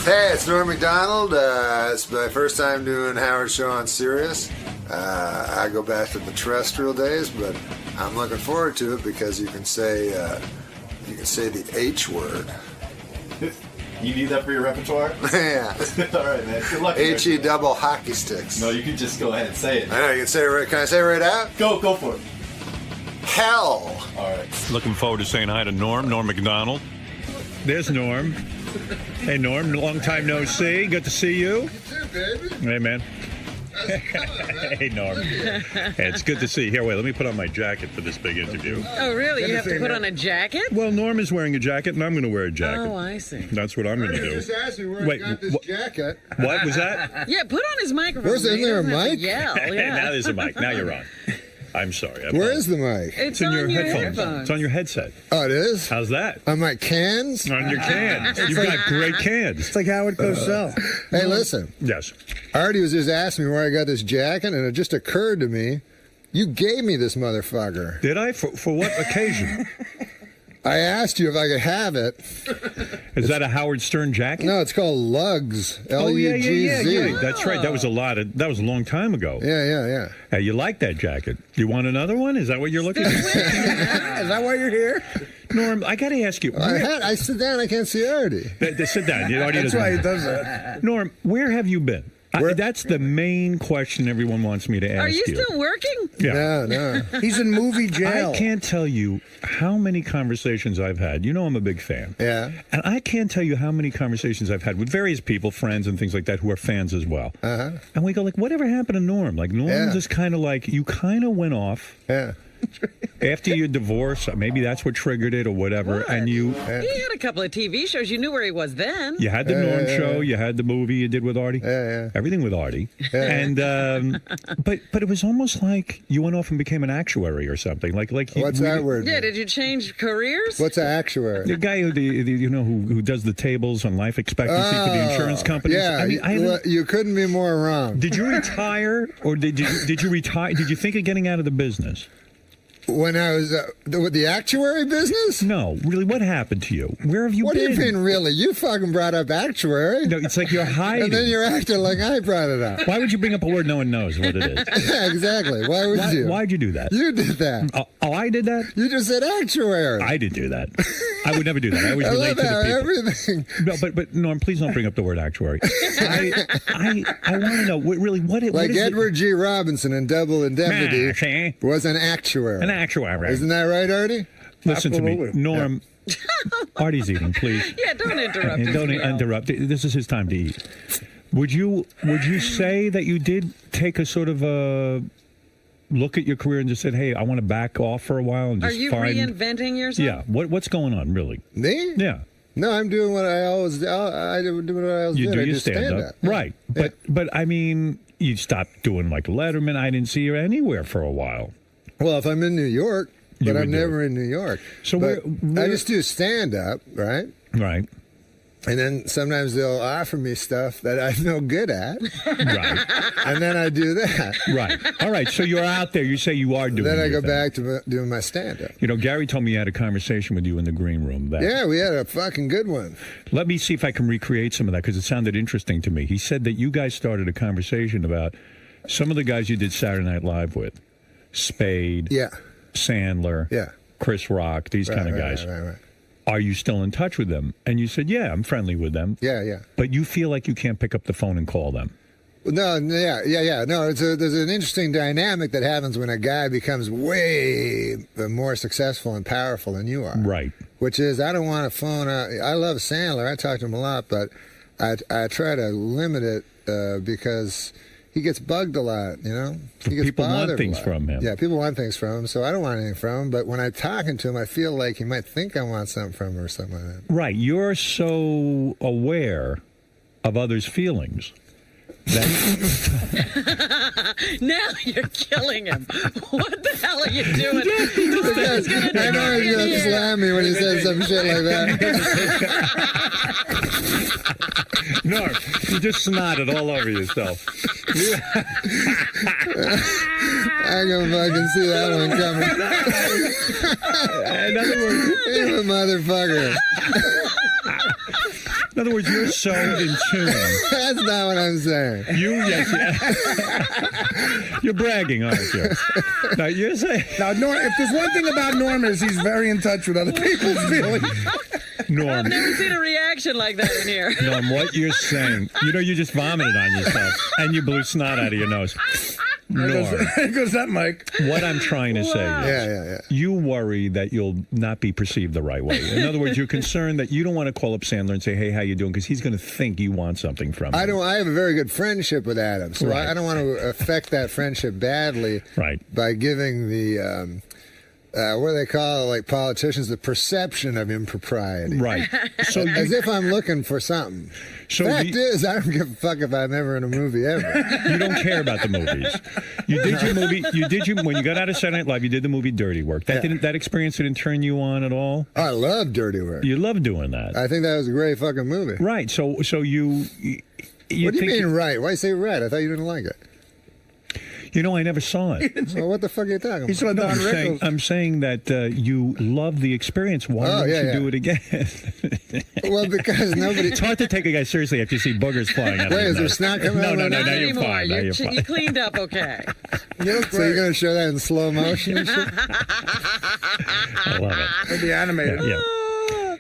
Hey, it's Norm Macdonald. It's my first time doing Howard's show on Sirius. I go back to the terrestrial days, but I'm looking forward to it because you can say the H word. You need that for your repertoire? Yeah. All right, man. Good luck. H-E double hockey sticks. No, you can just go ahead and say it. I know, you can say it right. Can I say it right out? Go for it. Hell. All right. Looking forward to saying hi to Norm Macdonald. There's Norm. Hey, Norm, long time no see. Good to see you. You too, baby. Hey, man. Hey, Norm. You. Hey, it's good to see you. Here, wait, let me put on my jacket for this big interview. Oh, really? You have to put on a jacket? Well, Norm is wearing a jacket, and I'm going to wear a jacket. Oh, I see. That's what I'm going to do. Just asked me where I got this jacket. What was that? Yeah, put on his microphone. Isn't there a mic? Yell, Hey, yeah. now there's a mic. Now you're on. I'm sorry. Where is the mic? It's in on your headphones. headphones. It's on your headset. Oh, it is? How's that? On my cans? On your cans. You've got great cans. It's like Howard Cosell. Hey, listen. Yes. Artie was just asking me where I got this jacket, and it just occurred to me, you gave me this motherfucker. Did I? For what occasion? I asked you if I could have it. Is that a Howard Stern jacket? No, it's called Lugs. Oh, L-U-G-Z. yeah. That's right. That was a long time ago. Yeah. Hey, you like that jacket? You want another one? Is that what you're looking for? Is that why you're here? Norm, I got to ask you. I sit down, I can't see Artie. Sit down. That's why he does that. Norm, where have you been? That's the main question everyone wants me to ask you. Are you still working? Yeah. No. He's in movie jail. I can't tell you how many conversations I've had. You know I'm a big fan. Yeah. And I can't tell you how many conversations I've had with various people, friends and things like that, who are fans as well. Uh-huh. And we go, like, whatever happened to Norm? Like, Norm's just kind of like, you kind of went off. Yeah. After your divorce, maybe that's what triggered it or whatever. What? And He had a couple of TV shows. You knew where he was then. you had the Norm show, you had the movie you did with Artie. Yeah. Everything with Artie. And but it was almost like you went off and became an actuary or something. Like What's that word? Yeah, did you change careers? What's an actuary? the guy who does the tables on life expectancy for the insurance companies? Yeah, you couldn't be more wrong. Did you retire, or did you retire? Did you think of getting out of the business? When I was with the actuary business? No, really. What happened to you? Where have you What been? do you mean, really? You fucking brought up actuary. No, it's like you're hiding. And then you're acting like I brought it up. Why would you bring up a word no one knows what it is? Yeah, exactly. Why would you? Why'd you do that? You did that. I did that? You just said actuary. I didn't do that. I would never do that. I always relate to the people. Everything. No, but Norm, please don't bring up the word actuary. I want to know what is Edward G. Robinson in Double Indemnity was an actuary. An actuary. Isn't that right, Artie? Listen to me, Norm. Artie's eating, please. Yeah, don't interrupt. And don't interrupt. This is his time to eat. Would you say that you did take a sort of a look at your career and just said, "Hey, I want to back off for a while and just Are you reinventing yourself? Yeah. What's going on, really? Me? Yeah. No, I'm doing what I always do. I do what I always You did. do I your do stand-up. Yeah. Right. But I mean, you stopped doing like Letterman. I didn't see you anywhere for a while. Well, if I'm in New York, but I'm never in New York. So I just do stand-up, right? Right. And then sometimes they'll offer me stuff that I'm no good at. Right. And then I do that. Right. All right. So you're out there. You say you are doing Then I your go thing. back to doing my stand-up. You know, Gary told me he had a conversation with you in the green room. Yeah, we had a fucking good one. Let me see if I can recreate some of that because it sounded interesting to me. He said that you guys started a conversation about some of the guys you did Saturday Night Live with. Spade. Yeah. Sandler. Yeah. Chris Rock. These kind of guys. Right. Are you still in touch with them? And you said, yeah, I'm friendly with them. Yeah. But you feel like you can't pick up the phone and call them. No, yeah. No, there's an interesting dynamic that happens when a guy becomes way more successful and powerful than you are. Right. Which is, I don't want to phone out. I love Sandler. I talk to him a lot, but I try to limit it because he gets bugged a lot, you know? He gets People want bothered things a lot. from him. Yeah, people want things from him, so I don't want anything from him. But when I'm talking to him, I feel like he might think I want something from him or something like that. Right. You're so aware of others' feelings. Now you're killing him. What the hell are you doing? I know he's going to slam me when he says some shit like that. Norm, you just snotted all over yourself. I can fucking see that one coming. In other words, You a motherfucker. in other words, you're so in tune. That's not what I'm saying. Yes. You're bragging, aren't you? Now, you're saying... Now, Norm, if there's one thing about Norm is he's very in touch with other people's feelings. Norm, I've never seen a reaction like that in here. Norm, what you're saying, you just vomited on yourself, and you blew snot out of your nose. Norm, There goes that mic. what I'm trying to say is, Yeah. you worry that you'll not be perceived the right way. In other words, you're concerned that you don't want to call up Sandler and say, hey, how you doing? Because he's going to think you want something from him. I have a very good friendship with Adam, so Right. I don't want to affect that friendship badly Right. by giving the what do they call it, like politicians, the perception of impropriety. Right. So As if I'm looking for something. So Fact you- is, I don't give a fuck if I'm ever in a movie ever. you don't care about the movies. You did your movie. When you got out of Saturday Night Live, you did the movie Dirty Work. That experience didn't turn you on at all. I love Dirty Work. You love doing that. I think that was a great fucking movie. Right. So you What do you think mean right? Why say right? I thought you didn't like it. You know, I never saw it. Well, what the fuck are you talking He about? saw Don Rickles. I'm saying that you love the experience. Why Oh, don't yeah, you yeah. do it again? Well, because nobody... It's hard to take a guy seriously after you see boogers flying out. Wait, of is there his snot nose. coming out? No, of my no, nose? no, you're anymore. fine. No, you're fine. You cleaned up okay. You look So you're great. going to show that in slow motion and shit? I love it. Maybe animated. Yeah.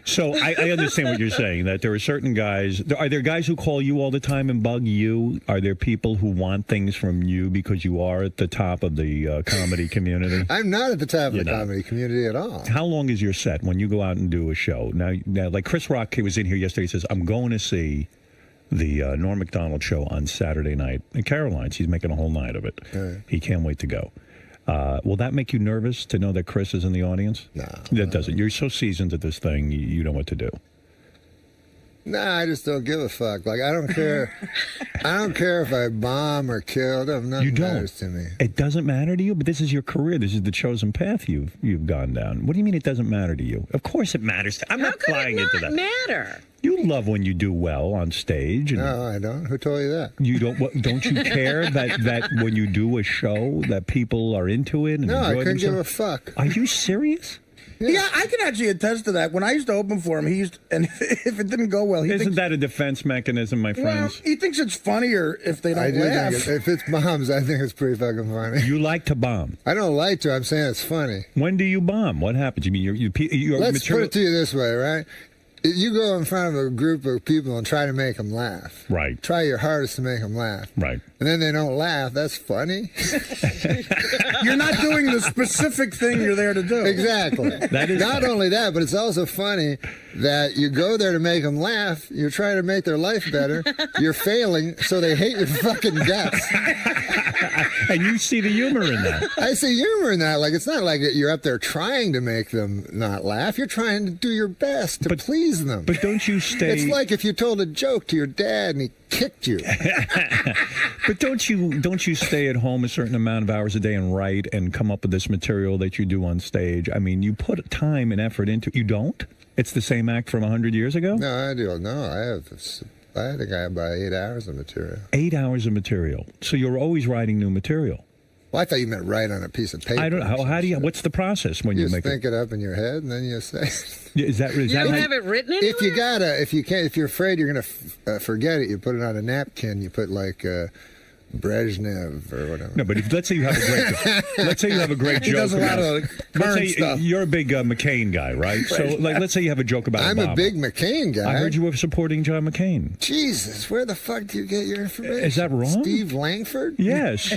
So I understand what you're saying, that there are certain guys. Are there guys who call you all the time and bug you? Are there people who want things from you because you are at the top of the comedy community? I'm not at the top of You're the not. comedy community at all. How long is your set when you go out and do a show? Now, like Chris Rock was in here yesterday. He says, I'm going to see the Norm Macdonald show on Saturday night in Caroline's. He's making a whole night of it. Right. He can't wait to go. Will that make you nervous to know that Chris is in the audience? No. That doesn't. You're so seasoned at this thing, you know what to do. Nah, I just don't give a fuck. Like, I don't care. I don't care if I bomb or kill. You Nothing don't. matters to me. It doesn't matter to you, but this is your career. This is the chosen path you've gone down. What do you mean it doesn't matter to you? Of course it matters. I'm How not could buying it into not that. matter? You love when you do well on stage, and No, I don't. Who told you that? you don't you care that when you do a show that people are into it and No, I enjoy couldn't give a themselves? fuck. Are you serious? Yeah, I can actually attest to that. When I used to open for him, and if it didn't go well, he Isn't thinks, that a defense mechanism, my well, friends? he thinks it's funnier if they I don't do laugh. think if it's bombs, I think it's pretty fucking funny. You like to bomb. I don't like to. I'm saying it's funny. When do you bomb? What happens? You mean your Let's material? put it to you this way, right? You go in front of a group of people and try to make them laugh. Right. Try your hardest to make them laugh. Right. And then they don't laugh. That's funny. You're not doing the specific thing you're there to do. Exactly. That is Not funny. only that, but it's also funny that you go there to make them laugh. You're trying to make their life better. You're failing, so they hate your fucking guts. And you see the humor in that. I see humor in that. Like, it's not like you're up there trying to make them not laugh. You're trying to do your best to please them. But don't you stay? It's like if you told a joke to your dad and he kicked you. But don't you stay at home a certain amount of hours a day and write and come up with this material that you do on stage? I mean, you put time and effort into. You don't? It's the same act from 100 years ago. No, I do. No, I think I have about 8 hours of material. 8 hours of material. So you're always writing new material. Well, I thought you meant write on a piece of paper. I don't know. How do you? What's the process when You you just make think it up in your head and then you say. Is that You don't how- have it written anywhere? If you're afraid you're gonna forget it, you put it on a napkin. You put like Brezhnev or whatever. No, but let's say you have a great. Let's say you have a great He joke. does a lot about- of let's current say stuff. you're a big McCain guy, right? So, like, let's say you have a joke about I'm Obama. a big McCain guy. I heard you were supporting John McCain. Jesus, where the fuck do you get your information? Is that wrong? Steve Langford? Yes.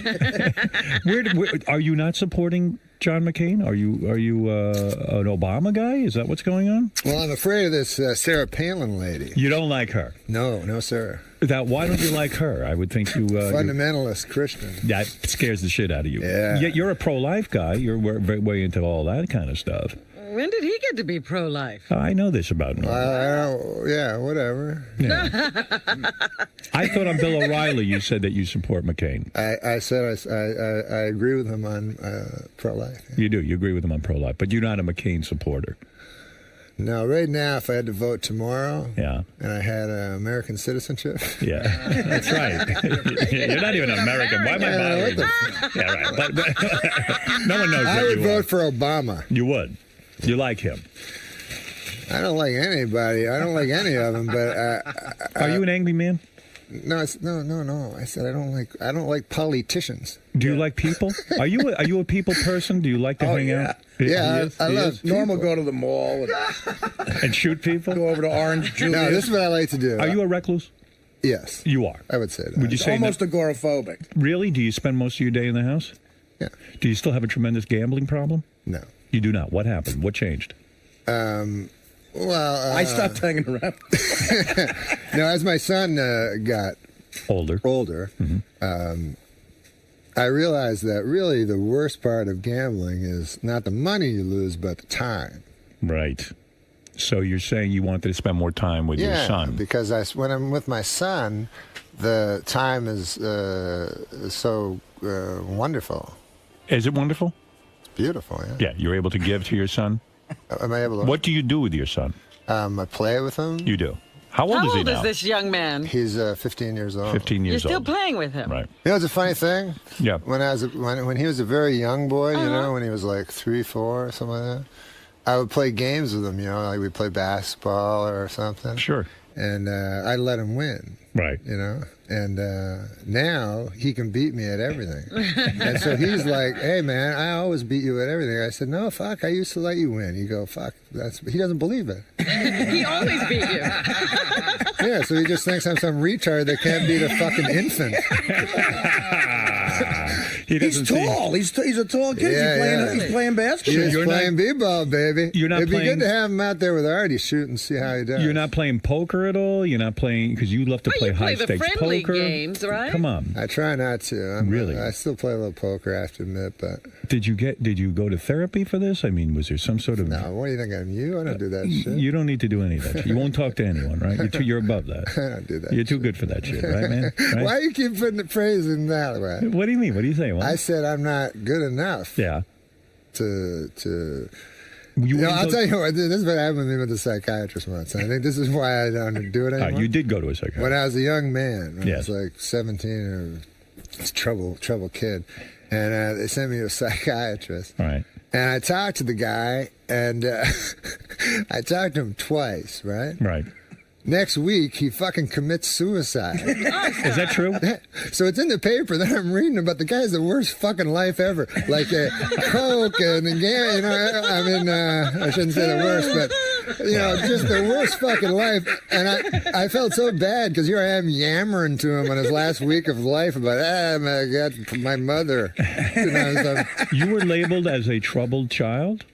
where, are you not supporting John McCain? Are you an Obama guy? Is that what's going on? Well, I'm afraid of this Sarah Palin lady. You don't like her. No, sir. Why don't you like her? I would think you. Fundamentalist Christian. That scares the shit out of you. Yeah. Yet you're a pro-life guy. You're way into all that kind of stuff. When did he get to be pro-life? I know this about Norm. Yeah, whatever. Yeah. I thought on Bill O'Reilly you said that you support McCain. I said I agree with him on pro-life. You do. You agree with him on pro-life, but you're not a McCain supporter. No, right now, if I had to vote tomorrow, Yeah. and I had American citizenship, Yeah, that's right. You're not even American. Why am I bothering you? Yeah, right. But no one knows I what would you vote are. for Obama. You would. You like him. I don't like anybody. I don't like any of them. But Are you an angry man? no. I said I don't like politicians. Do you like people? Are you a people person? Do you like to hang out? Yeah, He is? I He love is? Norm will go to the mall And shoot people? and go over to Orange Julius. No, this is what I like to do. Are you a recluse? Yes, You are. I would say that. Would you say almost agoraphobic. Really? Do you spend most of your day in the house? Yeah. Do you still have a tremendous gambling problem? No. You do not. What happened? What changed? Well, I stopped hanging around. no. As my son got Older. older, I realized that really the worst part of gambling is not the money you lose, but the time. Right. So you're saying you wanted to spend more time with your son. Because when I'm with my son, the time is so wonderful. Is it wonderful? It's beautiful, yeah. Yeah, you're able to give to your son. Am I able to? What do you do with your son? I play with him. You do. How old How is he old now? is this young man? He's 15 years old. 15 You're years still old. playing with him. Right. You know, it's a funny thing. Yeah. When he was a very young boy, you know, when he was like 3, 4, or something like that, I would play games with him. You know, like we'd play basketball or something. Sure. And I'd let him win. Right. You know, and now he can beat me at everything. And so he's like, "Hey, man, I always beat you at everything." I said, "No, fuck, I used to let you win." You go, "Fuck, he doesn't believe it." He always beat you. Yeah, so he just thinks I'm some retard that can't beat a fucking infant. He He's doesn't seem- tall. He's a tall kid. Yeah, He's playing basketball. He's You're playing b-ball, baby. You're not It'd be playing- good to have him out there with Artie, shoot and see how he does. You're not playing poker at all? You're not playing because you love to Well, play you play high the stakes friendly poker. games, right? Come on. I try not to. Really? I still play a little poker, I have to admit, but Did you go to therapy for this? I mean, was there some sort of no. What do you think I'm you? I don't do that shit. You don't need to do any of that. You won't talk to anyone, right? You're above that. I don't do that. You're too good for that shit, right, man? Right? Why you keep putting the phrase in that way? What do you mean? What do you say? What? I said I'm not good enough yeah. to. You You know, wouldn't I'll go- tell you what. This is what happened with me with the psychiatrist once. I think this is why I don't do it Oh, anymore. you did go to a psychiatrist. When I was a young man, when I Yes. was like 17 or this trouble kid, and they sent me to a psychiatrist. All right. And I talked to the guy, and I talked to him twice, right? Right. Next week, he fucking commits suicide. Is that true? So it's in the paper that I'm reading about. The guy's the worst fucking life ever. Like coke and yeah, you know. I mean, I shouldn't say the worst, but you know, just the worst fucking life. And I felt so bad because here I am yammering to him on his last week of life about my God, my mother. You know, so, You were labeled as a troubled child.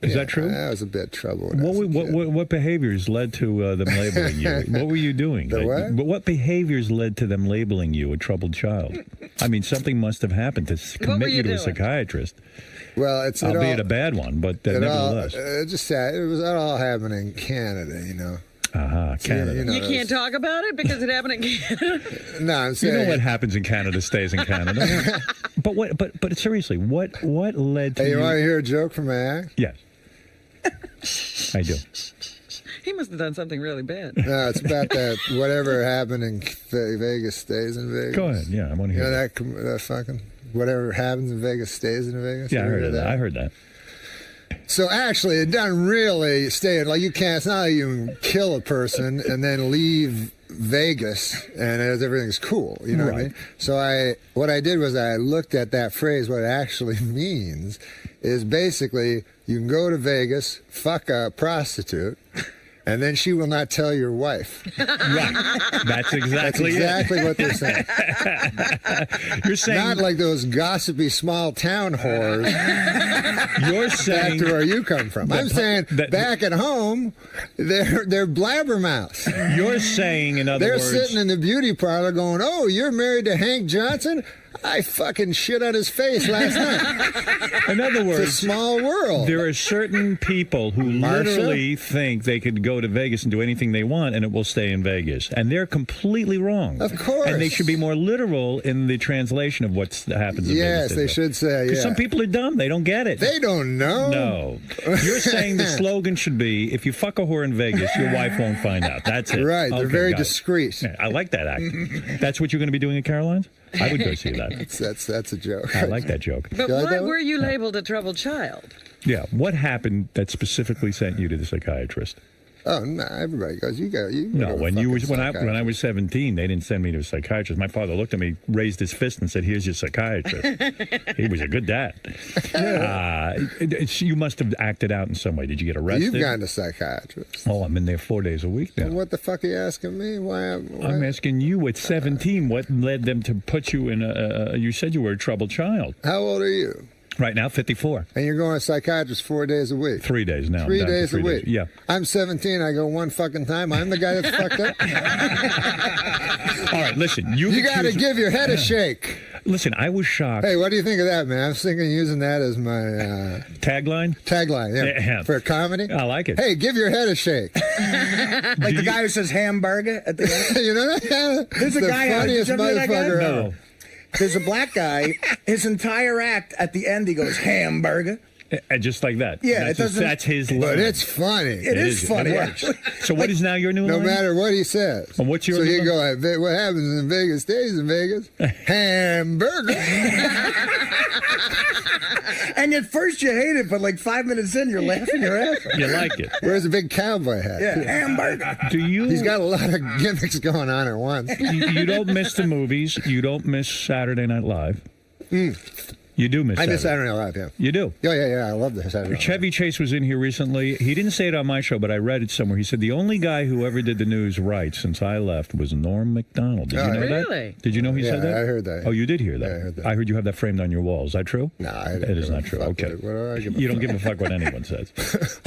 Is that true? I was a bit trouble. when I was a kid. What behaviors led to them labeling you? What were you doing? The what? What behaviors led to them labeling you a troubled child? I mean, something must have happened to were commit you you to a doing? psychiatrist, Well, it's albeit a bad one, but nevertheless. it just sad. It was all happening in Canada, you know. Canada. you know, You can't talk about it because it happened in Canada. No, I'm You saying. know what happens in Canada stays in Canada. But seriously, what led to Hey, you you? want to hear a joke from my act? Yes, I do. He must have done something really bad. No, it's about that whatever happened in Vegas stays in Vegas. Go ahead. Yeah, I want to You hear. know that. that fucking whatever happens in Vegas stays in Vegas. Yeah, I You heard of that. I heard that. So actually, it doesn't really stay. Like you can't. It's not like you can kill a person and then leave Vegas and everything's cool. You know what I Right. mean? So what I did was I looked at that phrase. What it actually means is basically you can go to Vegas, fuck a prostitute, and then she will not tell your wife. Right. That's That's exactly exactly what they're saying. it. You're saying. Not like those gossipy small town whores You're back saying. to where you come from. I'm saying back at home, they're blabbermouths. You're saying, in other They're words. sitting in the beauty parlor going, "Oh, you're married to Hank Johnson? I fucking shit on his face last night. In other It's a words, small world. there are certain people who literally think they could go to Vegas and do anything they want and it will stay in Vegas. And they're completely wrong. Of course. And they should be more literal in the translation of what happens in Yes, Vegas. they should say, Because yeah. some people are dumb. They don't get it. They don't know. No. You're saying the slogan should be, if you fuck a whore in Vegas, your wife won't find out. That's it. Right. They're Okay, very got it. discreet. Yeah, I like that act. That's what you're going to be doing at Caroline's? I would go see that. That's a joke. I like that joke. But You like why that one? were you labeled a troubled child? Yeah. What happened that specifically sent you to the psychiatrist? Oh, no, everybody goes, you go to No, when I psychiatrist. was 17, they didn't send me to a psychiatrist. My father looked at me, raised his fist, and said, "Here's your psychiatrist." He was a good dad. You must have acted out in some way. Did you get arrested? You've gone to psychiatrist. Oh, I'm in there 4 days a week now. Well, what the fuck are you asking me? Why? I'm asking you at 17, what led them to put you in you said you were a troubled child. How old are you? Right now, 54. And you're going to a psychiatrist 4 days a week. 3 days now. I'm 3 down to days a 3 week. Yeah. I'm 17. I go one fucking time. I'm the guy that's fucked up. All right, listen. You got to give your head a shake. Listen, I was shocked. Hey, what do you think of that, man? I was thinking of using that as my Tagline? tagline. Yeah. For a comedy. I like it. Hey, give your head a shake. Like the guy who says hamburger at the end. You know that? There's a the guy out- funniest did you ever hear that guy? motherfucker No. ever. There's a black guy. His entire act at the end, he goes hamburger. And just like that. Yeah, that's it doesn't- That's his line. But it's funny. It is funny, It works. actually. So what is now your new No line? matter what he says. And what's your so new you line? go, what happens in Vegas stays in Vegas. Hamburger. And at first you hate it, but like 5 minutes in, you're laughing your ass off. You like it. Where's the big cowboy hat? Yeah, hamburger. Do you? He's got a lot of gimmicks going on at once. You don't miss the movies. You don't miss Saturday Night Live. You do miss I miss Saturday. Saturday Night Live, yeah. You do. Yeah. I love the Saturday Night Live. Chevy Chase was in here recently. He didn't say it on my show, but I read it somewhere. He said the only guy who ever did the news right since I left was Norm Macdonald. Did you know Really? that? Did you know he said that? I heard that. Oh, you did hear that? Yeah, I heard that. I heard you have that framed on your wall. Is that true? No, It is not true. Okay. You don't give a fuck what anyone says.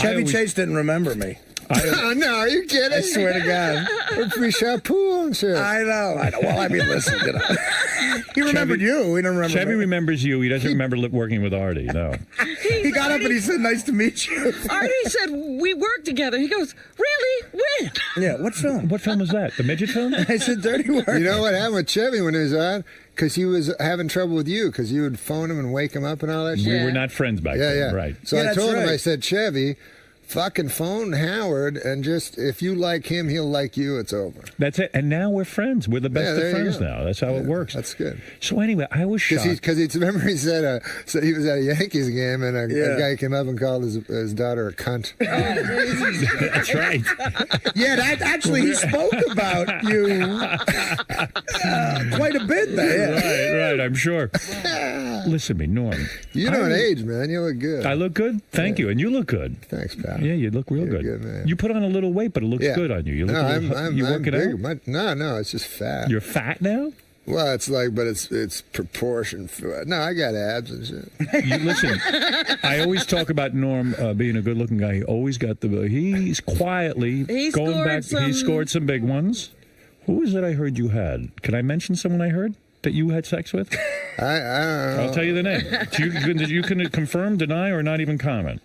Chevy Chase didn't remember me. Oh, no, are you kidding? I swear to God. We shampoo and shit. I know. Well, I mean, listen, you know. He remembered you. He didn't remember Chevy me. remembers you. He doesn't remember working with Artie. No. He got up and he said, "Nice to meet you." Artie said we worked together. He goes, really? When? Yeah, what film? What film was that? The Midget film? I said, "Dirty Work." You know what happened with Chevy when he was on? Because he was having trouble with you, because you would phone him and wake him up and all that shit. We were not friends back then. Yeah. Right. So Yeah, I that's told him, right. I said, Chevy, fucking phone Howard, and just, if you like him, he'll like you. It's over. That's it. And now we're friends. We're the best Yeah, of there you friends go. now. That's how it works. That's good. So anyway, I was shocked. Because remember he said he was at a Yankees game, and a guy came up and called his daughter a cunt. That's right. Yeah, that actually he spoke about you quite a bit there. Yeah. Right. I'm sure. Listen to me, Norm. You don't age, man. You look good. I look good? Thank you. And you look good. Thanks, pal. Yeah, you look real good. good, man. You put on a little weight, but it looks Yeah. good on you. You look No, a little, I'm working big. out? No, it's just fat. You're fat now? Well, it's like, but it's proportion. No, I got abs and shit. You, listen, I always talk about Norm being a good-looking guy. He always got he's quietly He going scored back. some- He scored some big ones. Who is it I heard you had? Can I mention someone I heard that you had sex with? I don't know. I'll tell you the name. You can confirm, deny, or not even comment.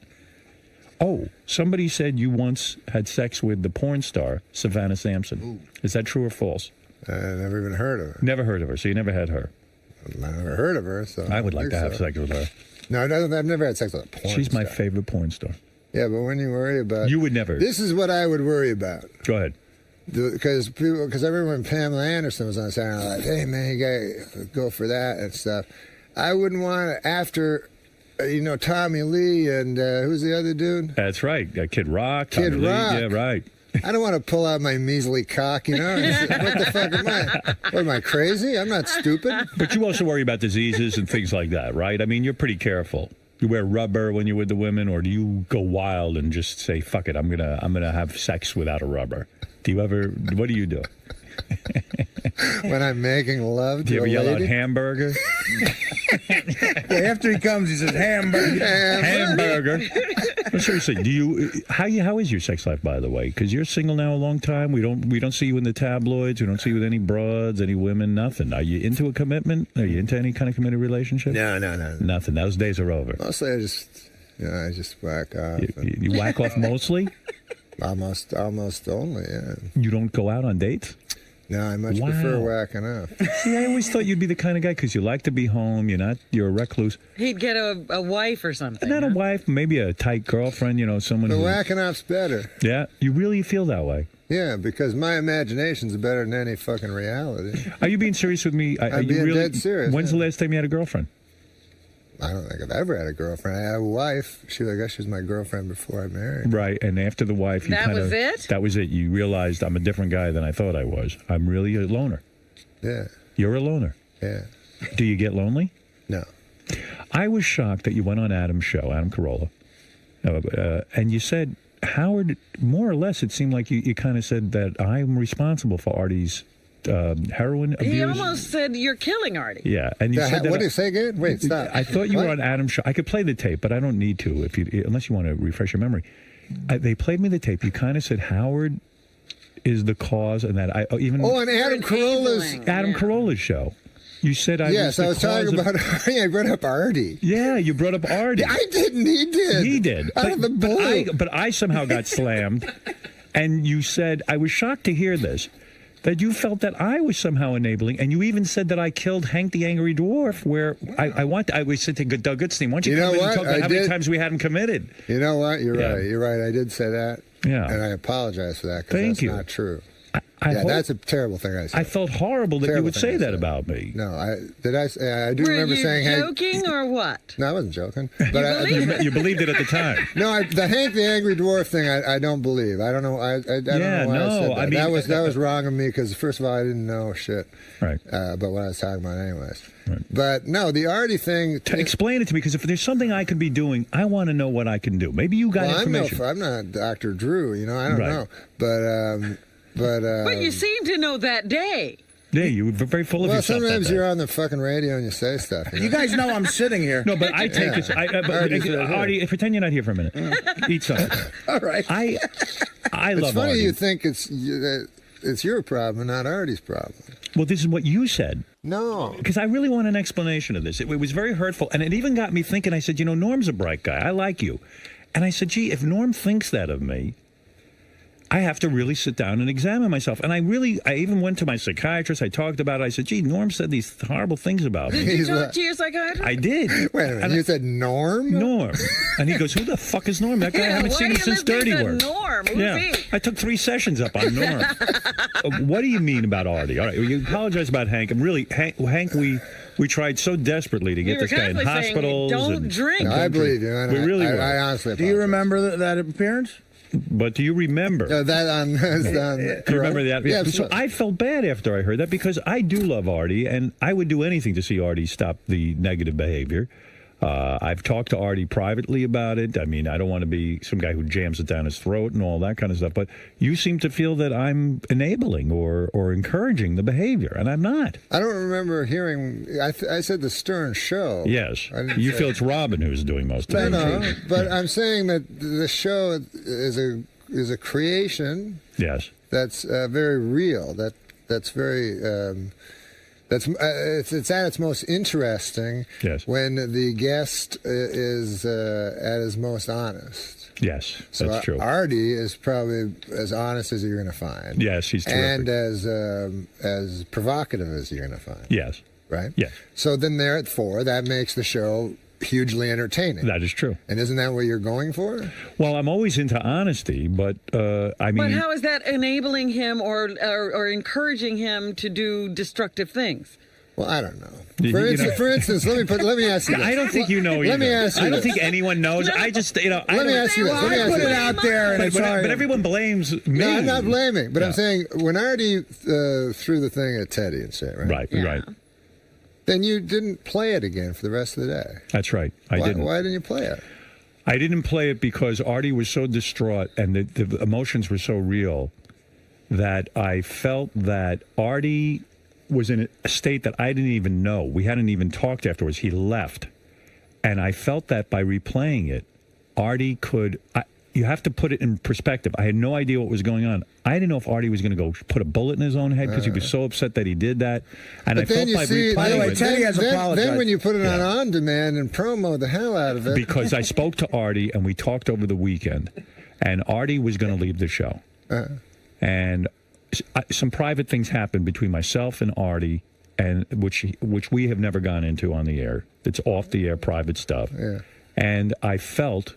Oh, somebody said you once had sex with the porn star, Savannah Sampson. Is that true or false? I never even heard of her. Never heard of her, so you never had her. I never heard of her, so I would like think to have so. sex with her. No, I've never had sex with a porn She's my star. favorite porn star. Yeah, but when you worry about... You would never. This is what I would worry about. Go ahead. Because I remember when Pamela Anderson was on Saturday Night Live, hey, man, you got to go for that and stuff. I wouldn't want to, after, Tommy Lee and who's the other dude? That's right. Kid Rock. Kid Tommy Lee. Rock. Yeah, right. I don't want to pull out my measly cock, What the fuck am I? What, am I crazy? I'm not stupid. But you also worry about diseases and things like that, right? I mean, you're pretty careful. You wear rubber when you're with the women, or do you go wild and just say, fuck it, I'm gonna have sex without a rubber? Do you ever, what do you do? When I'm making love Do to you a ever yell out lady. hamburger? Yeah, after he comes, he says hamburger. Hamburger. No, seriously, how is your sex life, by the way? Because you're single now a long time. We don't see you in the tabloids. We don't see you with any broads, any women, nothing. Are you into a commitment? Are you into any kind of committed relationship? No. Nothing. Those days are over. Mostly I just whack off. You whack off mostly? Almost only, yeah. You don't go out on dates? No, I much prefer whacking off. See, I always thought you'd be the kind of guy because you like to be home. You're a recluse. He'd get a wife or something. Not a wife, maybe a tight girlfriend. Someone. The whacking off's better. Yeah, you really feel that way. Yeah, because my imagination's better than any fucking reality. Are you being serious with me? I'm being dead serious. When's the last time you had a girlfriend? I don't think I've ever had a girlfriend. I had a wife. I guess she was my girlfriend before I married. Right, and after the wife, That was it? That was it. You realized I'm a different guy than I thought I was. I'm really a loner. Yeah. You're a loner. Yeah. Do you get lonely? No. I was shocked that you went on Adam's show, Adam Carolla, and you said, Howard, more or less, it seemed like you kind of said that I'm responsible for Artie's heroin abuse. He almost said you're killing Artie. Yeah, and you said that. What did you say again? Wait, stop. I thought you were on Adam's show. I could play the tape, but I don't need to unless you want to refresh your memory. They played me the tape. You kind of said Howard is the cause, and that I even on Adam Carolla's show. You said I yes, I was talking about Artie. I brought up Artie. Yeah, you brought up Artie. I didn't. He did. He did. Out of the blue. But I somehow got slammed, and you said I was shocked to hear this. That you felt that I was somehow enabling, and you even said that I killed Hank the Angry Dwarf, where I was said to Doug Goodstein, why don't you come in and talk about how many times we had him committed? You know what? You're right. You're right. I did say that. Yeah. And I apologize for that because that's not true. That's a terrible thing I said. I felt horrible that you would say that about me. No, I do remember saying Were you joking or what? No, I wasn't joking. But you believed it at the time. No, the Hank the Angry Dwarf thing, I don't believe. I don't know. I don't know why I said that. That was wrong of me because first of all, I didn't know shit. Right. But what I was talking about, anyways. Right. But no, the Artie thing. Explain it to me because if there's something I could be doing, I want to know what I can do. Maybe you got information. I'm not Dr. Drew. I don't know. But you seem to know that day. Yeah, you were very full of yourself. Well, sometimes you're on the fucking radio and you say stuff. You guys know I'm sitting here. No, but I take this. Artie, pretend you're not here for a minute. Eat something. All right. I love It's funny Artie. you think it's your problem, not Artie's problem. Well, this is what you said. No. Because I really want an explanation of this. It was very hurtful. And it even got me thinking. I said, Norm's a bright guy. I like you. And I said, gee, if Norm thinks that of me, I have to really sit down and examine myself. And I even went to my psychiatrist. I talked about it. I said, gee, Norm said these horrible things about me. Did you talk to your psychiatrist? I did. Wait a minute. You said Norm? Norm. And he goes, who the fuck is Norm? That guy, I haven't seen him since Dirty Work. Norm. Who's he? I took 3 sessions up on Norm. What do you mean about Artie? All right, you apologize about Hank. I'm really, Hank, we tried so desperately to get this guy in hospitals. Don't drink. No, I believe you. We really were. I honestly Do you remember that appearance? But do you remember? That on do you remember that? Yeah, so I felt bad after I heard that because I do love Artie, and I would do anything to see Artie stop the negative behavior. I've talked to Artie privately about it. I mean, I don't want to be some guy who jams it down his throat and all that kind of stuff. But you seem to feel that I'm enabling or encouraging the behavior, and I'm not. I don't remember hearing. I said the Stern Show. Yes, you feel it's Robin who's doing most of it. No, but I'm saying that the show is a creation. Yes, that's very real. That's very. It's at its most interesting when the guest is at his most honest. Yes, that's true. Artie is probably as honest as you're going to find. Yes, he's terrific. And as provocative as you're going to find. Yes. Right? Yes. So then there at 4, that makes the show hugely entertaining. That is true. And isn't that what you're going for? Well, I'm always into honesty, but I mean... But how is that enabling him or encouraging him to do destructive things? Well, I don't know. For instance, let me ask you this. I don't think you know either. Let me ask you I don't think anyone knows. No. I just, Let me ask you this. I put it out there, and but everyone blames me. No, I'm not blaming. But I'm saying, when Artie threw the thing at Teddy and shit, right? Right. Then you didn't play it again for the rest of the day. That's right. I didn't. Why didn't you play it? I didn't play it because Artie was so distraught and the emotions were so real that I felt that Artie was in a state that I didn't even know. We hadn't even talked afterwards. He left. And I felt that by replaying it, Artie could... you have to put it in perspective. I had no idea what was going on. I didn't know if Artie was going to go put a bullet in his own head because he was so upset that he did that. And I felt by replaying by the way, it... Teddy has apologized. Then when you put it on demand and promo the hell out of it... Because I spoke to Artie and we talked over the weekend. And Artie was going to leave the show. And some private things happened between myself and Artie, and which we have never gone into on the air. It's off the air private stuff. Yeah. And I felt,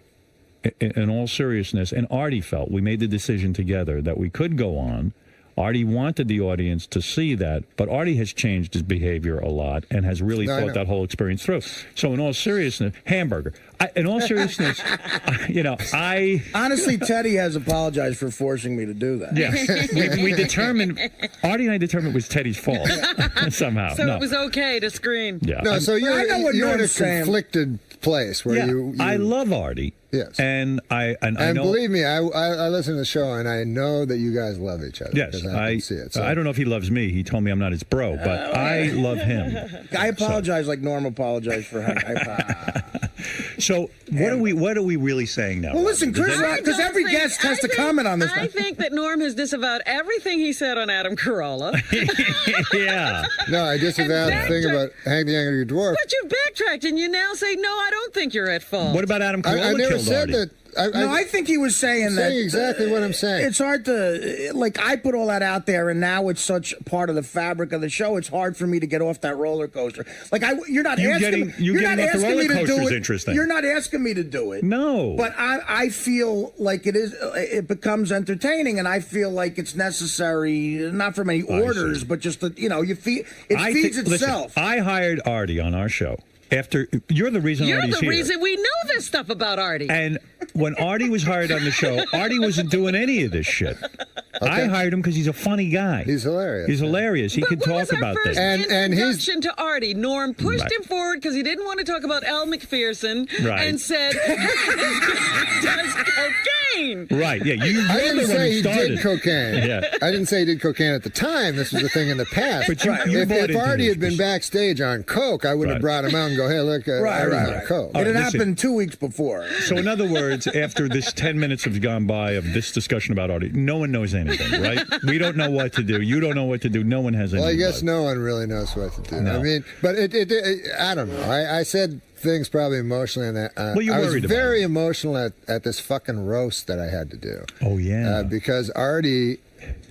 in all seriousness, and Artie felt, we made the decision together that we could go on. Artie wanted the audience to see that, but Artie has changed his behavior a lot and has really thought that whole experience through. So in all seriousness, hamburger. In all seriousness, I... Honestly, Teddy has apologized for forcing me to do that. Yeah. we determined, Artie and I determined it was Teddy's fault somehow. So it was okay to screen. Yeah. No, so you're in a conflicted place where you... I love Artie. Yes. And I know, believe me, I listen to the show and I know that you guys love each other. Yes, I can see it. So. I don't know if he loves me. He told me I'm not his bro, but I love him. I apologize like Norm apologized for him. So what are we really saying now? Well, listen, Chris, because every guest has to comment on this. I think that Norm has disavowed everything he said on Adam Carolla. Yeah. No, I disavowed the thing about Hank the Angry Dwarf. But you backtracked and you now say, no, I don't think you're at fault. What about Adam Carolla? I never killed said Artie? that. I think he was saying that. Exactly what I'm saying. It's hard to, I put all that out there, and now it's such part of the fabric of the show. It's hard for me to get off that roller coaster. You're not asking me to do it. Interesting. You're not asking me to do it. No. But I feel like it becomes entertaining, and I feel like it's necessary, not from any orders, but just that, you feed feeds itself. Listen, I hired Artie on our show. You're the reason Artie's here. You're the reason we know this stuff about Artie. And when Artie was hired on the show, Artie wasn't doing any of this shit. Okay. I hired him because he's a funny guy. He's hilarious. He's hilarious. He can talk about this. And introduction to Artie, Norm pushed him forward because he didn't want to talk about Elle McPherson and said, he does cocaine. Right, yeah. I didn't say he did cocaine. Yeah. I didn't say he did cocaine at the time. This was a thing in the past. But if Artie had been backstage on coke, I wouldn't have brought him out and go, hey, look, Artie's on coke. It had happened 2 weeks before. So in other words, after this 10 minutes has gone by of this discussion about Artie, no one knows anything, right? We don't know what to do. You don't know what to do. No one has anything. Well, I guess no one really knows what to do. No. I mean, but I don't know. I said things probably emotionally on that. Well, you I worried was about very it. emotional at this fucking roast that I had to do. Oh, yeah. Because Artie,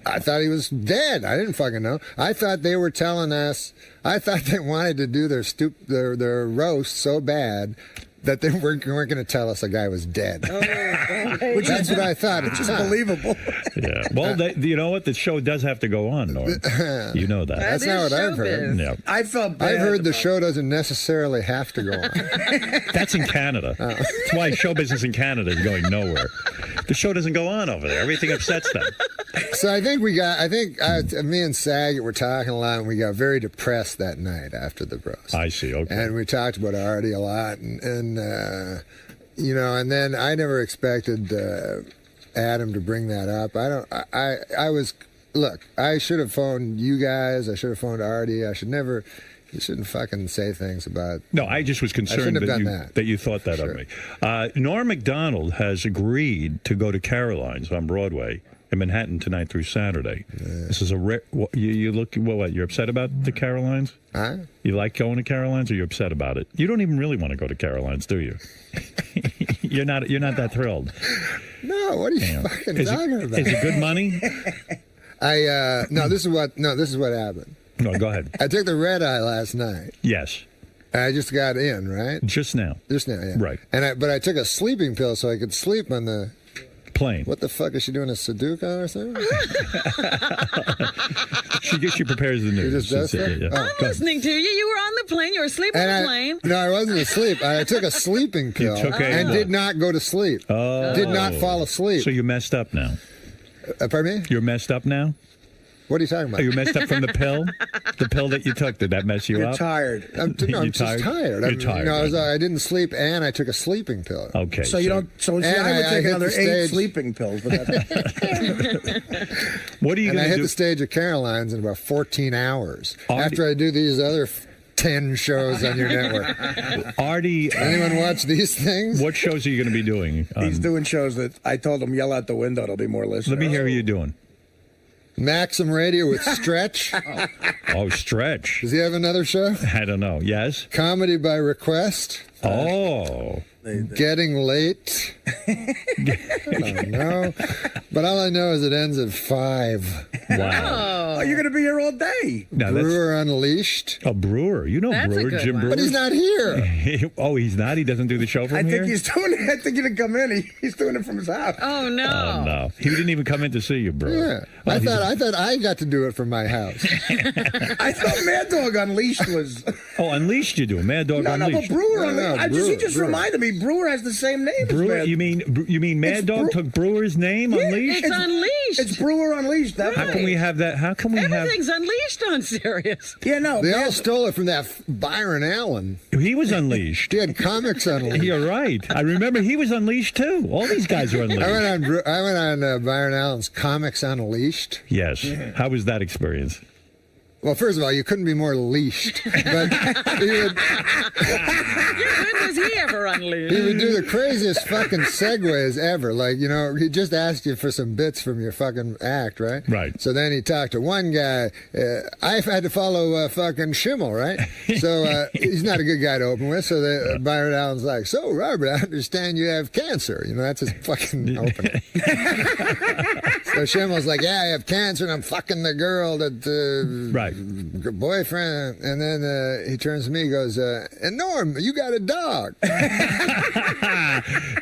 I thought he was dead. I didn't fucking know. I thought they were telling us, I thought they wanted to do their roast so bad that they weren't going to tell us a guy was dead. That's what I thought. It's just believable. Yeah. Well, you know what? The show does have to go on, Norm. You know that. That's not what I've heard. Yeah. I felt bad. I've heard the show doesn't necessarily have to go on. That's in Canada. That's why show business in Canada is going nowhere. The show doesn't go on over there. Everything upsets them. So I think me and Saget were talking a lot, and we got very depressed that night after the roast. I see. Okay. And we talked about Artie a lot, and and then I never expected Adam to bring that up. I should have phoned you guys. I should have phoned Artie. You shouldn't fucking say things about... No, I just was concerned that you thought that of me. Norm Macdonald has agreed to go to Caroline's on Broadway in Manhattan tonight through Saturday. Yeah. This is you're upset about the Carolines? Huh? You like going to Caroline's, or you're upset about it? You don't even really want to go to Caroline's, do you? You're not that thrilled. No, what are you fucking talking about? Is it good money? This is what happened. No, go ahead. I took the red eye last night. Yes. I just got in, right? Just now. Yeah. Right. But I took a sleeping pill so I could sleep on the plane. What the fuck is she doing, a Sudoku or something? She prepares the news. She just does that? Yeah. I'm listening to you. You were on the plane. You were asleep on the plane. No, I wasn't asleep. I took a sleeping pill and did not go to sleep. Oh. Did not fall asleep. So you're messed up now. Pardon me? You're messed up now? What are you talking about? Are you messed up from the pill? The pill that you took, did that mess you You're up? tired. I'm just tired. You're tired. I didn't sleep, and I took a sleeping pill. Okay. So you don't. So see, I would take another 8 sleeping pills. But what are you going to do? And I hit the stage at Caroline's in about 14 hours after I do these other 10 shows on your network. Artie, anyone watch these things? What shows are you going to be doing? He's doing shows that I told him yell out the window. There'll be more listeners. Let me hear what you're doing. Maxim Radio with Stretch. Oh, Stretch. Does he have another show? I don't know. Yes. Comedy by Request. Oh. Getting Late. I don't know. But all I know is it ends at 5. Wow. Oh, you're going to be here all day. No, Brewer Unleashed. A Brewer. You know That's Brewer, Jim Brewer. But he's not here. Oh, he's not? He doesn't do the show from here? I think he's doing it. I think he didn't come in. He's doing it from his house. Oh, no. Oh, no. He didn't even come in to see you, Brewer. Yeah. Well, I thought I got to do it from my house. I thought Mad Dog Unleashed was... Oh, Unleashed you do. Mad Dog Unleashed. No, but Brewer Unleashed. He just reminded me. Brewer has the same name. Brewer, you mean Mad Dog took Brewer's name? Yeah, Unleashed? It's Unleashed. It's Brewer Unleashed. How can we have that? How can we Everything's Unleashed on Sirius. Yeah, no. They all stole it from that Byron Allen. He was Unleashed. He had comics Unleashed. You're right. I remember he was Unleashed too. All these guys are Unleashed. I went on Byron Allen's Comics Unleashed. Yes. How was that experience? Well, first of all, you couldn't be more leashed. But he would, When was he ever unleashed? he would do the craziest fucking segues ever. Like, he just asked you for some bits from your fucking act, right? Right. So then he talked to one guy. I've had to follow fucking Kimmel, right? So he's not a good guy to open with. So Byron Allen's like, so, Robert, I understand you have cancer. That's his fucking opening. So Kimmel's like, yeah, I have cancer and I'm fucking the girl that... Right. boyfriend, and then he turns to me and goes, and Norm, you got a dog.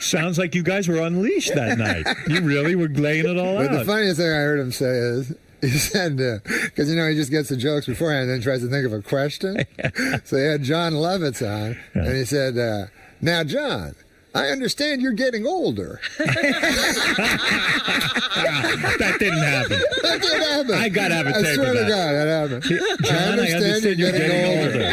Sounds like you guys were unleashed that night. You really were laying it all But out. the funniest thing I heard him say is, he said, because, he just gets the jokes beforehand and then tries to think of a question. So he had John Lovitz on, and he said, now, John, I understand you're getting older. That didn't happen. That didn't happen. I got to have a tape I swear of to that. God, that happened. John, I understand you're getting older.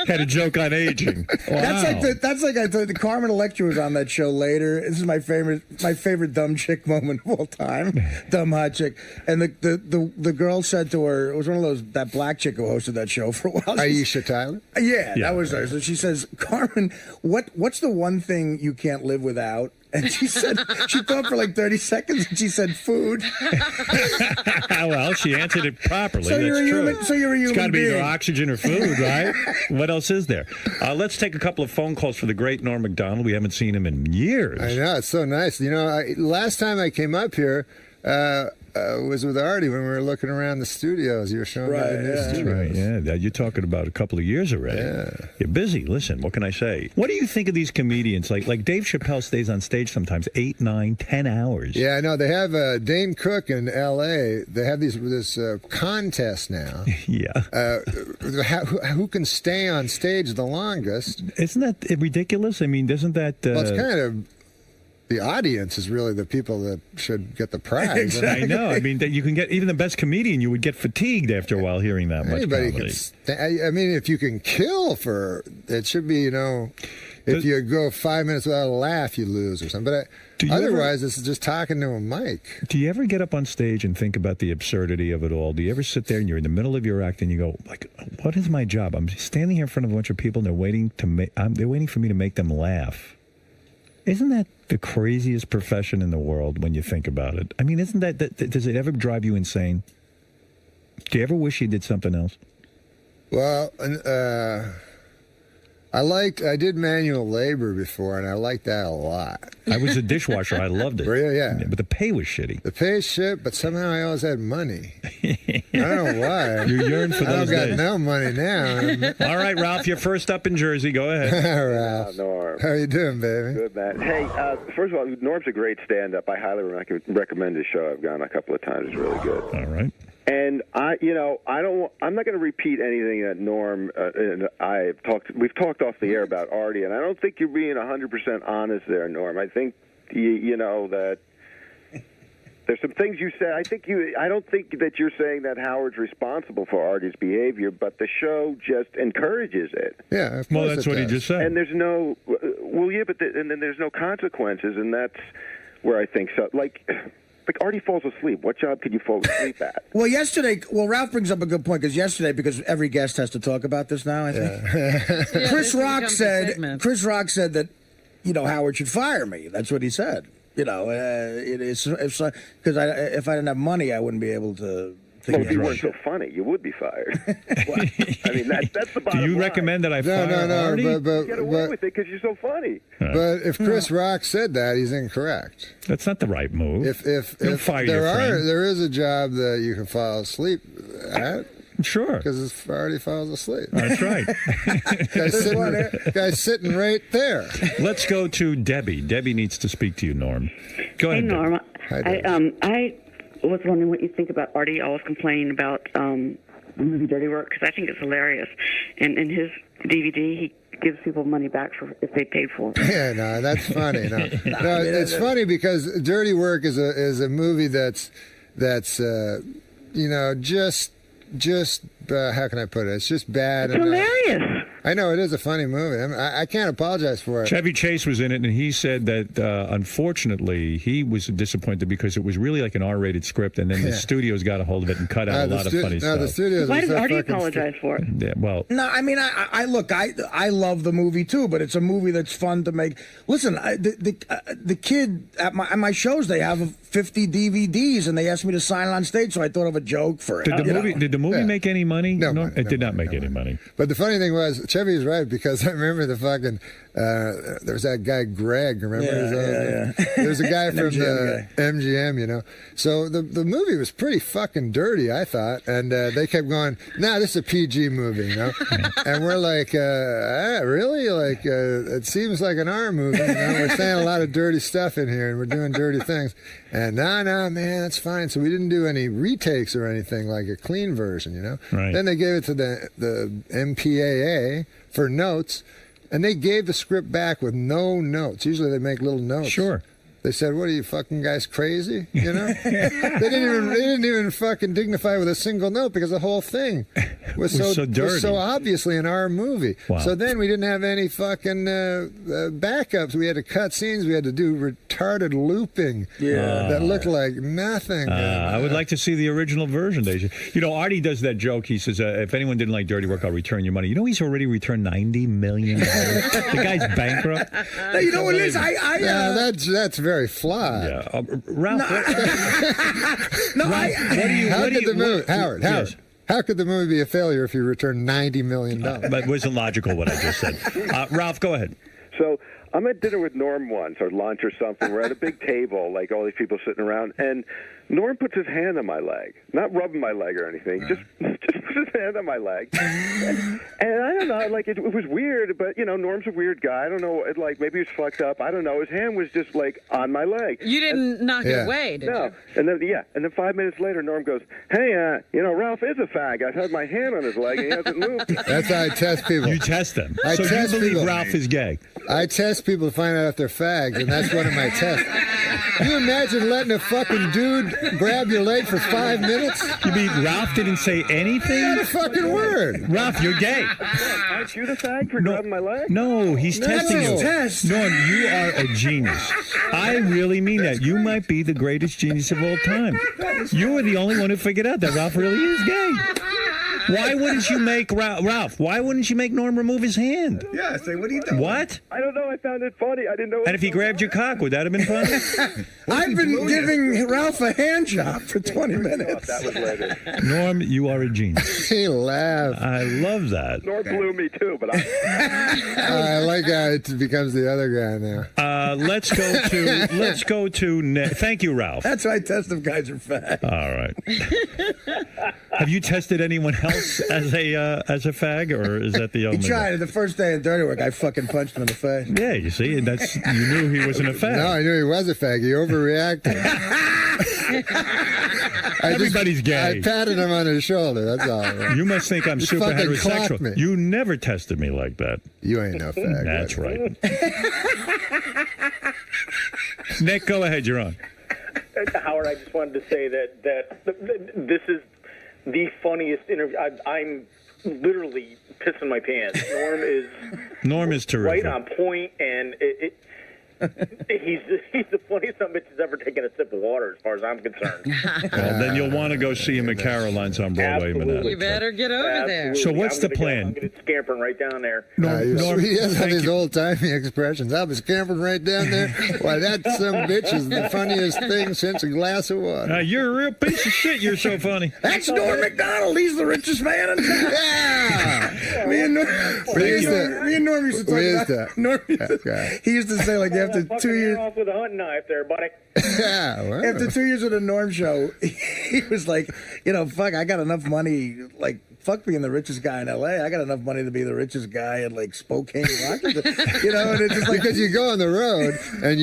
Had a joke on aging. Wow. That's like I told the Carmen Electra was on that show later. This is my favorite dumb chick moment of all time. Dumb hot chick. And the girl said to her, it was one of that black chick who hosted that show for a while. Aisha Tyler? Yeah, that was her. So she says, Carmen, what's the one thing you can't live without? And she said, she thought for like 30 seconds and she said food. Well, she answered it properly. So you're a human. So you're a human. It's got to be being. either oxygen or food, right? What else is there? Let's take a couple of phone calls for the great Norm Macdonald. We haven't seen him in years. I know, it's so nice. Last time I came up here was with Artie when we were looking around the studios. You were showing me the new studios. Right, yeah. You're talking about a couple of years already. Yeah. You're busy. Listen, what can I say? What do you think of these comedians? Like Dave Chappelle stays on stage sometimes 8, 9, 10 hours. Yeah, I know. They have Dane Cook in L.A. They have this contest now. Yeah. Who can stay on stage the longest? Isn't that ridiculous? I mean, doesn't that... Well, it's kind of... The audience is really the people that should get the prize. Exactly. I know. I mean, that you can get even the best comedian. You would get fatigued after a while hearing that much Anybody comedy. I mean, if you can kill for it, should be if you go 5 minutes without a laugh, you lose or something. But otherwise, this is just talking to a mic. Do you ever get up on stage and think about the absurdity of it all? Do you ever sit there and you're in the middle of your act and you go, like, what is my job? I'm standing here in front of a bunch of people and they're waiting for me to make them laugh. Isn't that the craziest profession in the world when you think about it? I mean, isn't that does it ever drive you insane? Do you ever wish you did something else? Well, I did manual labor before, and I liked that a lot. I was a dishwasher. I loved it. Really? Yeah. But the pay was shitty. The pay is shit, but somehow I always had money. I don't know why. You yearn for those days. I don't got no money now. All right, Ralph, you're first up in Jersey. Go ahead. Ralph. Norm. How you doing, baby? Good, man. Hey, first of all, Norm's a great stand-up. I highly recommend his show. I've gone a couple of times. It's really good. All right. And I'm not going to repeat anything that Norm and we've talked off the air about Artie, and I don't think you're being 100% honest there, Norm. I think you know that There's some things you said. I don't think that you're saying that Howard's responsible for Artie's behavior, but the show just encourages it. Yeah, of course Well, that's what he just said. And there's no, and then there's no consequences, and that's where I think so. Like Artie falls asleep. What job could you fall asleep at? Well, Ralph brings up a good point because every guest has to talk about this now. I think Chris Rock said that Howard should fire me. That's what he said. It is because if I didn't have money, I wouldn't be able to. Well, if you weren't so funny, you would be fired. I mean, that's the bottom Do you line. recommend that I fire Artie? But get away with it because you're so funny. But if Chris Rock said that, he's incorrect. That's not the right move. If fire your friend. there is a job that you can fall asleep at. Sure. Because Artie falls asleep. That's right. Guy's sitting right there. Let's go to Debbie. Debbie needs to speak to you, Norm. Go ahead, Norm. Hi, Debbie. I was wondering what you think about Artie always complaining about the movie Dirty Work, because I think it's hilarious. And in his DVD, he gives people money back if they paid for it. Yeah, no, that's funny. No, it's funny because Dirty Work is a movie that's just how can I put it? It's just bad. It's hilarious. I know it is a funny movie. I can't apologize for it. Chevy Chase was in it, and he said that unfortunately he was disappointed because it was really like an R-rated script, and then the studios got a hold of it and cut out a lot of funny stuff. The studios. Why does Artie apologize for it? Yeah, well, no, I mean, I love the movie too, but it's a movie that's fun to make. Listen, the kid at my shows, they have 50 DVDs, and they asked me to sign it on stage, so I thought of a joke for it. Did the movie make any money? No, it did not make any money. But the funny thing was, Chevy's right, because I remember the fucking there was that guy Greg. Remember? There was a guy from the MGM, So the movie was pretty fucking dirty, I thought, and they kept going, "Nah, this is a PG movie," And we're like, "Really? Like, it seems like an R movie. We're saying a lot of dirty stuff in here, and we're doing dirty things." And no, man, that's fine. So we didn't do any retakes or anything, like a clean version, Right. Then they gave it to the MPAA for notes, and they gave the script back with no notes. Usually they make little notes. Sure. They said, "What are you fucking guys crazy?" They didn't even fucking dignify with a single note because the whole thing was so dirty. Was so obviously an R movie. Wow. So then we didn't have any fucking backups. We had to cut scenes. We had to do retarded looping that looked like nothing. I would like to see the original version. Artie does that joke. He says, "If anyone didn't like Dirty Work, I'll return your money." He's already returned $90 million. The guy's bankrupt. No, you know what it is? That's very flawed. Yeah, Ralph. Howard. Yes. How could the movie be a failure if you returned $90 million? That wasn't logical what I just said. Ralph, go ahead. So I'm at dinner with Norm once, or lunch or something. We're at a big table, like all these people sitting around, and Norm puts his hand on my leg, not rubbing my leg or anything, just puts his hand on my leg. And I don't know, like it was weird, but Norm's a weird guy. I don't know, maybe he was fucked up. I don't know. His hand was just like on my leg. You didn't knock it away, did you? And then 5 minutes later, Norm goes, "Hey, Ralph is a fag. I've had my hand on his leg and he hasn't moved." That's how I test people. You test them. I test you believe people. Ralph is gay? I test people to find out if they're fags, and that's one of my tests. Can you imagine letting a fucking dude grab your leg for 5 minutes? You mean Ralph didn't say anything? Not a fucking word. Ralph, you're gay. Aren't you the fag for grabbing my leg? No, he's testing you. Norm, you are a genius. I really mean that. You might be the greatest genius of all time. You were the only one who figured out that Ralph really is gay. Why wouldn't you make Ralph? Why wouldn't you make Norm remove his hand? Yeah, say, what are you doing? What? I don't know. I found it funny. I didn't know. And if he grabbed your cock, would that have been funny? I've been giving Ralph a hand job for 20 minutes. That was later. Norm, you are a genius. He laughed. I love that. Norm blew me too, but I like how it becomes the other guy now. Let's go to Nick. Thank you, Ralph. That's why I test if guys are fat. All right. Have you tested anyone else as a fag, or is that the only? He tried it the first day in Dirty Work. I fucking punched him in the face. Yeah, you see, and you knew he wasn't a fag. No, I knew he was a fag. He overreacted. Everybody's gay. I patted him on his shoulder. That's all. You must think I'm Just super fucking heterosexual. clocked me. You never tested me like that. You ain't no fag. That's right. Nick, go ahead. You're on. Howard, I just wanted to say that this is the funniest interview. I'm literally pissing my pants. Norm is terrific. Right on point, and he's the funniest son of a bitch that's ever taken a sip of water, as far as I'm concerned. Well, then you'll want to go see him at Caroline's on Broadway. Absolutely. You better get over there. So what's the plan? I'm going to scampering right down there. Norm, he has all these old-timey expressions. I'll be scampering right down there. Why, that some bitch is the funniest thing since a glass of water. You're a real piece of shit. You're so funny. That's Norm Macdonald. He's the richest man in town. Yeah. Me and Norm used to talk about Norm. He used to say, like, after 2 years off with a hunting knife there, buddy. Yeah, well. After 2 years of the Norm show, he was like, fuck, I got enough money, like, fuck being the richest guy in L.A. I got enough money to be the richest guy in, like, Spokane, Washington. And it's just like... Because you go on the road, and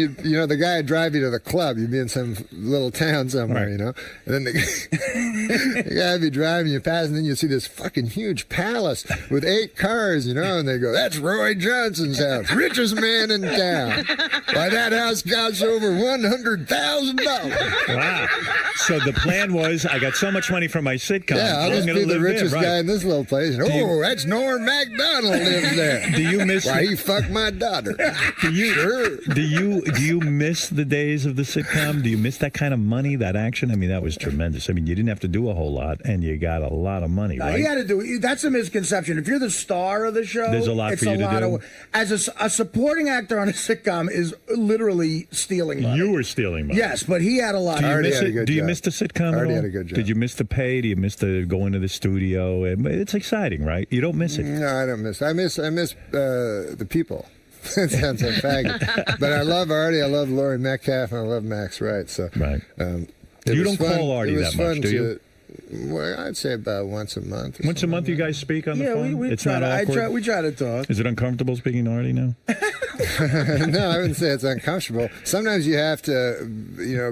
the guy would drive you to the club. You'd be in some little town somewhere, right. And then the guy would be driving you past, and then you see this fucking huge palace with 8 cars, and they go, that's Roy Johnson's house, richest man in town. Why, that house costs over $100,000. Wow. So the plan was, I got so much money from my sitcom. Yeah, I'll just be the richest guy in this little place. That's Norm Macdonald lives there. Do you miss? Why, he fucked my daughter. Do you miss the days of the sitcom? Do you miss that kind of money, that action? I mean, that was tremendous. I mean, you didn't have to do a whole lot, and you got a lot of money, right? You had to do. That's a misconception. If you're the star of the show, there's a lot for you to do. As a supporting actor on a sitcom is literally stealing money. You were stealing money. Yes, but he had a lot. Do you miss the sitcom? Artie had a good job. Did you miss the pay? Do you miss the going to the studio? It's exciting, right? You don't miss it. No, I don't miss. I miss the people. That sounds like faggot. But I love Artie. I love Laurie Metcalf, and I love Max Wright. So right. You don't call Artie that much, do you? Well, I'd say about once a month. Once a month, you guys speak on the phone. We it's try not awkward. We try to talk. Is it uncomfortable speaking to Artie now? No, I wouldn't say it's uncomfortable. Sometimes you have to,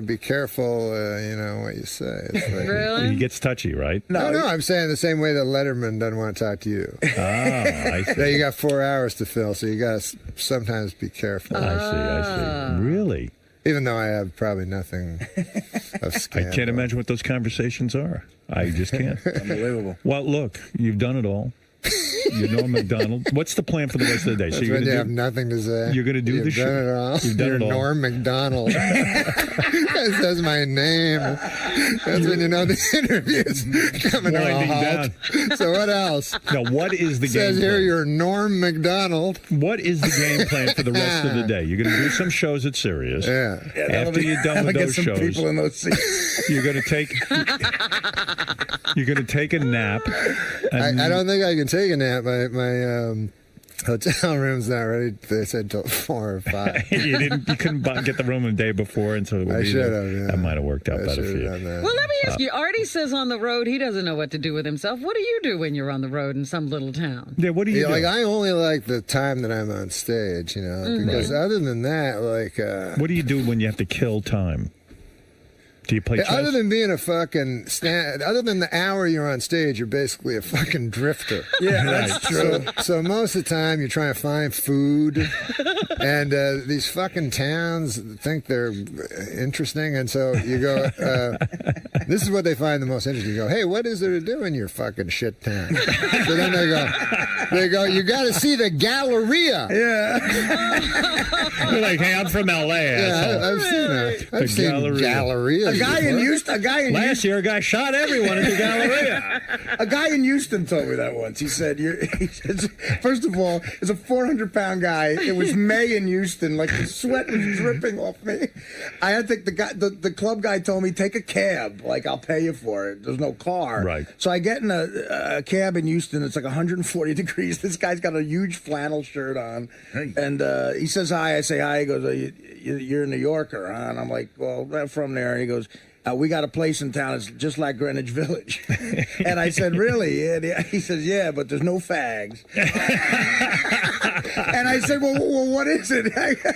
be careful, what you say. It's like, really? He gets touchy, right? No, I'm saying the same way that Letterman doesn't want to talk to you. I see. Now you got 4 hours to fill, so you got to sometimes be careful. I see. Really? Even though I have probably nothing of scandal. I can't imagine what those conversations are. I just can't. Unbelievable. Well, look, you've done it all. You're Norm Macdonald. What's the plan for the rest of the day? So you have nothing to say. You're going to do the show. Done it all. You've done You're it all. Norm Macdonald. That says my name. That's when you know the interview's coming to a halt. So what else? Now, what is the game plan? It says here plan? you're Norm Macdonald. What is the game plan for the rest of the day? You're going to do some shows at Sirius. Yeah. After you're done with those shows, people in those seats. you're going to take a nap. I don't think I can take a nap. My hotel room's not ready. They said till 4 or 5. You couldn't get the room the day before, and so I should have. Yeah. That might have worked out better for you. Well, let me ask you. Artie says on the road he doesn't know what to do with himself. What do you do when you're on the road in some little town? Yeah, what do you do? Like, I only like the time that I'm on stage, because other than that, like, what do you do when you have to kill time? Do you play chess? Other than being a fucking other than the hour you're on stage, you're basically a fucking drifter. Yeah, that's true. So most of the time you're trying to find food, and these fucking towns think they're interesting, and so you go. This is what they find the most interesting. You go, hey, what is there to do in your fucking shit town? So then they go, you got to see the Galleria. Yeah. You're like, hey, I'm from L.A. Yeah, I've seen that. I've seen Galleria. Last year, a guy shot everyone at the Galleria. A guy in Houston told me that once. He said, first of all, it's a 400-pound guy. It was May in Houston. Like, the sweat was dripping off me. I had to think the club guy told me, take a cab. Like, I'll pay you for it. There's no car. Right. So I get in a cab in Houston. It's like 140 degrees. This guy's got a huge flannel shirt on. Hey. And he says hi. I say hi. He goes, you're a New Yorker, huh? And I'm like, well, I'm from there. And he goes, we got a place in town. It's just like Greenwich Village. And I said, really? And he says, yeah, but there's no fags. And I said, well, what is it?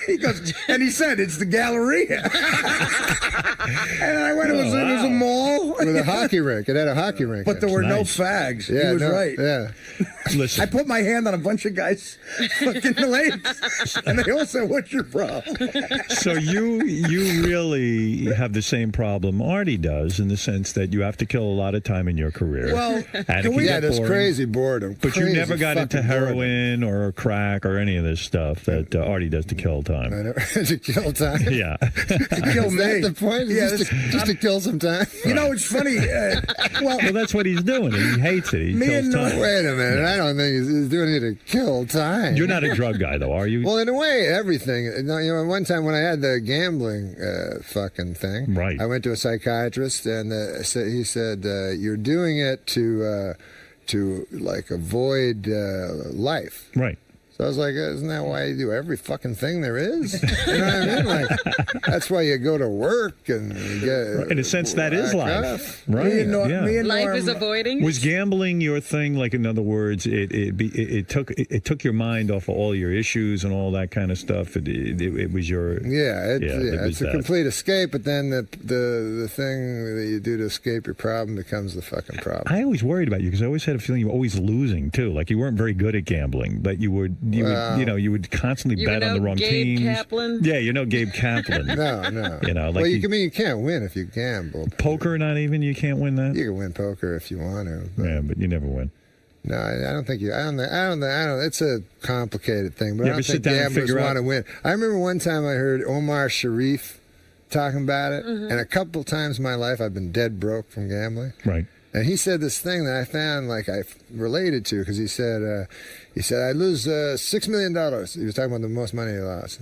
He goes, and he said, it's the Galleria. And I went, it was a mall. With a hockey rink. It had a hockey rink. But there were no fags. Yeah, he was right. Yeah. Listen. I put my hand on a bunch of guys' fucking legs, and they all said, what's your problem? So you really have the same problem Artie does, in the sense that you have to kill a lot of time in your career. Well, there's crazy boredom. But you never got into heroin or crack or any of this stuff that Artie does to kill time. To kill time? Yeah. To kill me. Is that the point? Yeah, just to kill some time? You know, it's funny. Well, that's what he's doing. He hates it. He kills time. Wait a minute. I don't think he's doing it to kill time. You're not a drug guy, though, are you? Well, in a way, everything. You know, one time when I had the gambling fucking thing, right. I went to a psychiatrist, and he said, you're doing it to like avoid life. Right. So I was like, isn't that why you do every fucking thing there is? You know what I mean? Like, that's why you go to work and you get. In a sense, that is life. Right. Me and life is avoiding. Was gambling your thing? Like, in other words, it took your mind off of all your issues and all that kind of stuff. It was your. It's a complete escape, but then the thing that you do to escape your problem becomes the fucking problem. I always worried about you because I always had a feeling you were always losing too. Like, you weren't very good at gambling, but you would constantly bet on the wrong Gabe teams. Kaplan? Yeah, Gabe Kaplan. No. You know, like well, you can't win if you gamble. Poker, not even. You can't win that. You can win poker if you want to. But you never win. No, I don't think you. I don't. It's a complicated thing, but I don't think gamblers want to win. I remember one time I heard Omar Sharif talking about it, and a couple times in my life I've been dead broke from gambling. Right. And he said this thing that I found like I related to, because he said I lose $6 million. He was talking about the most money he lost.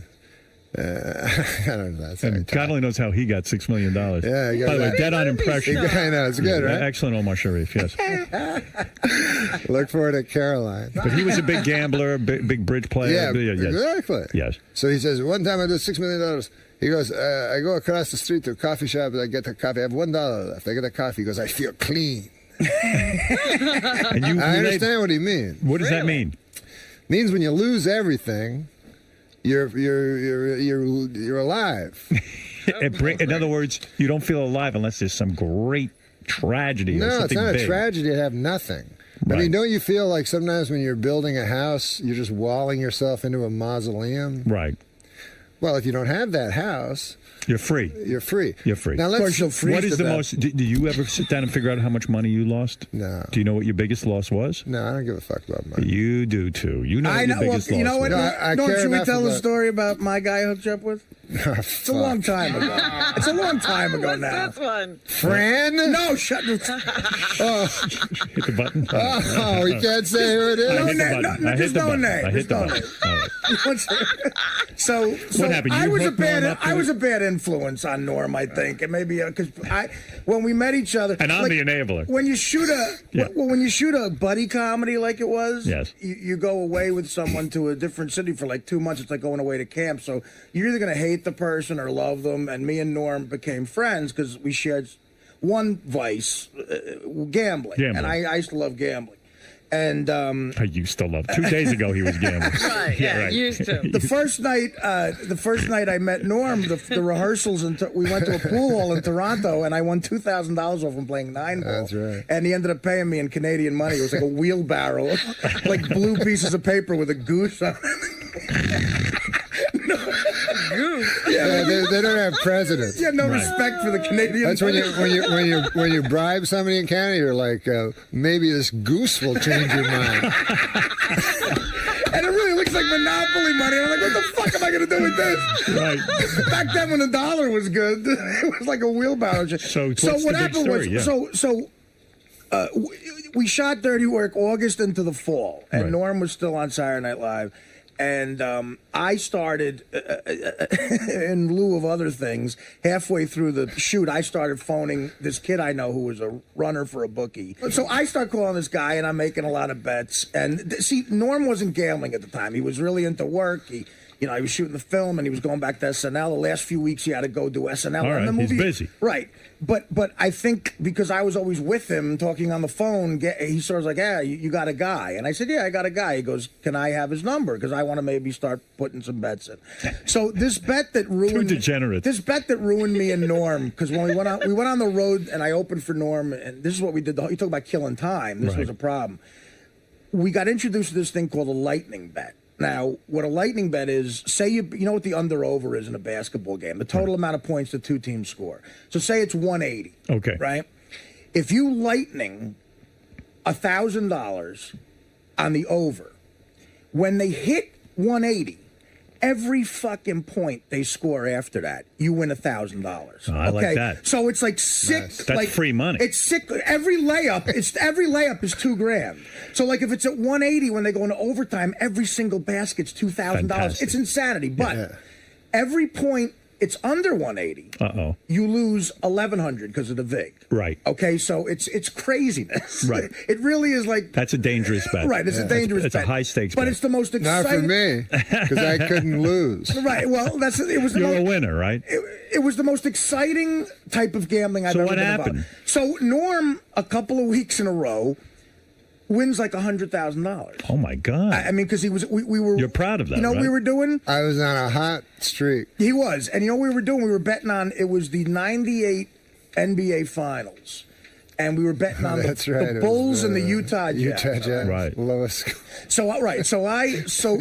I don't know. And God only knows how he got $6 million. Yeah. By the way, dead on impression. I know, it's good, right? Excellent, Omar Sharif. Yes. Look forward to Caroline. But he was a big gambler, big bridge player. Yeah, exactly. Yes. So he says, one time I lose $6 million. He goes, I go across the street to a coffee shop and I get the coffee. I have $1 left. I get the coffee. He goes, I feel clean. And I understand what he means. What does that mean? Means when you lose everything, you're alive. In other words, you don't feel alive unless there's some great tragedy or something big. No, it's not a tragedy to have nothing. Right. I mean, don't you feel like sometimes when you're building a house, you're just walling yourself into a mausoleum? Right. Well, if you don't have that house, you're free. You're free. You're free. Now, what is the most? Do you ever sit down and figure out how much money you lost? No. Do you know what your biggest loss was? No, I don't give a fuck about money. You do too. You know what your biggest loss you know what? was. Should we tell the story about my guy I hooked you up with? It's a long time ago. It's a long time ago now. What's this one? Fran? No, shut the. Hit the button. Oh, we can't say who it is. I hit the button. I hit the button. So what happened? I was a bad influence on Norm, I think, and maybe because when we met each other, and I'm the enabler. When you shoot a buddy comedy like it was, yes, you go away with someone to a different city for like 2 months. It's like going away to camp. So you're either going to hate the person or love them. And me and Norm became friends because we shared one vice, gambling. And I used to love gambling. And I used to love. 2 days ago, he was gambling. Right, right. Used to. The first night I met Norm, the rehearsals, and we went to a pool hall in Toronto, and I won $2,000 off him playing 9-ball. That's right. And he ended up paying me in Canadian money. It was like a wheelbarrow, like blue pieces of paper with a goose on it. Yeah, they don't have presidents. You have no respect for the Canadian. That's when you bribe somebody in Canada, you're like, maybe this goose will change your mind. And it really looks like Monopoly money. I'm like, what the fuck am I going to do with this? Right. Back then, when the dollar was good, it was like a wheelbarrow. So what happened was, we shot Dirty Work August into the fall, and Norm was still on Saturday Night Live. And I started, in lieu of other things, halfway through the shoot, I started phoning this kid I know who was a runner for a bookie. So I start calling this guy, and I'm making a lot of bets. And see, Norm wasn't gambling at the time. He was really into work. He he was shooting the film and he was going back to SNL. The last few weeks he had to go do SNL. All right, and the movie, he's busy. Right. But I think because I was always with him talking on the phone, he sort of was like, yeah, you got a guy. And I said, yeah, I got a guy. He goes, can I have his number? Because I want to maybe start putting some bets in. So this bet that ruined This bet that ruined me and Norm, because when we went on the road and I opened for Norm, and this is what we did. You talk about killing time. This was a problem. We got introduced to this thing called a lightning bet. Now, what a lightning bet is, say you know what the under-over is in a basketball game, the total amount of points the two teams score. So say it's 180. Okay. Right? If you lightning $1,000 on the over, when they hit 180, every fucking point they score after that, you win $1,000. Oh, I like that. So it's like sick. Nice. That's free money. It's sick. Every layup is $2,000. So like if it's at 180 when they go into overtime, every single basket's $2,000. It's insanity. But every point it's under 180, you lose 1,100 because of the vig. Right. Okay, so it's craziness. Right. It really is like that's a dangerous bet. Right. It's a dangerous bet. It's a high stakes bet. But it's the most exciting. Not for me, because I couldn't lose. Right. Well, You're a winner, right? It was the most exciting type of gambling I've ever been involved. So what happened? So Norm, a couple of weeks in a row, wins like $100,000. Oh my God! I mean, because we were. You're proud of that, You know right? what we were doing? I was on a hot streak. He was, and you know what we were doing? We were betting on. It was the '98 NBA Finals, and we were betting on the Bulls and the Utah Jazz. Right. Lowest. So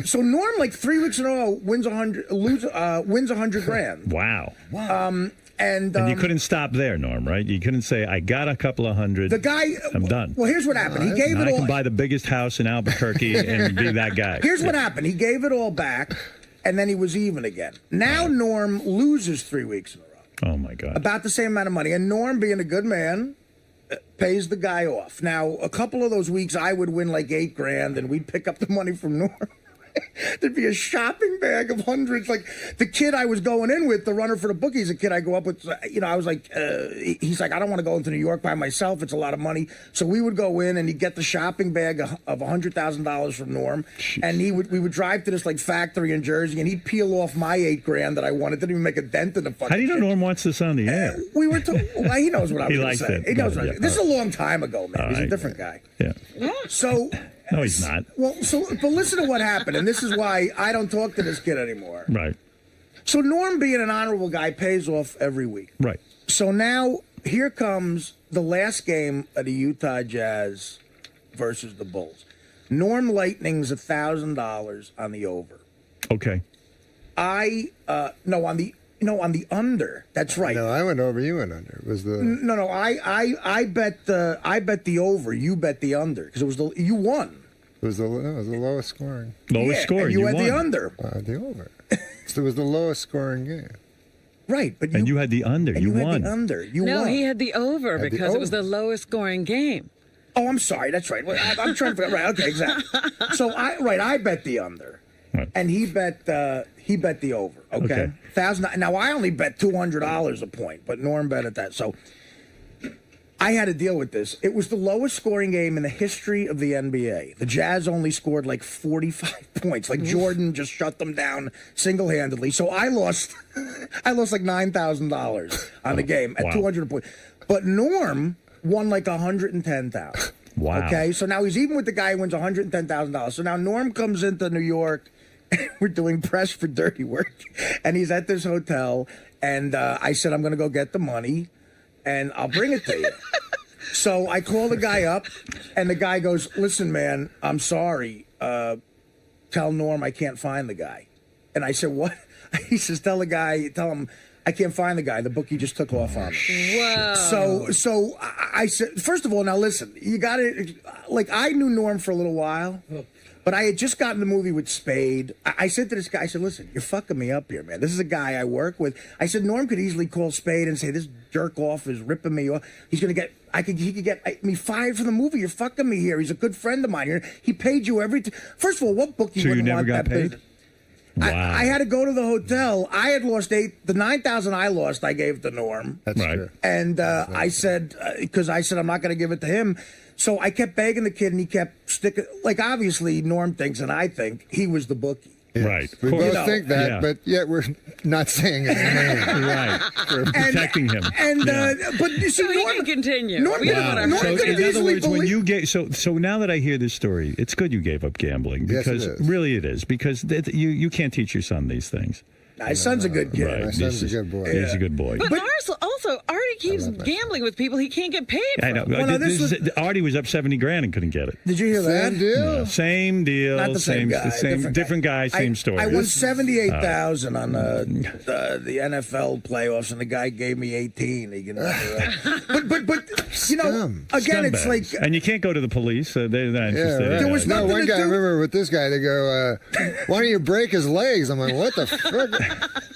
so Norm like 3 weeks in a row wins wins $100,000. Wow. And you couldn't stop there, Norm, right? You couldn't say, I got a couple of hundred. The guy. I'm done. Well, here's what happened. He gave now it all. I can buy the biggest house in Albuquerque and be that guy. Here's what happened. He gave it all back, and then he was even again. Now Norm loses 3 weeks in a row. Oh, my God. About the same amount of money. And Norm, being a good man, pays the guy off. Now, a couple of those weeks, I would win like $8,000, and we'd pick up the money from Norm. There'd be a shopping bag of hundreds. Like the kid I was going in with, the runner for the bookies, a kid I go up with, I was like, he's like, I don't want to go into New York by myself. It's a lot of money. So we would go in and he'd get the shopping bag of $100,000 from Norm. Jeez. And we would drive to this like factory in Jersey and he'd peel off my $8,000 that I wanted. Didn't even make a dent in the fucking How do you know shit. Norm wants this on the air? We were well, he knows what I was going to say. It. He knows what This is a long time ago, man. He's a different guy. Yeah. So... No, he's not. Well, but listen to what happened, and this is why I don't talk to this kid anymore. Right. So Norm, being an honorable guy, pays off every week. Right. So now here comes the last game of the Utah Jazz versus the Bulls. Norm lightnings $1,000 on the over. Okay. On the under. That's right. No, I went over. You went under. It was the no. I bet the over. You bet the under because it was you won. It was the lowest scoring. Lowest scoring. And you had won. the under. The over. So it was the lowest scoring game. Right, but you had the under. You won. Had the under. You no, won. he had the over because it was the lowest scoring game. Oh, I'm sorry. That's right. I'm trying to figure. Right. Okay. Exactly. So I bet the under, right. And he bet the over. Okay. 1,000. Now I only bet $200 a point, but Norm bet at that. So I had to deal with this. It was the lowest scoring game in the history of the NBA. The Jazz only scored like 45 points. Like Jordan just shut them down single-handedly. So I lost like $9,000 on the game at 200 points. But Norm won like 110,000. Wow. Okay, so now he's even with the guy who wins $110,000. So now Norm comes into New York. We're doing press for Dirty Work, and he's at this hotel. And I said, I'm going to go get the money, and I'll bring it to you. So I call the guy up, and the guy goes, listen, man, I'm sorry. Tell Norm I can't find the guy. And I said, what? He says, tell him I can't find the guy. The bookie just took off on me. Wow. So I said, first of all, now listen, you got to, like, I knew Norm for a little while. But I had just gotten the movie with Spade. I said to this guy, I said, listen, you're fucking me up here, man. This is a guy I work with. I said, Norm could easily call Spade and say, this jerk off is ripping me off. He could get me fired from the movie. You're fucking me here. He's a good friend of mine. He paid you everything. First of all, what bookie wouldn't want that business? Wow. I had to go to the hotel. I had lost the $9,000 I lost, I gave to Norm. That's true. And I said, because I said, I'm not going to give it to him. So I kept begging the kid, and he kept sticking. Like, obviously, Norm thinks, and I think, he was the bookie. Yes. Right. We both think that, Yeah. but yet we're not saying his name. Right. We're protecting him. And but you see, So he can continue. Norm, We don't want to Norm hurt could him. have In other easily words, when believed. you get so now that I hear this story, it's good you gave up gambling Yes, it because is. really it is because you can't teach your son these things. My son's a good kid. Right. My son's a good boy. He's a good boy. But also, Artie keeps gambling with people he can't get paid for. I know. Well, no, Artie was up $70,000 and couldn't get it. Did you hear that? Same deal. Yeah, same deal. Not the same guy. Different guy. Same story. I won 78,000 on the NFL playoffs, and the guy gave me 18. He can, but you know, again, it's Scumbags. like, and you can't go to the police. They're not Yeah, interested. right. in There was that. no, nothing one to guy, I do. remember with this guy, they go, why don't you break his legs? I'm like, what the fuck?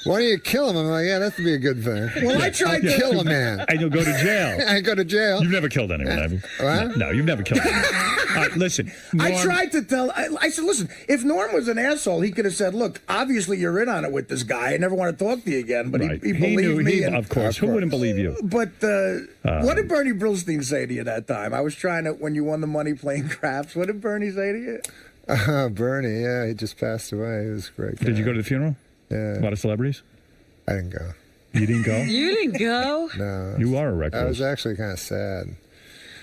Why don't you kill him? I'm like, yeah, that'd be a good thing. well, I tried to Kill a man. And you'll go to jail. I go to jail. You've never killed anyone, have you? What? No, you've never killed anyone. All right, listen. I Norm- tried to tell. I said, listen, if Norm was an asshole, he could have said, look, obviously you're in on it with this guy. I never want to talk to you again. But Right. he believed knew, me. and- of course. Who wouldn't believe you? But what did Bernie Brillstein say to you that time? I was trying to, when you won the money playing craps, what did Bernie say to you? Bernie, yeah, he just passed away. He was a great guy. Did you go to the funeral? Yeah. A lot of celebrities? I didn't go. You didn't go? You didn't go? No. You are a I recluse. was actually kind of sad.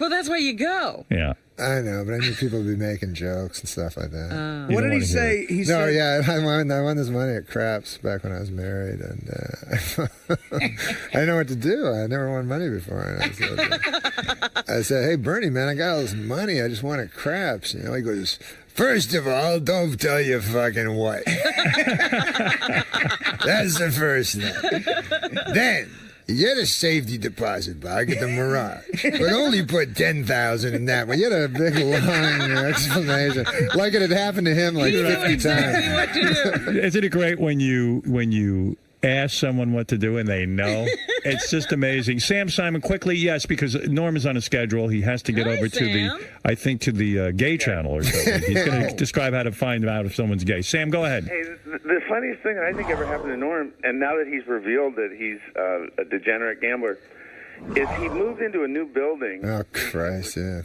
Well, that's why you go. Yeah. I know, but I knew people would be making jokes and stuff like that. You What don't did he wanna say? He No, said, yeah, I won this money at craps back when I was married, and I didn't know what to do. I never won money before. And I said, hey, Bernie, man, I got all this money. I just won at craps. You know, he goes, first of all, don't tell your fucking wife. That's the first thing. Then, you get a safety deposit box at the Mirage, but only put 10,000 in that one. You had a big long explanation, like it had happened to him like He knew 50 exactly times. what to do. Isn't it great when you ask someone what to do and they know? It's just amazing. Sam Simon, quickly, yes, because Norm is on a schedule. He has to get Hi, over to Sam. to the gay channel or something. He's going to describe how to find out if someone's gay. Sam, go ahead. Hey, the funniest thing I think ever happened to Norm, and now that he's revealed that he's a degenerate gambler, is he moved into a new building. Oh, Christ, yeah.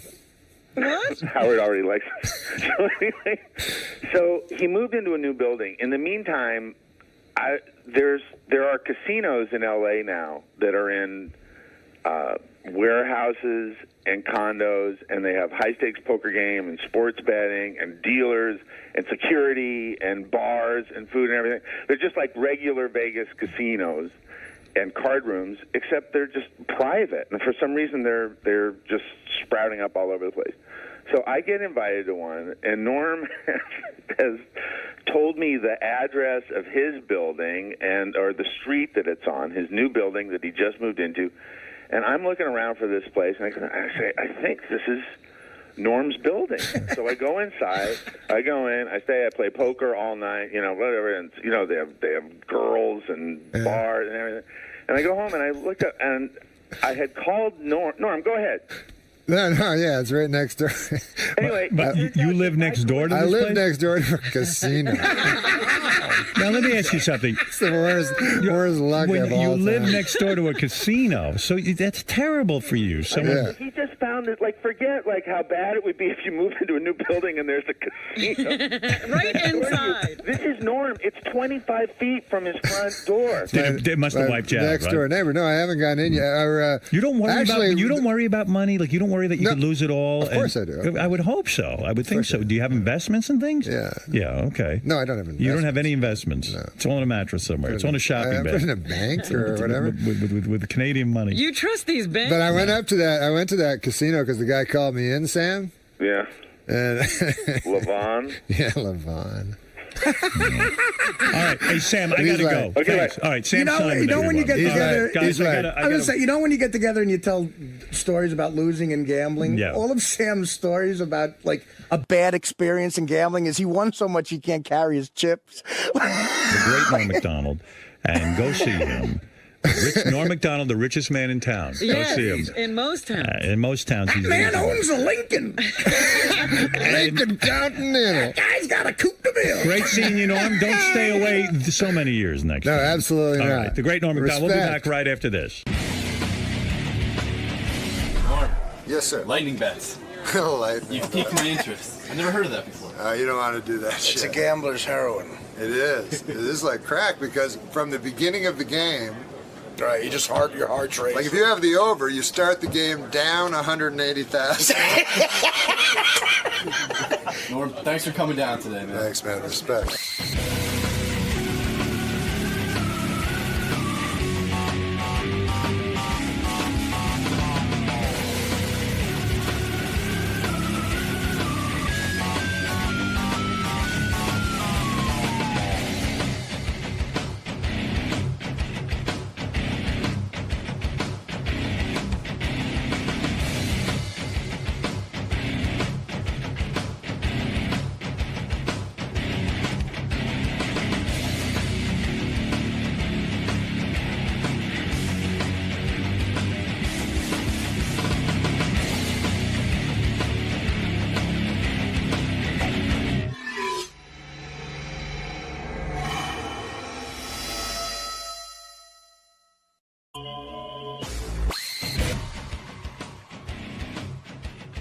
What? Howard already likes it. So anyway, so he moved into a new building. In the meantime, there are casinos in L.A. now that are in warehouses and condos, and they have high-stakes poker game and sports betting and dealers and security and bars and food and everything. They're just like regular Vegas casinos and card rooms, except they're just private. And for some reason, they're just sprouting up all over the place. So I get invited to one, and Norm has told me the address of his building or the street that it's on, his new building that he just moved into. And I'm looking around for this place, and I say, I think this is Norm's building. So I go inside, I go in, I stay, I play poker all night, whatever, and they have girls and bars and everything. And I go home and I look up, and I had called Norm. Norm, go ahead. No, yeah, it's right next door. Anyway, But you live next door to this I live place? next door to a casino. Now, let me ask you something. It's the worst luck When of all you live time. next door to a casino, so that's terrible for you. Yeah. he just found it, forget how bad it would be if you moved into a new building and there's a casino. Right inside. This is Norm. It's 25 feet from his front door. They must have wiped you out, Next right? door neighbor. No, I haven't gotten in yet. You don't worry actually, about you don't worry about money. Like you don't worry that you could lose it all. Of course I do. I would hope so. I would think so. Do you have investments and things? Yeah. Yeah. Okay. No, I don't have investments. You don't have any investments. No. It's all in a mattress somewhere. It's on a shopping I put it in bag. a bank or whatever. With Canadian money. You trust these banks? But I went up to that. I went to that casino because the guy called me in, Sam. Yeah. And Levon. yeah, Levon. All right. Hey, Sam, I He's got to right. go. Okay, Thanks. All right, Sam Simon, you know when you everyone. get All right, together- guys, He's right. I was gonna say, when you get together and you tell stories about losing and gambling, Yeah. all of Sam's stories about a bad experience in gambling is he won so much he can't carry his chips. The great Norm Macdonald, and go see him. Norm Macdonald, the richest man in town. Yes, go see him. in most towns. In most towns, he's Man the owns a Lincoln. Lincoln Continental. Guy's got a coupe de ville. Great seeing you, Norm. Don't stay away so many years next No, time. absolutely All not. right, the great Norm Macdonald. We'll be Respect. back right after this. Norm, Yes, sir. lightning bets. Light. You've piqued my interest. I've never heard of that before. You don't want to do that shit. It's a gambler's heroin. It is. It is like crack because from the beginning of the game, Right, you just your heart's racing. like if you have the over, you start the game down 180,000. Norm, thanks for coming down today, man. Thanks, man. Respect.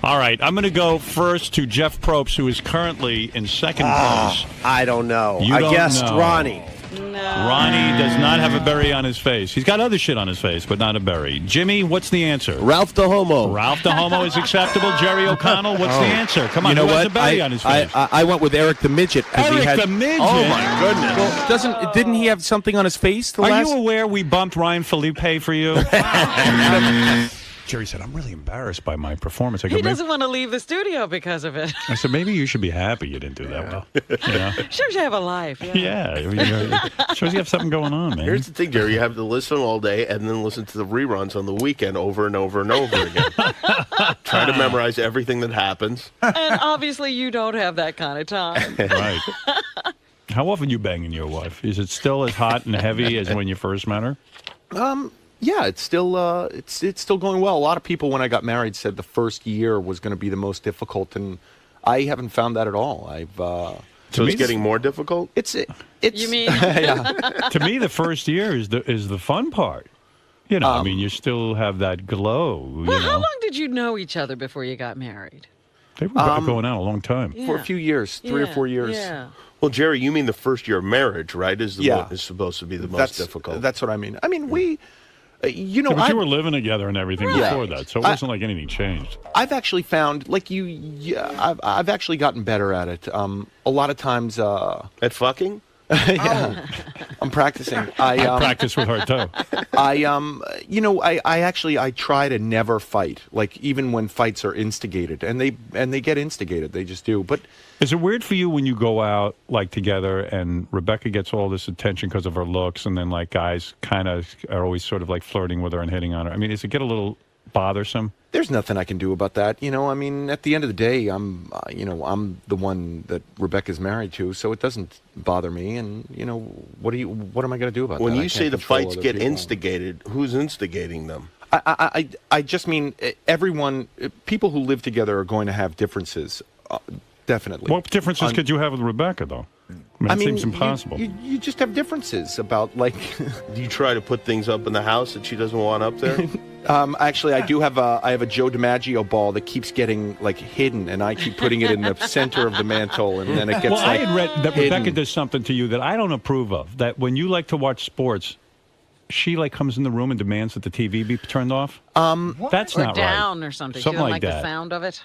All right, I'm going to go first to Jeff Probst, who is currently in second place. I don't know. You I don't guessed know. Ronnie. No. Ronnie does not have a berry on his face. He's got other shit on his face, but not a berry. Jimmy, what's the answer? Ralph the Homo. Ralph the Homo is acceptable. Jerry O'Connell, what's the answer? Come on, you know who has what? a berry on his face? I went with Eric the Midget. Eric the Midget? Oh, my goodness. Well, didn't he have something on his face? Are you aware we bumped Ryan Felipe for you? Jerry said, I'm really embarrassed by my performance. I go, He doesn't want to leave the studio because of it. I said, maybe you should be happy you didn't do that well. You know? Shows you have a life. Yeah. Yeah, I mean, shows you have something going on, man. Here's the thing, Jerry. You have to listen all day and then listen to the reruns on the weekend over and over and over again. Try to memorize everything that happens. And obviously you don't have that kind of time. Right. How often you banging your wife? Is it still as hot and heavy as when you first met her? Yeah, it's still still going well. A lot of people, when I got married, said the first year was going to be the most difficult, and I haven't found that at all. So it's getting more difficult? It's You mean? yeah. To me, the first year is the fun part. You know, I mean, you still have that glow. Well, how long did you know each other before you got married? They were going out a long time. For a few years, 3 or 4 years. Yeah. Well, Jerry, you mean the first year of marriage, right? Is supposed to be the most difficult. That's what I mean. I mean, we, but you were living together and everything before that, so it wasn't like anything changed. I've actually found, like I've actually gotten better at it. A lot of times, at fucking. Yeah, I'm practicing. I practice with her too. I try to never fight. Like even when fights are instigated, and they get instigated, they just do. But is it weird for you when you go out like together and Rebecca gets all this attention because of her looks, and then like guys kind of are always sort of like flirting with her and hitting on her? I mean, does it get a little bothersome? There's nothing I can do about that. I mean, at the end of the day, I'm the one that Rebecca's married to, so it doesn't bother me. And what am I going to do about that? When you say the fights get instigated, who's instigating them? I just mean everyone. People who live together are going to have differences, definitely. What differences could you have with Rebecca, though? I mean, it seems impossible. You just have differences about, like... Do you try to put things up in the house that she doesn't want up there? Actually, I have a Joe DiMaggio ball that keeps getting, like, hidden, and I keep putting it in the center of the mantle, and then it gets, I had read that hidden. Rebecca does something to you that I don't approve of, that when you like to watch sports, she, like, comes in the room and demands that the TV be turned off? That's not right. Or down or something. Something She doesn't like like that. the sound of it.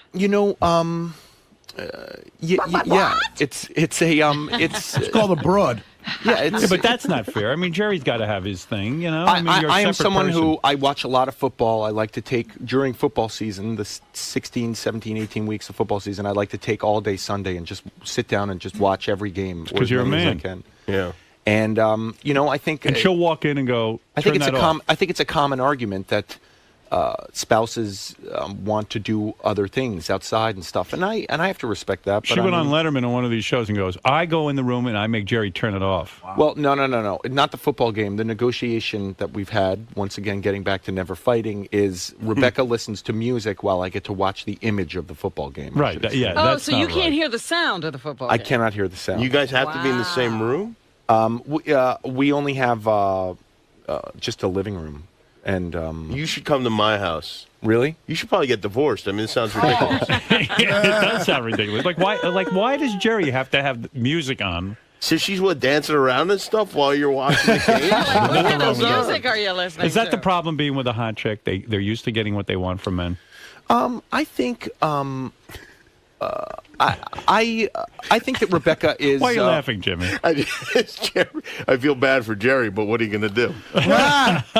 Yeah, it's called a broad. Yeah, but that's not fair. I mean, Jerry's got to have his thing, you know? I am someone person. who, I watch a lot of football. I like to take, during football season, the 16, 17, 18 weeks of football season, I like to take all day Sunday and just sit down and just watch every game. Because you're a man. Yeah. And, I think... And she'll walk in and go, I think it's a common argument that spouses want to do other things outside and stuff, and I have to respect that. But she went on Letterman on one of these shows and goes, I go in the room and I make Jerry turn it off. Wow. Well, no, not the football game. The negotiation that we've had, once again, getting back to never fighting, is Rebecca listens to music while I get to watch the image of the football game. Right, yeah. Oh, so you can't hear the sound of the football game. I cannot hear the sound. You guys have to be in the same room? We only have just a living room. And you should come to my house. Really? You should probably get divorced. I mean, it sounds ridiculous. It does sound ridiculous. Like why does Jerry have to have music on? So she's dancing around and stuff while you're watching the game? What music are you listening to? Is that the problem being with a hot chick? They're used to getting what they want from men. I think I think that Rebecca is. Why are you laughing, Jimmy? I feel bad for Jerry, but what are you going to do?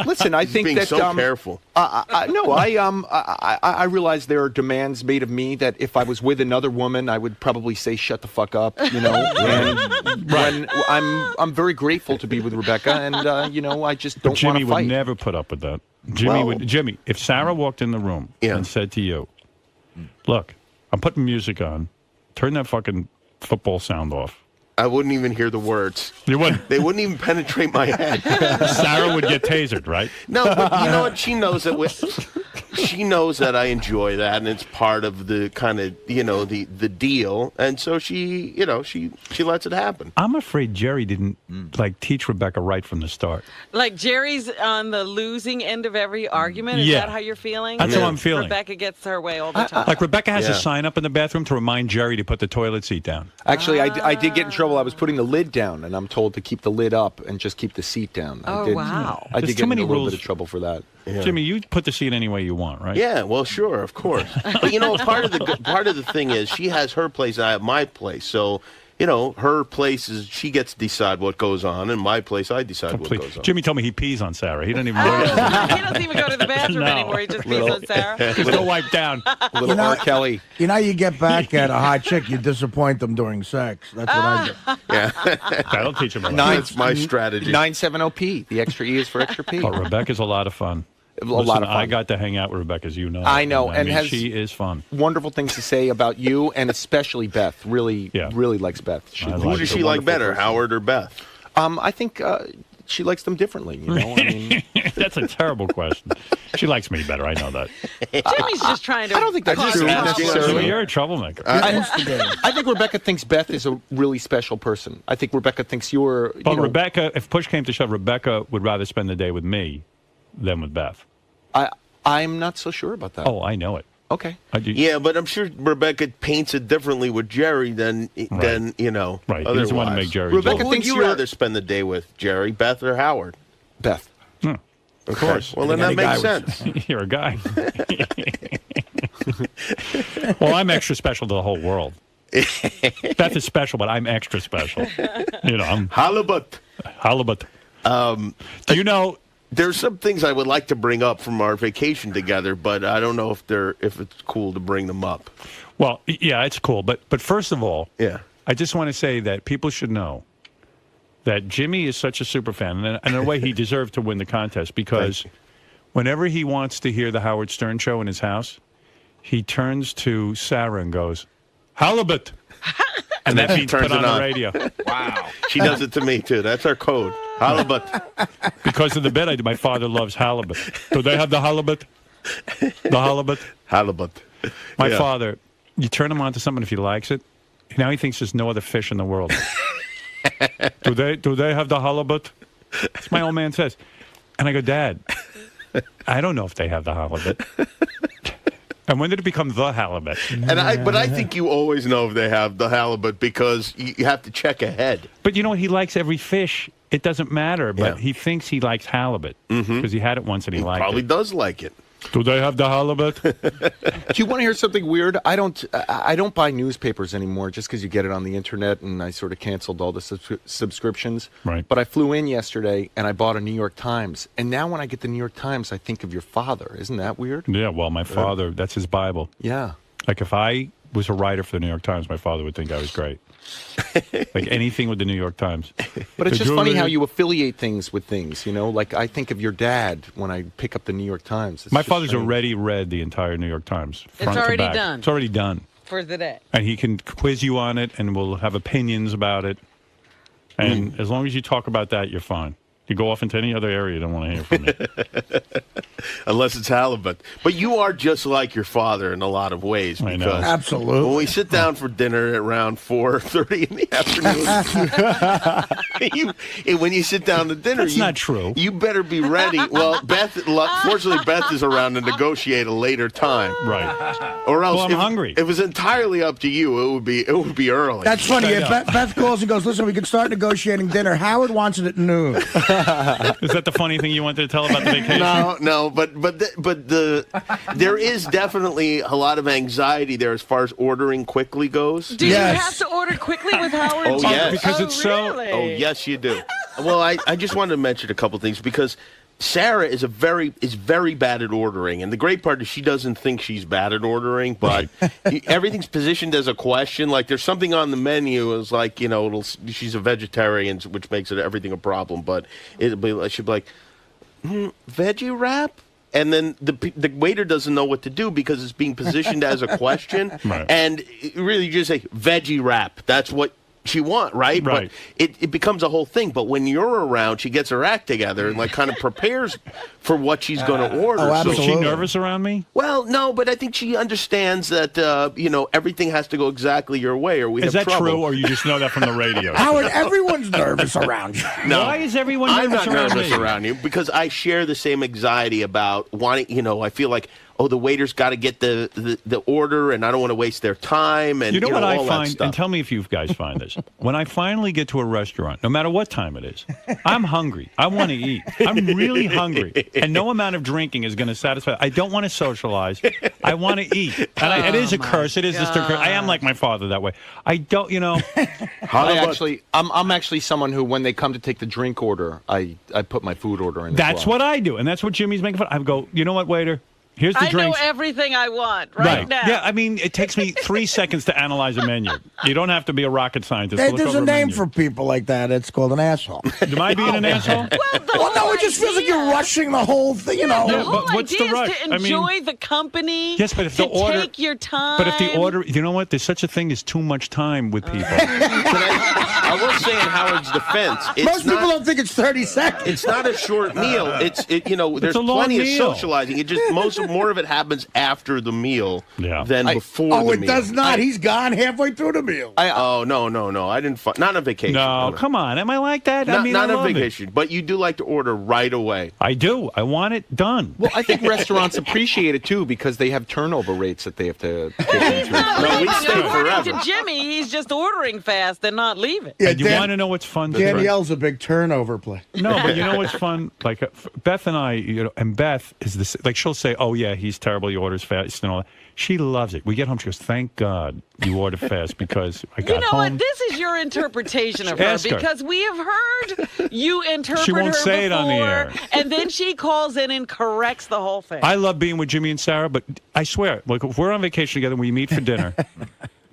Listen, I think being that so careful. I realize there are demands made of me that if I was with another woman, I would probably say shut the fuck up, And when I'm very grateful to be with Rebecca, and I just don't want to fight. Jimmy would never put up with that. Jimmy, if Sarah walked in the room and said to you, "Look, I'm putting music on. Turn that fucking football sound off." I wouldn't even hear the words. You wouldn't? They wouldn't even penetrate my head. Sarah would get tasered, right? No, but you know what? She knows that she knows that I enjoy that, and it's part of the kind of, the deal. And so she lets it happen. I'm afraid Jerry didn't, teach Rebecca right from the start. Like Jerry's on the losing end of every argument? Is that how you're feeling? That's how I'm feeling. Rebecca gets her way all the time. Like Rebecca has a sign up in the bathroom to remind Jerry to put the toilet seat down. Actually, I did get in trouble. I was putting the lid down, and I'm told to keep the lid up and just keep the seat down. Wow. I did get in a little bit of trouble for that. Yeah. Jimmy, you put the seat any way you want, right? Yeah, well, sure, of course. But part of the thing is she has her place, I have my place. So, her place is she gets to decide what goes on, and my place I decide what goes on. Jimmy told me he pees on Sarah. He doesn't even. He doesn't even go to the bathroom anymore. He just pees on Sarah. Just go wipe down. Little R. Kelly. You get back at a hot chick, you disappoint them during sex. That's what I do. Yeah, that'll teach him. That's my strategy. 970P. The extra E is for extra P. Oh, Rebecca's a lot of fun. Lot of fun. I got to hang out with Rebecca, as you know. I know, I mean, has she is fun. Wonderful things to say about you, and especially Beth. Really likes Beth. Who does she like better, Howard or Beth? I think she likes them differently. That's a terrible question. She likes me better. I know that. Jimmy's just trying to. I don't think that's true necessarily. You're a troublemaker. I think Rebecca thinks Beth is a really special person. I think Rebecca thinks you're. But Rebecca, if push came to shove, Rebecca would rather spend the day with me than with Beth. I'm not so sure about that. Oh, I know it. Okay. Yeah, but I'm sure Rebecca paints it differently with Jerry than Right. Otherwise. He doesn't want to make Jerry. Rebecca thinks you'd rather spend the day with Jerry, Beth, or Howard. Beth. Of course. Well, then that makes sense. You're a guy. Well, I'm extra special to the whole world. Beth is special, but I'm extra special. I'm Halibut. Do you know? There's some things I would like to bring up from our vacation together, but I don't know if it's cool to bring them up. Well, yeah, it's cool. But first of all, I just want to say that people should know that Jimmy is such a super fan, and in a way he deserved to win the contest, because whenever he wants to hear the Howard Stern show in his house, he turns to Sarah and goes, "Halibut." And that means put on the radio. Wow. She does it to me, too. That's our code. Halibut. Because of the bed I do, my father loves halibut. Do they have the halibut? The halibut? Halibut. My father, you turn him on to something if he likes it, now he thinks there's no other fish in the world. Do they have the halibut? That's what my old man says. And I go, Dad, I don't know if they have the halibut. And when did it become the halibut? But I think you always know if they have the halibut because you have to check ahead. But you know what? He likes every fish. It doesn't matter, but he thinks he likes halibut because he had it once and he liked it. Probably does like it. Do they have the halibut? Do you want to hear something weird? I don't buy newspapers anymore just because you get it on the internet, and I sort of canceled all the subscriptions. Right. But I flew in yesterday and I bought a New York Times, and now when I get the New York Times, I think of your father. Isn't that weird? Yeah. Well, my father, that's his Bible. Yeah. Like if I was a writer for the New York Times, my father would think I was great. Like anything with the New York Times. But it's just funny how you affiliate things with things, Like I think of your dad when I pick up the New York Times. My father's already read the entire New York Times. Front It's already to back. done. It's already done. For the day. And he can quiz you on it, and we'll have opinions about it. And as long as you talk about that, you're fine. You go off into any other area, you don't want to hear from me. Unless it's halibut. But you are just like your father in a lot of ways. I know. Because Absolutely. when we sit down for dinner at around 4:30 in the afternoon, when you sit down to dinner, That's not true. You better be ready. Well, fortunately, Beth is around to negotiate a later time. Right. Or else, Well, I'm hungry. If it was entirely up to you, it would be early. That's funny. If Beth calls and goes, listen, we can start negotiating dinner. Howard wants it at noon. Is that the funny thing you wanted to tell about the vacation? No, but there is definitely a lot of anxiety there as far as ordering quickly goes. Do you have to order quickly with Howard? Oh, yes. Because it's really? Oh, yes, you do. Well, I just wanted to mention a couple things because Sarah is very bad at ordering, and the great part is she doesn't think she's bad at ordering, but everything's positioned as a question. Like there's something on the menu is like she's a vegetarian, which makes everything a problem. But she'll be like, veggie wrap. And then the waiter doesn't know what to do because it's being positioned as a question. Right. And really you just say, veggie wrap. That's what she want, right? Right. But it becomes a whole thing. But when you're around, she gets her act together and kind of prepares for what she's going to order. Is she nervous around me? Well, no, but I think she understands that everything has to go exactly your way, or we Is have that trouble. true, or you just know that from the radio? Howard, everyone's nervous around you. No, Why is everyone I'm nervous not around nervous me? around you because I share the same anxiety about wanting. I feel like. Oh, the waiter's got to get the order, and I don't want to waste their time. And you know what I all that find, stuff. and tell me if you guys find this. When I finally get to a restaurant, no matter what time it is, I'm hungry. I want to eat. I'm really hungry, and no amount of drinking is going to satisfy. I don't want to socialize. I want to eat. And it is a curse. It is just a curse. I am like my father that way. I don't, I'm actually someone who, when they come to take the drink order, I put my food order in. That's what I do, and that's what Jimmy's making fun of. I go, you know what, waiter? Here's the I drinks. know everything I want right now. Yeah, I mean, it takes me 3 seconds to analyze a menu. You don't have to be a rocket scientist. to look There's over a name menu. for people like that. It's called an asshole. Am I being an asshole? Well, no, it just feels like you're rushing the whole thing. The Yeah, whole but what's idea the rush? is to enjoy the company. Yes, but if to the order, take your time. But if the order, you know what? There's such a thing as too much time with people. I will say in Howard's defense, Most people don't think it's 30 seconds. It's not a short meal. There's a long plenty meal. of socializing. It just more of it happens after the meal than before the meal. Oh, it does not. He's gone halfway through the meal. No. I didn't. Not on vacation. No, come on. Am I like that? Not, I mean, not I on love it. vacation. But you do like to order right away. I do. I want it done. Well, I think restaurants appreciate it too because they have turnover rates that they have to take into. No, we stay According forever. to Jimmy, he's just ordering fast and not leaving. Yeah, And you want to know what's fun? Danielle's a big turnover play. No, but you know what's fun? Like Beth and I, and Beth is this. Like she'll say, "Oh yeah, he's terrible. He orders fast and all that." She loves it. We get home, she goes, "Thank God you order fast because I got You know home." what? This is your interpretation of her Ask her. because we have heard you interpret She won't her say it on the before, air. and then she calls in and corrects the whole thing. I love being with Jimmy and Sarah, but I swear, like if we're on vacation together and we meet for dinner,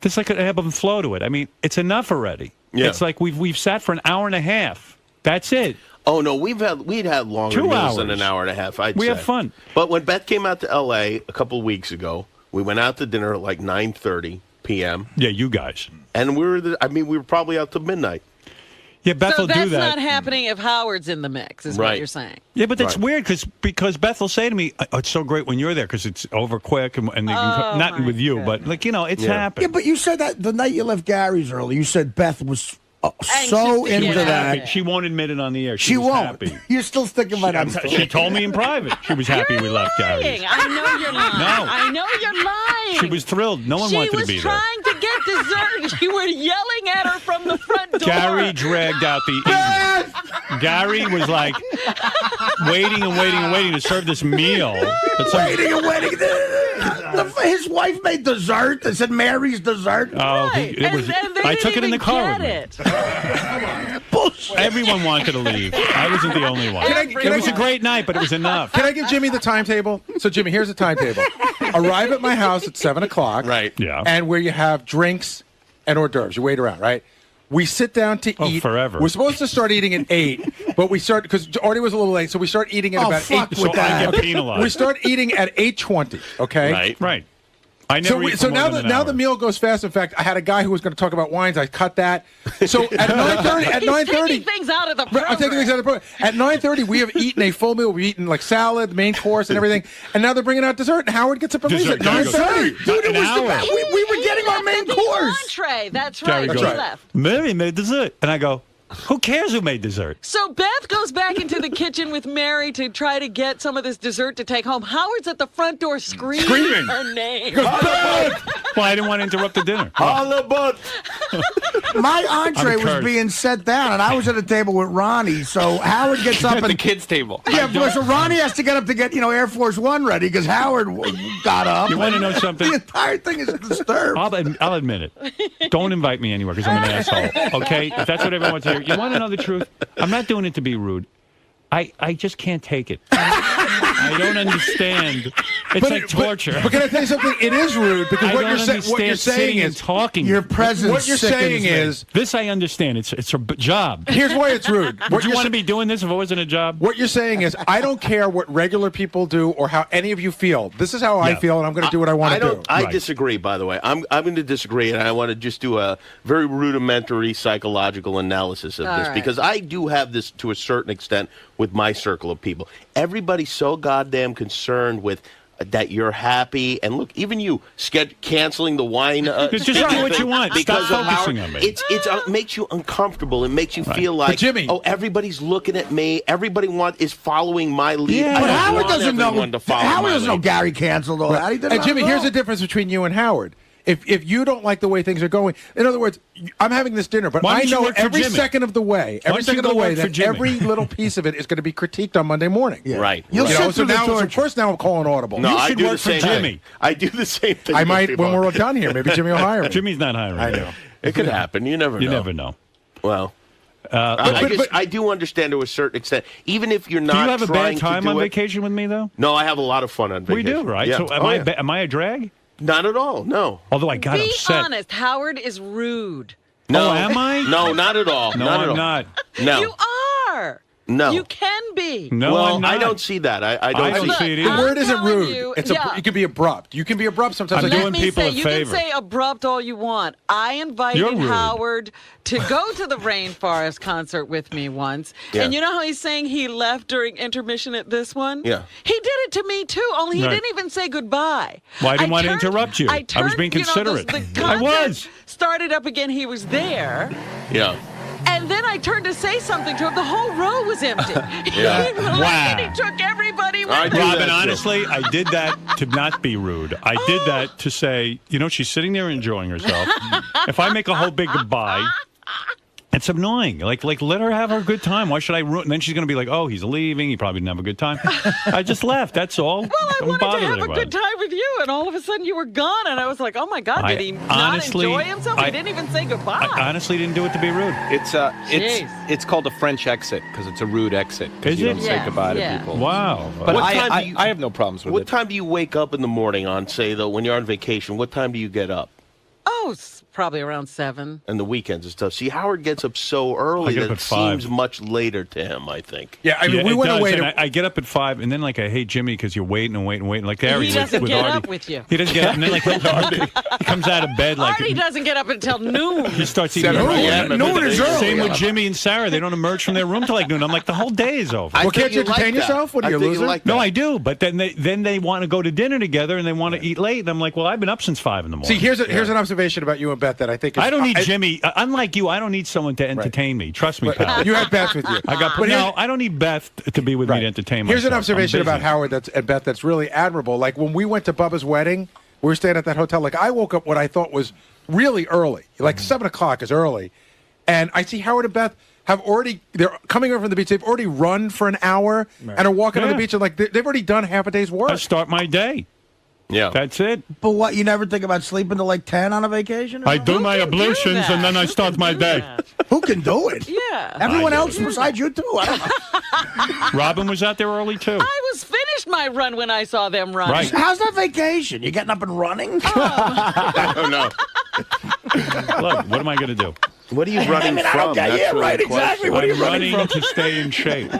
there's like an ebb and flow to it. I mean, it's enough already. Yeah. It's like we've sat for an hour and a half. That's it. Oh no, we'd had longer 2 meals than hours. an hour and a half. We say. have fun. But when Beth came out to L.A. a couple of weeks ago, we went out to dinner at like 9:30 p.m. Yeah, you guys. And we were probably out till midnight. Yeah, Beth so will do that's that. not happening if Howard's in the mix, is what Right. you're saying. Yeah, but that's Right. weird because Beth will say to me, "Oh, it's so great when you're there because it's over quick and you can not my with you, but like it's Yeah. happened." Yeah, but you said that the night you left Gary's early, you said Beth was Anxious so to get into out. that. She won't admit it on the air. She was won't. Happy. You're still sticking by that story. She told me in private she was happy we left Lying. Gary's. I know you're lying. No. I know you're lying. She was thrilled. No one wanted to be She was there. trying to get dessert. You were yelling at her from the front door. Gary dragged out the. Gary was like waiting and waiting and waiting to serve this meal. Waiting and waiting. His wife made dessert. They said Mary's dessert. Oh, Right. it was. And they I didn't took it in the even car get with me. it. Bullshit. Everyone wanted to leave. I wasn't the only one. It was a great night, but it was enough. Can I give Jimmy the timetable? So, Jimmy, here's the timetable. Arrive at my house at 7 o'clock. Right. Yeah. And where you have drinks and hors d'oeuvres. You wait around, right? We sit down to eat. Forever. We're supposed to start eating at 8, but we start, because Artie was a little late, so we start eating at about 8. So I get penalized. We start eating at 8:20, okay? Right. Right. I never eat for more now than an now hour. the meal goes fast. In fact, I had a guy who was going to talk about wines. I cut that. So at 9:30, He's taking things out of the program. I'm taking things out of the program. At 9:30, we have eaten a full meal. We've eaten like salad, main course, and everything. And now they're bringing out dessert. And Howard gets up and leaves at 9:30. Dude, it was we were getting our main course. Entree. That's Gary right. goes, He left. Mary made dessert. And I go, who cares who made dessert? So Beth goes back into the kitchen with Mary to try to get some of this dessert to take home. Howard's at the front door screaming her name. Well, I didn't want to interrupt the dinner. My entree I'm was cursed. being set down, and I was at a table with Ronnie. So Howard gets up At the and kids' table. yeah, so Ronnie has to get up to get Air Force One ready because Howard got up. You want to know something? The entire thing is disturbed. I'll admit it. Don't invite me anywhere because I'm an asshole. Okay? If that's what everyone wants to hear. You want to know the truth? I'm not doing it to be rude. I just can't take it. I don't understand. It's like torture. But can I tell you something? It is rude because what you're saying is talking. Your presence. What you're saying is this. I understand. It's a job. Here's why it's rude. Would you want to be doing this if it wasn't a job? What you're saying is I don't care what regular people do or how any of you feel. This is how I feel, and I'm going to do what I want to do. I disagree. By the way, I'm going to disagree, and I want to just do a very rudimentary psychological analysis of this because I do have this to a certain extent with my circle of people. Everybody's so goddamn concerned with that you're happy, and look, even you canceling the wine. Just do what you want. Because Stop of how focusing on me. It makes you uncomfortable. It makes you feel like, Jimmy, everybody's looking at me. Everybody is following my lead. Yeah, but Howard doesn't know. Howard doesn't know Gary canceled all that. He doesn't And Jimmy, know. here's the difference between you and Howard. If you don't like the way things are going, in other words, I'm having this dinner, but Why I don't you know work for every Jimmy? second of the way, Why don't you go work for that Jimmy? every little piece of it is going to be critiqued on Monday morning. Yeah. Right. You'll right. sit through the So torture. of course now I'm calling audible. No, You I should do work the for same Jimmy. thing. I do the same thing. I with might people. when we're all done here. Maybe Jimmy will hire me. Jimmy's not hiring. I know. It could happen. You never know. You never know. Well, I do understand to a certain extent. Even if you're not Do you have a trying bad time to do on it, vacation with me, though? No, I have a lot of fun on We vacation. do, right? Yeah. So am I a drag? Not at all. No. Although I got Be upset. honest. Howard is rude. No. Oh, am I? No, not at all. No, not at I'm all. not. No. You are. No. You can be. No, well, I'm not. I don't see that. I don't I don't see see it The either. word isn't telling rude. you, It's yeah. it can be abrupt. You can be abrupt sometimes. I'm Like, doing Let me people say, a you favor. can say abrupt all you want. I You're invited rude. Howard to go to the Rainforest concert with me once. Yeah. And you know how he's saying he left during intermission at this one? Yeah. He did it to me, too, only he Right. didn't even say goodbye. Well, I didn't want to interrupt you. I was being considerate. The I concert was. started up again. He was there. Yeah. And then I turned to say something to him. The whole row was empty. Yeah. He left and he took everybody with I him. do that Robin, too. honestly, I did that to not be rude. I did that to say, she's sitting there enjoying herself. If I make a whole big goodbye, it's annoying. Like let her have her good time. Why should I ruin? And then she's going to be like, oh, he's leaving. He probably didn't have a good time. I just left. That's all. Well, I Don't wanted to bother have anyone. a good time with you, and all of a sudden you were gone, and I was like, oh my God, I did he honestly- not enjoy himself? He didn't even say goodbye. I honestly didn't do it to be rude. It's called a French exit because it's a rude exit. 'cause Is you it? don't say Yes, goodbye yeah. to people. Wow. But What time I do you- have no problems with What it. time do you wake up in the morning on, say, though, when you're on vacation? What time do you get up? Oh, it's probably around 7. And the weekends and stuff. See, Howard gets up so early I get that up it at 5. seems much later to him, I think. yeah, I mean, we it went does, away and to. I get up at 5, and then I hate Jimmy because you're waiting and waiting and waiting. Like Harry He doesn't with get Artie. up with you. He doesn't get up, and then he comes out of bed like Artie doesn't get up until noon. he starts eating. Seven. breakfast. Yeah, Noon is early. Same with Jimmy and Sarah. They don't emerge from their room till like noon. I'm like, the whole day is over. I Well, think can't you like entertain that. yourself? What are I you, a think loser? like No, that. I do, but then they want to go to dinner together and they want to eat late. And I'm like, well, I've been up since 5 in the morning. See, here's an observation about you and Beth that I think is, I don't need Jimmy. Unlike you, I don't need someone to entertain me. Trust me, pal. You had Beth with you. I don't need Beth to be with me to entertain myself. Here's an observation I'm busy. about Howard and Beth that's really admirable. Like when we went to Bubba's wedding, we were staying at that hotel. Like I woke up what I thought was really early, like 7 o'clock is early, and I see Howard and Beth they're coming over from the beach. They've already run for an hour and are walking on the beach and like they've already done half a day's work. I start my day. Yeah. That's it. But what, you never think about sleeping till like 10 on a vacation? I do my ablutions and then I start my day. Who can do it? Yeah. Everyone else besides you two? I don't know. Robin was out there early, too. I was finished my run when I saw them run. Right. How's that vacation? You getting up and running? I don't know. Look, what am I going to do? What are you running I from? don't get That's it. the Right, question. exactly. What are you I'm running running from? to stay in shape.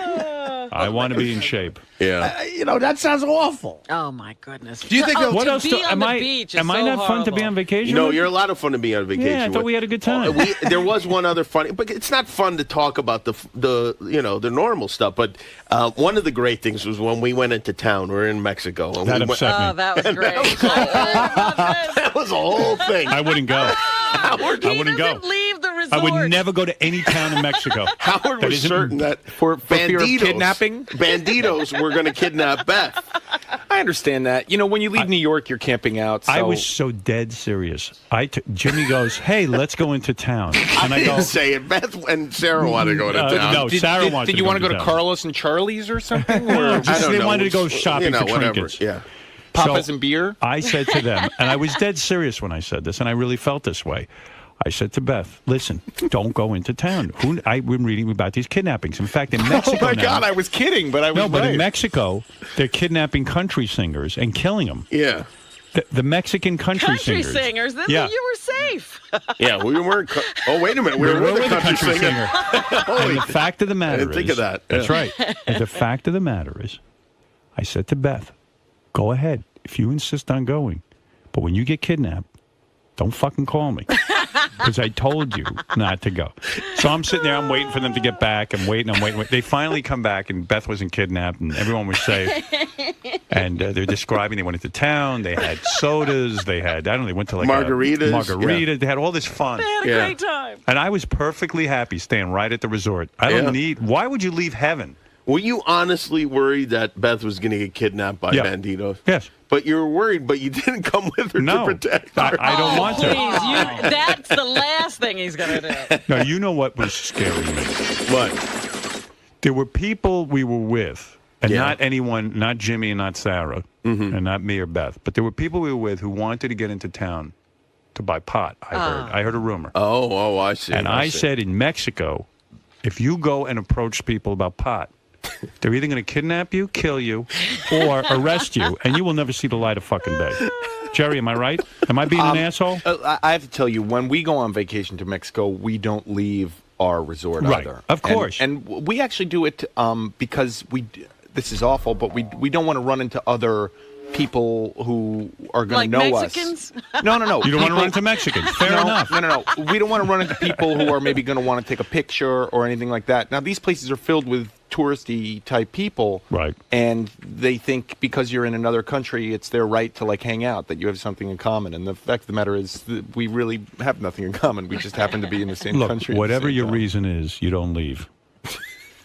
I want to be in shape. Yeah. You know, that sounds awful. Oh my goodness. Do you think what else? Am I not fun to be on vacation? No, with? you're a lot of fun to be on vacation. Yeah, I thought we had a good time. There was one other funny, but it's not fun to talk about the normal stuff. But one of the great things was when we went into town. We were in Mexico. And that upset me. Oh, that was great. That was a whole thing. I wouldn't go. Howard, I wouldn't go. Leave the resort. I would never go to any town in Mexico. Howard was certain that for fear of kidnapping, banditos were going to kidnap Beth. I understand that. You know, when you leave New York, you're camping out. So. I was so dead serious. Jimmy goes, "Hey, let's go into town," and I didn't say it. Beth and Sarah wanted to go to town. No, Sarah wanted. Did you want to go to Carlos and Charlie's or something? Or they know. wanted to go shopping for whatever. trinkets. Yeah. Papas and beer? I said to them, and I was dead serious when I said this, and I really felt this way. I said to Beth, listen, don't go into town. I've been reading about these kidnappings. In fact, in Mexico Oh, my God, I was kidding, but I was No, but right. in Mexico, they're kidnapping country singers and killing them. Yeah. The Mexican country singers. Then yeah. you were safe. Yeah, we weren't. Oh, wait a minute. We were with a country singer. And the fact of the matter I didn't think of that. That's right. And the fact of the matter is, I said to Beth, go ahead if you insist on going. But when you get kidnapped, don't fucking call me. Because I told you not to go. So I'm sitting there, I'm waiting for them to get back. I'm waiting. They finally come back, and Beth wasn't kidnapped, and everyone was safe. And they're describing they went into town. They had sodas. They had, they went to like margaritas. Yeah. They had all this fun. They had a great time. And I was perfectly happy staying right at the resort. I don't need, why would you leave heaven? Were you honestly worried that Beth was going to get kidnapped by banditos? Yes. But you were worried, but you didn't come with her to protect her. I don't want to. Please, that's the last thing he's going to do. No, you know what was scaring me? What? There were people we were with, and not anyone, not Jimmy and not Sarah, and not me or Beth, but there were people we were with who wanted to get into town to buy pot, I heard a rumor. Oh, I see. And I said in Mexico, if you go and approach people about pot, they're either going to kidnap you, kill you, or arrest you, and you will never see the light of fucking day. Jerry, am I right? Am I being an asshole? I have to tell you, when we go on vacation to Mexico, we don't leave our resort either. Of course. And we actually do it because this is awful, but we don't want to run into other people who are going to know Mexicans? us. No. You don't want to run into Mexicans. Fair enough. No. We don't want to run into people who are maybe going to want to take a picture or anything like that. Now, these places are filled with touristy type people, right? And they think because you're in another country, it's their right to hang out, that you have something in common. And the fact of the matter is that we really have nothing in common. We just happen to be in the same country. Whatever your reason is, you don't leave.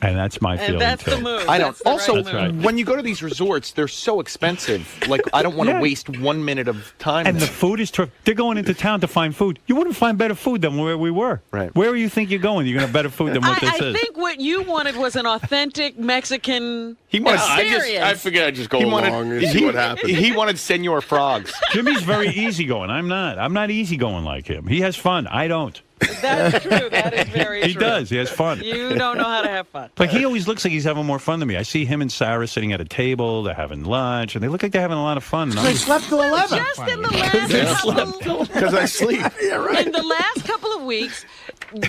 And that's my feeling. And that's too. the move. I don't. That's the Also, right move. when you go to these resorts, they're so expensive. I don't want to waste 1 minute of time. And the food is terrific. They're going into town to find food. You wouldn't find better food than where we were. Right. Where do you think you're going? You're going to have better food than what this is. I think what you wanted was an authentic Mexican experience. I figured I'd just go along and see what happens. He wanted Senor Frogs. Jimmy's very easygoing. I'm not. I'm not easygoing like him. He has fun. I don't. That's true. That is very true. He does. He has fun. You don't know how to have fun. Like, he always looks like he's having more fun than me. I see him and Sarah sitting at a table. They're having lunch, and they look like they're having a lot of fun. They slept till 11. Just in the last couple... Because I sleep. Yeah, right. In the last couple of weeks,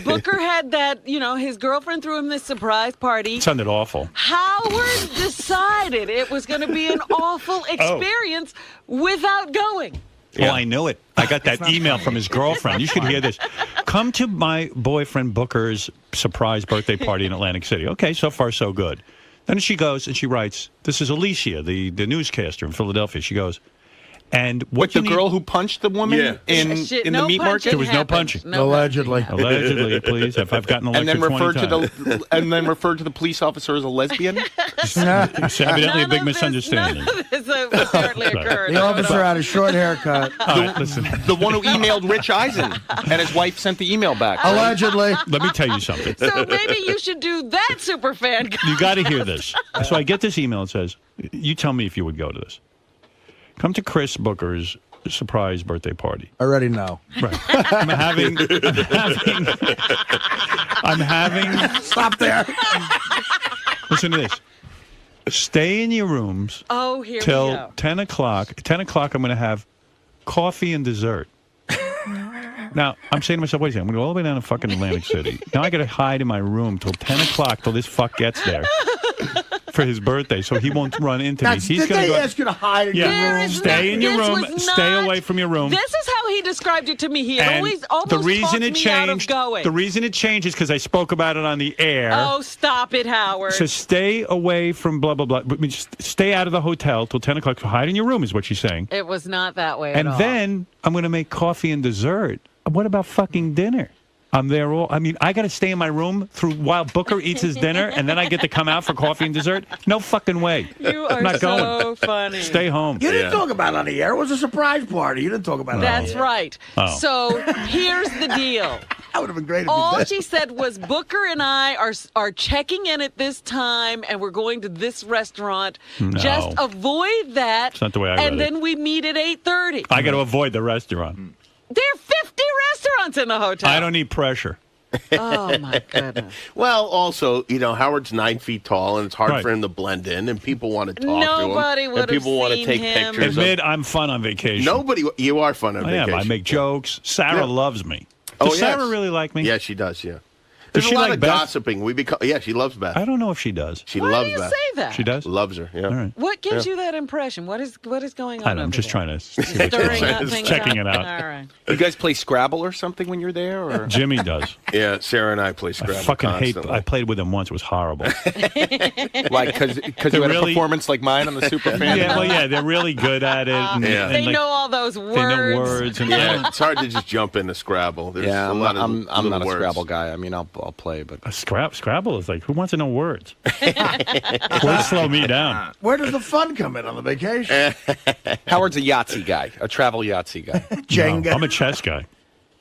Booker had that, his girlfriend threw him this surprise party. It sounded awful. Howard decided it was going to be an awful experience without going. Yeah. Well, I knew it. I got that email from his girlfriend. You should hear this. Come to my boyfriend Booker's surprise birthday party in Atlantic City. Okay, so far so good. Then she goes and she writes, this is Alicia, the newscaster in Philadelphia. She goes, and what the girl who punched the woman in the meat market? There was no punching. Allegedly. Allegedly, please. If I've gotten elected 20 times. And then referred to the police officer as a lesbian? It's evidently a big misunderstanding. This apparently occurred. The officer had a short haircut. All right, listen. The one who emailed Rich Eisen, and his wife sent the email back. Allegedly. Let me tell you something. So maybe you should do that, Superfan. You got to hear this. So I get this email. It says, you tell me if you would go to this. Come to Chris Booker's surprise birthday party. Already know. Right. I'm having. Stop there. Listen to this. Stay in your rooms. Oh, here till we go. 10 o'clock. 10 o'clock, I'm going to have coffee and dessert. Now, I'm saying to myself, wait a second, I'm going to go all the way down to fucking Atlantic City. Now I got to hide in my room till 10 o'clock till this fuck gets there. for his birthday, so he won't run into me. He's Did going to they go. ask you to hide in your room? Stay in your room. was Stay not- away from your room. This is how he described it to me. He had And almost the reason talked it me out of changed. going. The reason it changed is because I spoke about it on the air. Oh, stop it, Howard. So stay away from blah blah blah. I mean, just stay out of the hotel till 10 o'clock. So hide in your room is what she's saying. It was not that way And at all. then I'm going to make coffee and dessert. What about fucking dinner? I'm there all. I mean, I got to stay in my room while Booker eats his dinner, and then I get to come out for coffee and dessert. No fucking way. You I'm are not so going. funny. Stay home. You didn't talk about it on the air. It was a surprise party. You didn't talk about it. That's right. Oh. So here's the deal. That would have been great. If you All did. she said was Booker and I are checking in at this time, and we're going to this restaurant. No. Just avoid that. That's not the way I read And it. then we meet at 8:30. I got to avoid the restaurant. There are 50 restaurants in the hotel. I don't need pressure. Oh my goodness. Well, also, Howard's 9 feet tall, and it's hard Right. for him to blend in, and people want to talk Nobody to him, would and people have want to seen take him. pictures. Admit I'm fun on vacation. Nobody, you are fun on I am. vacation. I make jokes. Sarah Yeah. loves me. Oh, Does Sarah yes. really like me? Yeah, she does. Yeah. Does There's she a lot like of Beth? gossiping. Yeah, she loves Beth. I don't know if she does. She Why loves do you Beth. say that? She does? Loves her. Yeah. All right. What gives Yeah. you that impression? What is going on? I don't know. I'm over just there? trying to see what's Stirring going up on. things Checking up? it out. All right. You guys play Scrabble or something when you're there? Or? Jimmy does. Yeah, Sarah and I play Scrabble I fucking constantly. hate. I played with him once. It was horrible. Like, because you They're had a really- performance like mine on the Superfan? Yeah, well, yeah, they're really good at it. And, Yeah. and They like, know all those words. They know words. And Yeah, it's hard to just jump into Scrabble. There's Yeah, a lot of I'm not little a words. Scrabble guy. I mean, I'll play, but Scrabble is like, who wants to know words? Words slow me down. Where does the fun come in on the vacation? Howard's a Yahtzee guy, a travel Yahtzee guy. Jenga. No, I'm a chess guy.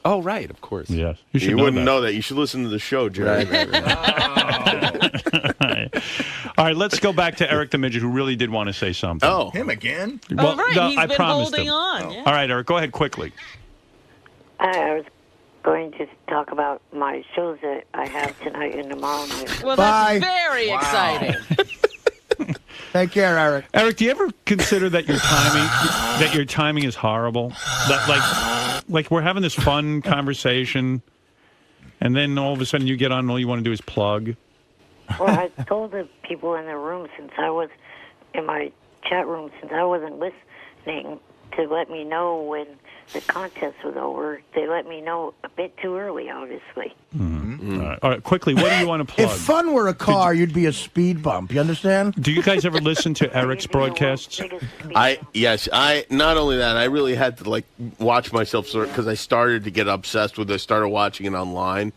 Oh, right, of course. Yes, you should You know wouldn't that. know that. You should listen to the show, Jerry. All right, let's go back to Eric the Midget, who really did want to say something. Oh. Him again? Well, right. no, He's I been promised holding him. on. Yeah. All right, Eric, go ahead quickly. I was going to talk about my shows that I have tonight and tomorrow night. Well, Bye. that's very exciting. Take care, Eric. Eric, do you ever consider that your timing is horrible? That like we're having this fun conversation, and then all of a sudden you get on, and all you want to do is plug. Well, I told the people in the room since I was in my chat room since I wasn't listening to let me know when the contest was over. They let me know a bit too early, obviously. All right, quickly, what do you want to plug? If fun were a car, you'd be a speed bump. You understand? Do you guys ever listen to Eric's broadcasts? Yes, not only that, I really had to watch myself because I started to get obsessed with it. I started watching it online,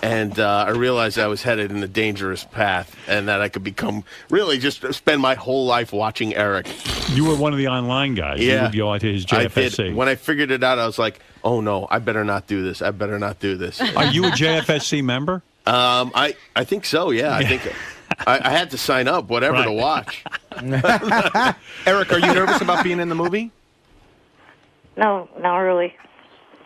and I realized I was headed in a dangerous path, and that I could become really just spend my whole life watching Eric. You were one of the online guys. Yeah, You would go onto his I JFSC. did. When I figured it out, I was like, "Oh no, I better not do this. I better not do this." Are you a JFSC member? I think so. Yeah, I think I had to sign up, whatever to watch. Eric, are you nervous about being in the movie? No, not really.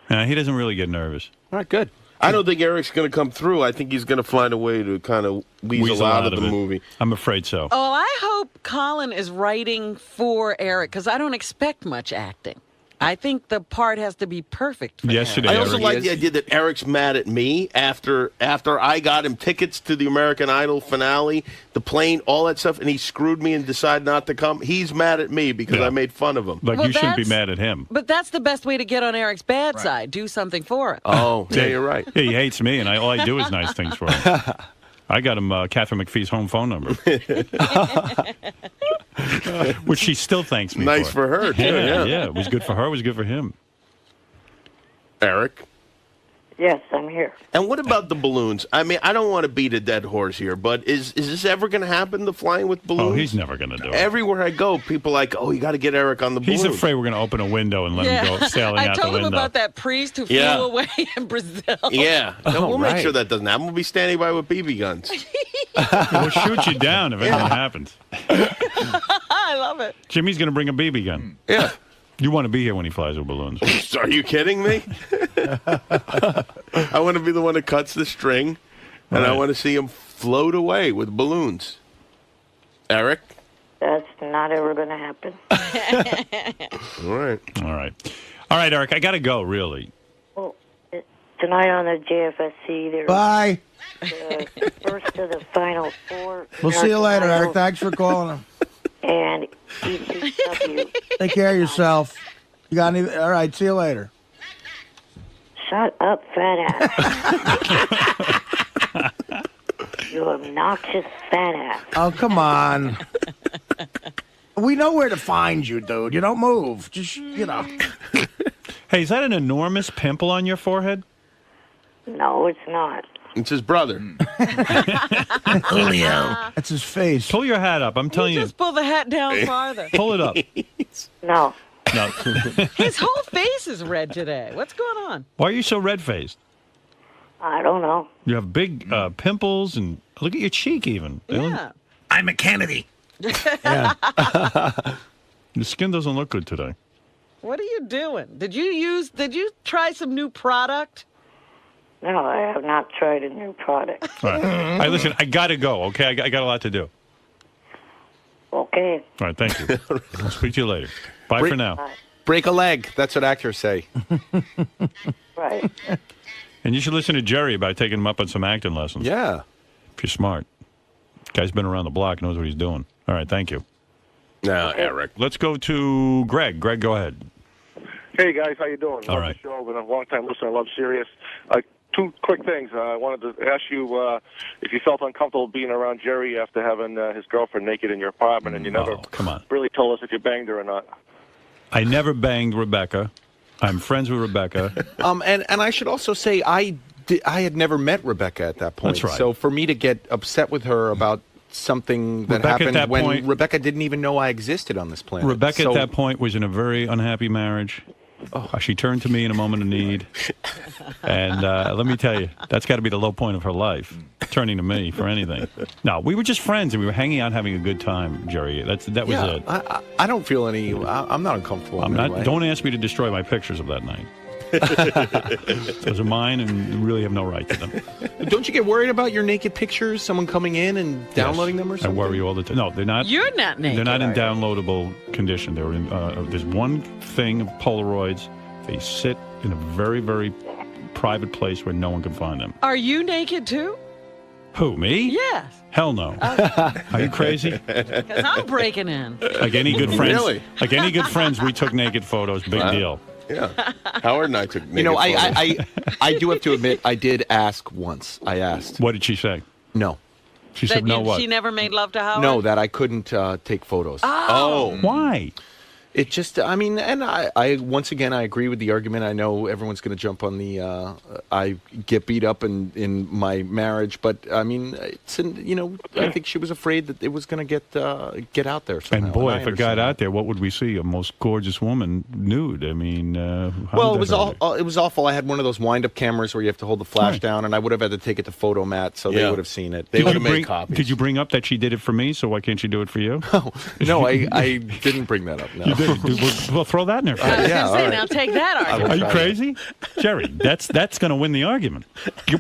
He doesn't really get nervous. All right, good. I don't think Eric's going to come through. I think he's going to find a way to kind of weasel out of the it. movie. I'm afraid so. Oh, I hope Colin is writing for Eric because I don't expect much acting. I think the part has to be perfect. For Yesterday, I also Eric like is. the idea that Eric's mad at me after I got him tickets to the American Idol finale, the plane, all that stuff, and he screwed me and decided not to come. He's mad at me because I made fun of him. Like, Well, you shouldn't be that's- mad at him. But that's the best way to get on Eric's bad side. Do something for it. Oh, yeah, you're right. Yeah, he hates me, and all I do is nice things for him. I got him Catherine McPhee's home phone number, which she still thanks me Nice for her, too, yeah. Yeah, it was good for her. It was good for him. Eric? Yes, I'm here. And what about the balloons? I mean, I don't want to beat a dead horse here, but is this ever going to happen, the flying with balloons? Oh, he's never going to do it. Everywhere I go, people are like, oh, you got to get Eric on the balloon. He's afraid we're going to open a window and let him go sailing I out the told him window. about that priest who Yeah. flew away in Brazil. Yeah. No, we'll make right. sure that doesn't happen. We'll be standing by with BB guns. We'll shoot you down if anything happens. I love it. Jimmy's going to bring a BB gun. Yeah. You want to be here when he flies with balloons. Are you kidding me? I want to be the one that cuts the string, and I Right. want to see him float away with balloons. Eric? That's not ever going to happen. All right. All right. All right, Eric, I got to go, really. Well, tonight on the JFSC, there. Bye. first to the Final Four. We'll see you later, Eric. Thanks for calling him. And ECW. Take care of yourself. You got any? All right. See you later. Shut up, fat ass. You obnoxious fat ass. Oh, come on. We know where to find you, dude. You don't move. Just, Hey, is that an enormous pimple on your forehead? No, it's not. It's his brother. Julio. That's his face. Pull your hat up. I'm telling you. Just pull the hat down farther. Pull it up. No. No. His whole face is red today. What's going on? Why are you so red-faced? I don't know. You have big pimples, and look at your cheek even. Yeah. I'm a Kennedy. Yeah. Your skin doesn't look good today. What are you doing? Did you try some new product? No, I have not tried a new product. All right. All right, listen, I got to go, okay? I got a lot to do. Okay. All right, thank you. I'll speak to you later. Bye for now. Break a leg. That's what actors say. Right. And you should listen to Jerry about taking him up on some acting lessons. Yeah. If you're smart. Guy's been around the block, knows what he's doing. All right, thank you. No, Eric. Let's go to Greg. Greg, go ahead. Hey, guys. How you doing? All Love right. the show. Been a long-time listener. I love Sirius. Two quick things. I wanted to ask you if you felt uncomfortable being around Jerry after having his girlfriend naked in your apartment, and you never come on. really told us if you banged her or not. I never banged Rebecca. I'm friends with Rebecca. And I should also say I had never met Rebecca at that point. That's right. So for me to get upset with her about something that Rebecca at happened that when point- Rebecca didn't even know I existed on this planet. Rebecca So- at that point was in a very unhappy marriage. She turned to me in a moment of need. And let me tell you, that's got to be the low point of her life, turning to me for anything. No, we were just friends, and we were hanging out having a good time, Jerry. That was Yeah, it. I don't feel any. I'm not uncomfortable. I'm in any not. way. Don't ask me to destroy my pictures of that night. Those are mine, and you really have no right to them. Don't you get worried about your naked pictures? Someone coming in and downloading them or I something? worry all the time. No, they're not. You're not naked. They're not in are you? downloadable condition. They're in. There's one thing of Polaroids. They sit in a very, very private place where no one can find them. Are you naked too? Who, me? Yes. Hell no. Are you crazy? Because I'm breaking in. Like any good friends. Really? Like any good friends, we took naked photos. Big Wow. deal. Yeah. Howard and I took naked You know, photos. I do have to admit, I did ask once. I asked. What did she say? No. She That said no. What? She never made love to Howard? No, that I couldn't take photos. Oh. Why? It just, I mean, and I once again, I agree with the argument. I know everyone's going to jump on the, I get beat up in my marriage, but I mean, it's, I think she was afraid that it was going to get out there somehow. And boy, I if it got understand. out there, what would we see? A most gorgeous woman nude. I mean, how Well, would it that was hurt it was awful. I had one of those wind-up cameras where you have to hold the flash Right. down, and I would have had to take it to Photomat, so they Yeah. would have seen it. They Did would you have made bring- copies. Did you bring up that she did it for me? So why can't she do it for you? No, I didn't bring that up. No. You did. We'll throw that in there. For I was you. going to say, all right. now take that argument. Are you crazy, Jerry? That's going to win the argument.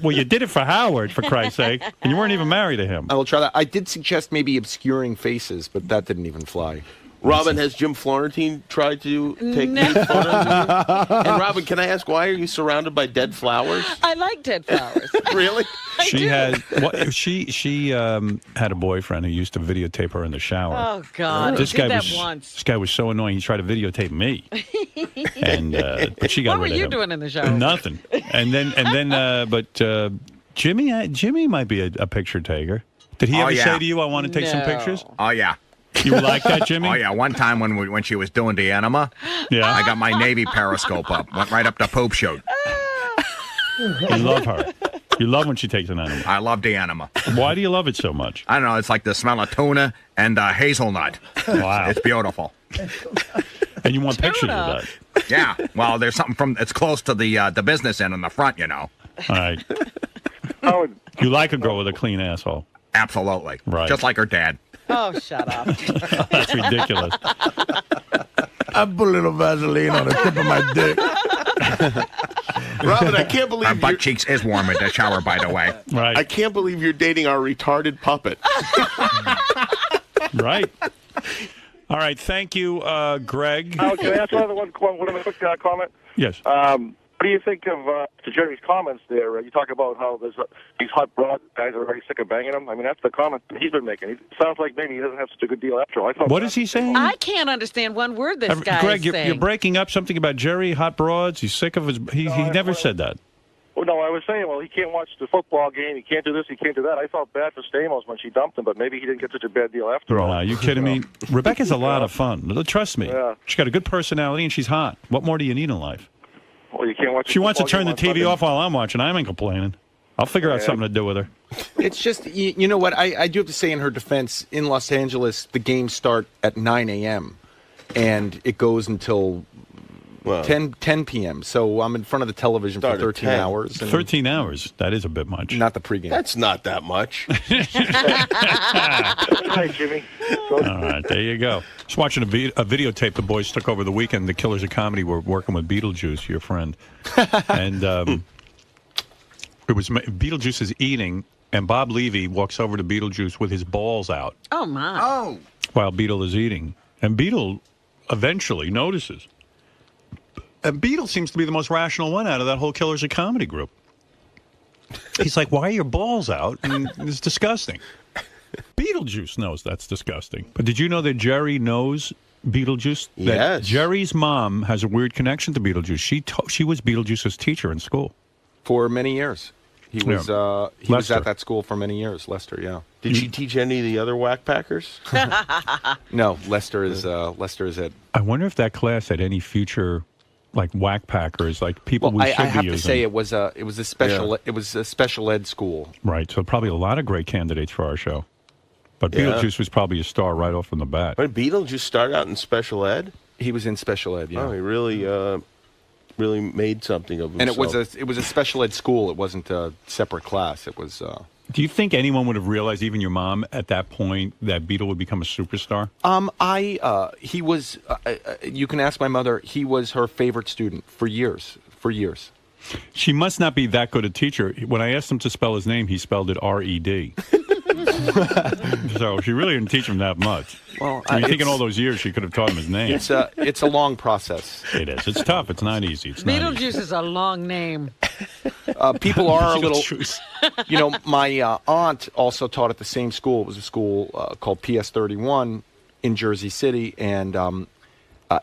Well, you did it for Howard, for Christ's sake, and you weren't even married to him. I will try that. I did suggest maybe obscuring faces, but that didn't even fly. Robin, has Jim Florentine tried to take No. nude photos of you? And Robin, can I ask, why are you surrounded by dead flowers? I like dead flowers. Really? She had she had a boyfriend who used to videotape her in the shower. Oh, God. This He guy did that was once. this guy was so annoying. He tried to videotape me, and but she got What were rid of you him. doing in the shower? Nothing. And then but Jimmy might be a picture taker. Did he Oh, ever yeah. say to you, "I want to take some No. pictures"? Oh yeah. You were like that, Jimmy? Oh yeah. One time when she was doing the enema, Yeah. I got my Navy periscope up, went right up to poop shoot. You love her. You love when she takes an animal. I love the enema. Why do you love it so much? I don't know. It's like the smell of tuna and hazelnut. Wow. It's beautiful. And you want pictures of that? Yeah. Well, there's something from. It's close to the business end in the front, you know. All right. Howard, You like a girl with a clean asshole? Absolutely. Right. Just like her dad. Oh, shut up. That's ridiculous. I put a little Vaseline on the tip of my dick. Robin, I can't believe Her butt cheeks is warm in the shower, by the way. Right. I can't believe you're dating our retarded puppet. Right. All right. Thank you, Greg. Howard, can I ask one other quick comment? Yes. What do you think of to Jerry's comments there? You talk about how there's these hot broad guys are already sick of banging him. I mean, that's the comment he's been making. It sounds like maybe he doesn't have such a good deal after all. What is he saying? I can't understand one word this guy Greg, is saying. you're breaking up something about Jerry, hot broads. He's sick of his... He never said that. Well, no, I was saying, well, he can't watch the football game. He can't do this. He can't do that. I felt bad for Stamos when she dumped him, but maybe he didn't get such a bad deal after all. Are you kidding me? Rebecca's a lot of fun. Trust me. Yeah. She's got a good personality, and she's hot. What more do you need in life? Well, you can't watch. She wants to turn the football game TV on off while I'm watching. I ain't complaining. I'll figure out something to do with her. It's just, you know what, I do have to say in her defense, in Los Angeles, the games start at 9 a.m. and it goes until 10 p.m. So I'm in front of the television for 13 hours. 13 hours? That is a bit much. Not the pregame. That's not that much. Hi, Jimmy. All right, there you go. Just watching a videotape the boys took over the weekend. The Killers of Comedy were working with Beetlejuice, your friend. And it was Beetlejuice is eating, and Bob Levy walks over to Beetlejuice with his balls out. Oh, my. Oh. While Beetle is eating. And Beetle eventually notices. And Beetle seems to be the most rational one out of that whole Killers of Comedy group. He's like, why are your balls out? And it's disgusting. Beetlejuice knows that's disgusting. But did you know that Jerry knows Beetlejuice? That Yes. Jerry's mom has a weird connection to Beetlejuice. She was Beetlejuice's teacher in school. For many years. He was at that school for many years, Lester, yeah. Did she teach any of the other whack packers? No, Lester is it. I wonder if that class had any future, like, whack packers, like people we should I be have using. to say it was a special ed school. Right, so probably a lot of great candidates for our show. But Yeah. Beetlejuice was probably a star right off from the bat. But Beetlejuice started out in special ed? He was in special ed, yeah. Oh, he really made something of himself. And it was a special ed school. It wasn't a separate class. It was. Do you think anyone would have realized, even your mom, at that point, that Beetle would become a superstar? He was. You can ask my mother. He was her favorite student for years. She must not be that good a teacher. When I asked him to spell his name, he spelled it R-E-D. So she really didn't teach him that much. Well, you think in all those years she could have taught him his name. It's a long process. It is. It's tough. It's not easy. Beetlejuice is a long name. People are a little. You know, my aunt also taught at the same school. It was a school called PS 31 in Jersey City, and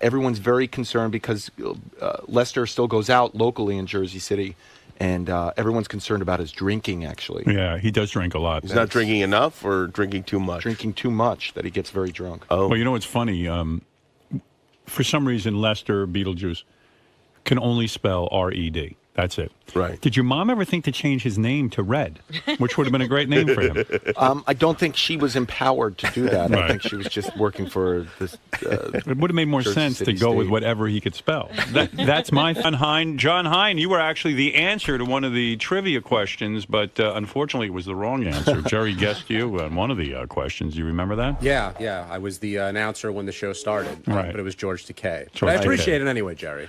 everyone's very concerned because Lester still goes out locally in Jersey City. And everyone's concerned about his drinking, actually. Yeah, he does drink a lot. He's not drinking enough or drinking too much? Drinking too much, that he gets very drunk. Oh. Well, you know what's funny? For some reason, Lester Beetlejuice can only spell R-E-D. That's it. Right. Did your mom ever think to change his name to Red, which would have been a great name for him? I don't think she was empowered to do that. Right. I think she was just working for this. It would have made more Jersey sense City to go with State. whatever he could spell. That's my John Hine. John Hine, you were actually the answer to one of the trivia questions, but unfortunately it was the wrong answer. Jerry guessed you on one of the questions. You remember that? Yeah. I was the announcer when the show started, Right. but it was George Takei. George But I Takei. appreciate it anyway, Jerry.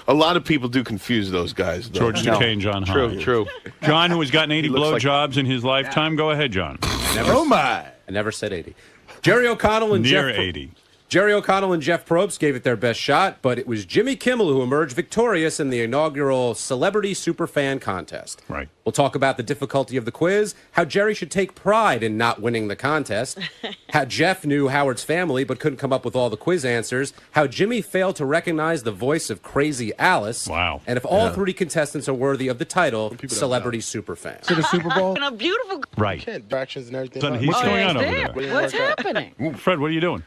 A lot of people do confuse those guys, though. George Takei and John Hine. True. John, who has gotten 80 looks like- blowjobs in his lifetime. Go ahead, John. I never said 80. Jerry O'Connell and Near Jeff 80. Jerry O'Connell and Jeff Probst gave it their best shot, but it was Jimmy Kimmel who emerged victorious in the inaugural Celebrity Superfan contest. Right. We'll talk about the difficulty of the quiz, how Jerry should take pride in not winning the contest, how Jeff knew Howard's family but couldn't come up with all the quiz answers, how Jimmy failed to recognize the voice of Crazy Alice, Wow. and if all three contestants are worthy of the title Celebrity Superfan. To the Super Bowl? And a beautiful. Right. Fractions and everything. Son, what's going on over there? there? What's happening? Fred, what are you doing?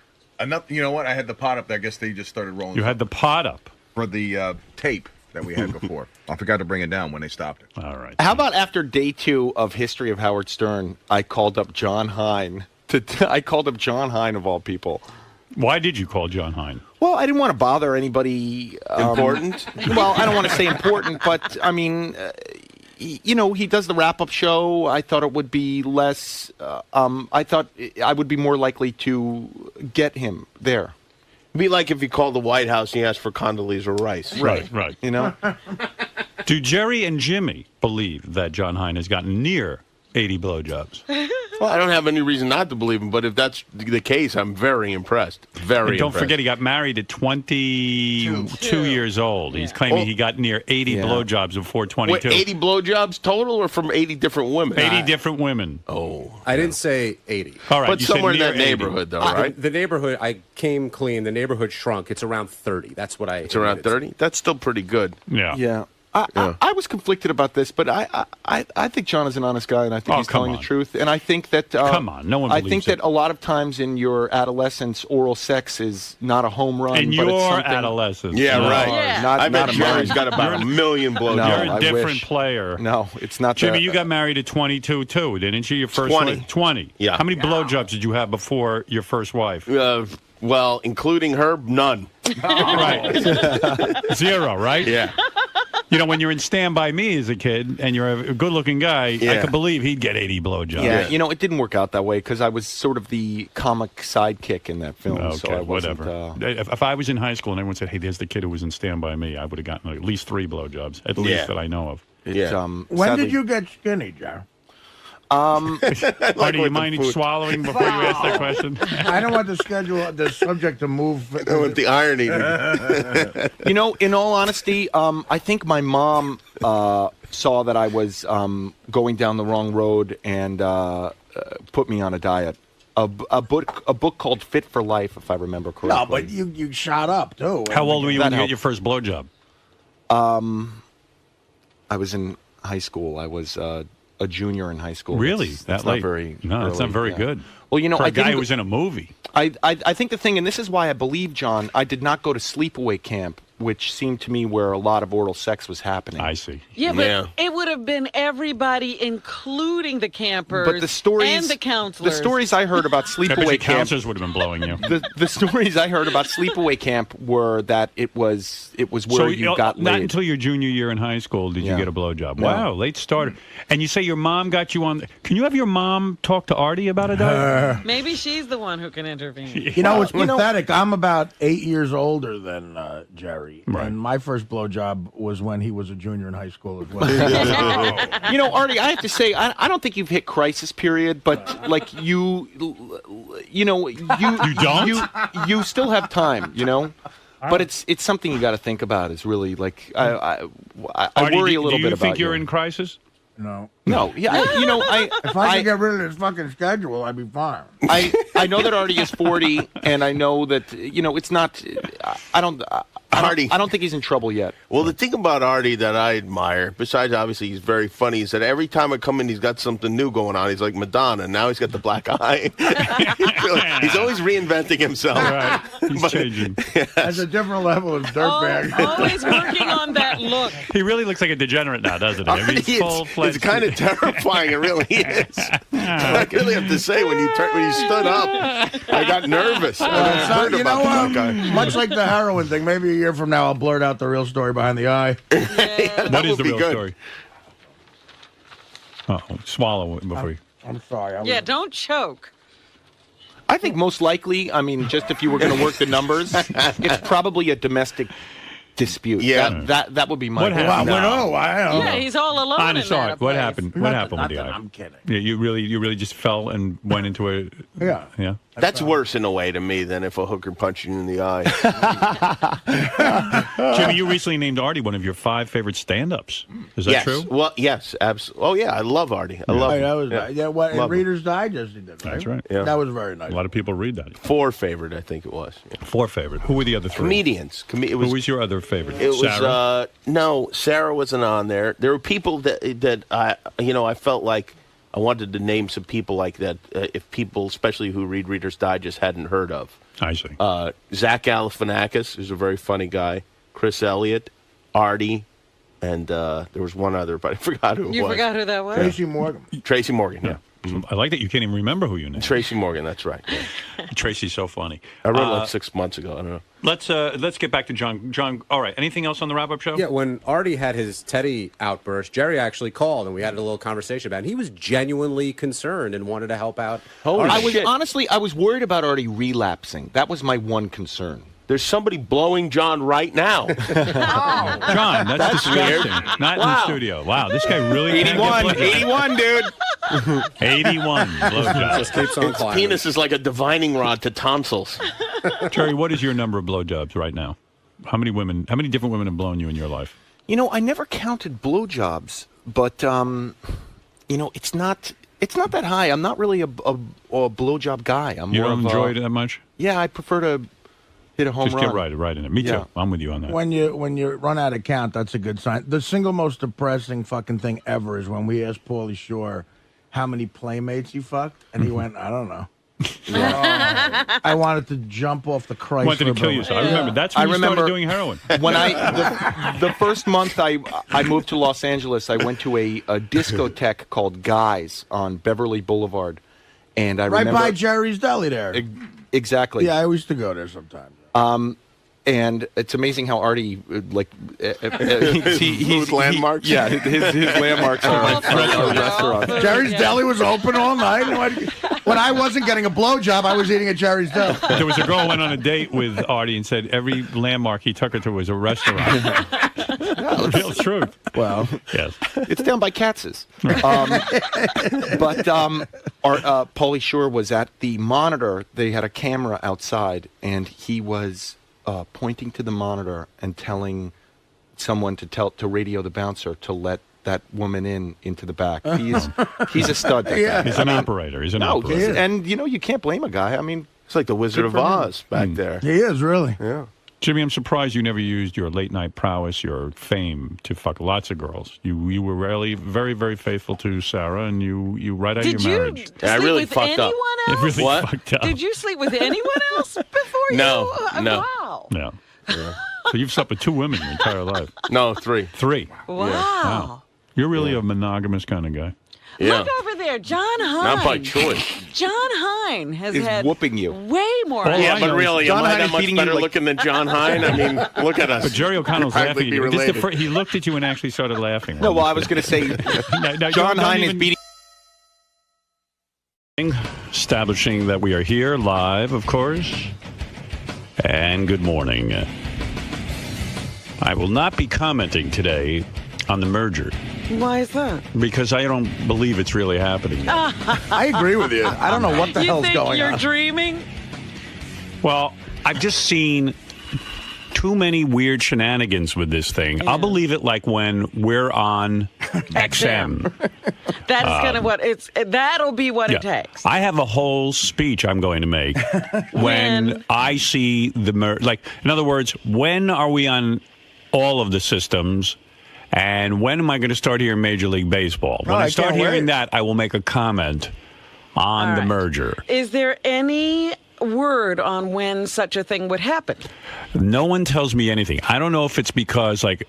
You know what? I had the pot up. I guess they just started rolling. You had the pot up. For the tape that we had before. I forgot to bring it down when they stopped it. All right. How about after day 2 of History of Howard Stern, I called up John Hine. I called up John Hine, of all people. Why did you call John Hine? Well, I didn't want to bother anybody. Important? Well, I don't want to say important, but, I mean, he does the wrap-up show. I thought it would be less... I thought I would be more likely to get him there. It'd be like if you called the White House and you asked for Condoleezza Rice. Right. You know? Do Jerry and Jimmy believe that John Hine has gotten near 80 blowjobs? Well, I don't have any reason not to believe him, but if that's the case, I'm very impressed. Very And don't impressed. forget, he got married at 22 years old. He's claiming he got near 80 blowjobs before 22. Wait, 80 blowjobs total or from 80 different women? 80 different women. Oh. I didn't say 80. All right, But you said somewhere in near that 80. neighborhood, though, right? The neighborhood, I came clean. The neighborhood shrunk. It's around 30. That's what I. It's around 30? That's still pretty good. Yeah. Yeah. I was conflicted about this, but I think John is an honest guy, and I think he's telling the truth. And I think that come on, no one I believes think that a lot of times in your adolescence, oral sex is not a home run. In but your it's something, adolescence. Yeah, No. right. Yeah. Not, I bet not a Jerry's mine. got about a million blowjobs. No, You're a I different wish. player. No, it's not. Jimmy, that. you got married at 22 too, didn't you? Your first 20. wife? 20. Yeah. How many blowjobs did you have before your first wife? Well, including her, none. Right. 0, right? Yeah. You know, when you're in Stand By Me as a kid and you're a good-looking guy, I could believe he'd get 80 blowjobs. Yeah, you know, it didn't work out that way because I was sort of the comic sidekick in that film. Okay, so I wasn't, whatever. If I was in high school and everyone said, hey, there's the kid who was in Stand By Me, I would have gotten at least 3 blowjobs, at least that I know of. When did you get skinny, Joe? Artie, you mind swallowing before you ask that question? I don't want the subject to move. I want the irony. You know, in all honesty, I think my mom saw that I was going down the wrong road and put me on a diet. A book called Fit for Life, if I remember correctly. No, but you shot up too. How old were you when you got your first blowjob? I was in high school. I was a junior in high school. Really? That's that late? not very. No, that's not very good. Well, you know, for a I guy didn't- who was in a movie. I think the thing, and this is why I believe John, I did not go to sleepaway camp, which seemed to me where a lot of oral sex was happening. I see. Yeah, but it would have been everybody, including the campers But the stories and the counselors. The stories I heard about I bet sleepaway the camp. counselors would have been blowing you. The stories I heard about sleepaway camp were that it was where you got not laid. until your junior year in high school did you get a blowjob. No. Wow, late starter. And you say your mom got you on. Can you have your mom talk to Artie about a diet? Maybe she's the one who can intervene. You know, it's pathetic. I'm about 8 years older than Jerry, Right. and my first blowjob was when he was a junior in high school as well. You know, Artie, I have to say, I don't think you've hit crisis period, but like you know, you don't? You still have time, you know. But it's something you got to think about. Is really like I Artie, worry a little do bit you about think you're you. in crisis? No. No, yeah, if I could get rid of this fucking schedule, I'd be fine. I know that Artie is 40, and I know that it's not. I don't think he's in trouble yet. Well, the thing about Artie that I admire, besides obviously he's very funny, is that every time I come in, he's got something new going on. He's like Madonna. Now he's got the black eye. He's always reinventing himself. Right. He's changing. That's a different level of dirtbag. Always working on that look. He really looks like a degenerate now, doesn't he? I mean, he's full-fledged. It's kind of terrifying. It really is. I really have to say, when you stood up, I got nervous. I heard You know, about the black eye. much like the heroin thing, maybe a year from now I'll blurt out the real story behind the eye. What is the be real good. story? Uh-oh, swallow it before you. I'm sorry. Yeah, don't choke. I think most likely, I mean, just if you were going to work the numbers, it's probably a domestic dispute. Yeah. that would be my What guess. happened? Yeah, he's all alone Honest, in all that right. What place. happened? What happened with the eye? I'm kidding. Yeah, you really just fell and went into a. Yeah. Yeah. That's worse in a way to me than if a hooker punched you in the eye. Jimmy, you recently named Artie one of your 5 favorite stand-ups. Is that yes. true? Well, yes, absolutely. Oh, yeah, I love Artie. I love Hey, him. that was what Love him. Reader's Digest he did. Right? That's right. Yeah. That was very nice. A lot of people read that. 4 favorite, I think it was. Yeah. 4 favorite. Who were the other 3? Comedians. Who Who was your other favorite? It was Sarah? no, Sarah wasn't on there. There were people that I felt like I wanted to name some people like that. If people, especially who read Reader's Digest, hadn't heard of. I see. Zach Galifianakis, who's a very funny guy. Chris Elliott, Artie, and there was one other, but I forgot who it was. You forgot who that was? Tracy Morgan. Tracy Morgan. Yeah. I like that you can't even remember who you named. Tracy Morgan. That's right. Yeah. Tracy's so funny. I wrote it like 6 months ago. I don't know. Let's get back to John. John, all right. Anything else on the wrap-up show? Yeah, when Artie had his Teddy outburst, Jerry actually called and we had a little conversation about it. He was genuinely concerned and wanted to help out. I was worried about Artie relapsing. That was my one concern. There's somebody blowing John right now. John, that's disgusting. Weird. Not in the studio. Wow, this guy really 81, 81, dude. 81 blowjobs. Just keeps on His climbing. penis is like a divining rod to tonsils. Terry, what is your number of blowjobs right now? How many different women have blown you in your life? You know, I never counted blowjobs, but you know, it's not that high. I'm not really a blowjob guy. I'm You more don't of enjoy it that much? Yeah, I prefer to hit a home Just run. get right in it. Me Yeah. too. I'm with you on that. When you run out of count, that's a good sign. The single most depressing fucking thing ever is when we asked Pauly Shore how many playmates he fucked, and he went, I don't know. I wanted to jump off the Chrysler. Wanted to kill you. So I remember. That's when you started doing heroin. When the first month I moved to Los Angeles, I went to a discotheque called Guys on Beverly Boulevard, and I right remember by Jerry's Deli there. Exactly. Yeah, I used to go there sometimes. And it's amazing how Artie, He's landmarks? Yeah, his landmarks are like restaurants. Jerry's Deli was open all night. When I wasn't getting a blowjob, I was eating at Jerry's Deli. There was a girl who went on a date with Artie and said every landmark he took her to was a restaurant. The real truth. Well, yes, it's down by Katz's. Pauly Shore was at the monitor. They had a camera outside, and he was pointing to the monitor and telling someone to radio the bouncer to let that woman into the back. He's a stud. That guy. He's an operator. He's an operator. And you know, you can't blame a guy. I mean, it's like the Wizard of Oz back there. He is really. Yeah. Jimmy, I'm surprised you never used your late night prowess, your fame, to fuck lots of girls. You were really very, very faithful to Sarah, and you right out of your marriage. I really fucked up. It really What? fucked up. Did you sleep with anyone else before you? No. Wow. No. So you've slept with 2 women your entire life. No, 3. 3. Wow. You're really a monogamous kind of guy. Yeah. Look over there, John Hine. Not by choice. John Hine has Is had whooping you. way more. Yeah, but really, John am I Hine that is much beating better you like- looking than John Hine? I mean, look at us. But Jerry O'Connell's Hardly laughing at be you. This is the related. he looked at you and actually started laughing. No, well, I was going to say, No, John don't Hine is even- beating. Establishing that we are here live, of course. And good morning. I will not be commenting today on the merger Why is that? because I don't believe it's really happening. I agree with you. I don't know what the You hell's think going you're on. dreaming? Well, I've just seen too many weird shenanigans with this thing. I'll believe it like when we're on XM. That is kind of what it's. That'll be what it takes. I have a whole speech I'm going to make when I see the like. In other words, when are we on all of the systems? And when am I going to start hearing Major League Baseball? When I start hearing that, I will make a comment on the merger. Is there any word on when such a thing would happen? No one tells me anything. I don't know if it's because, like,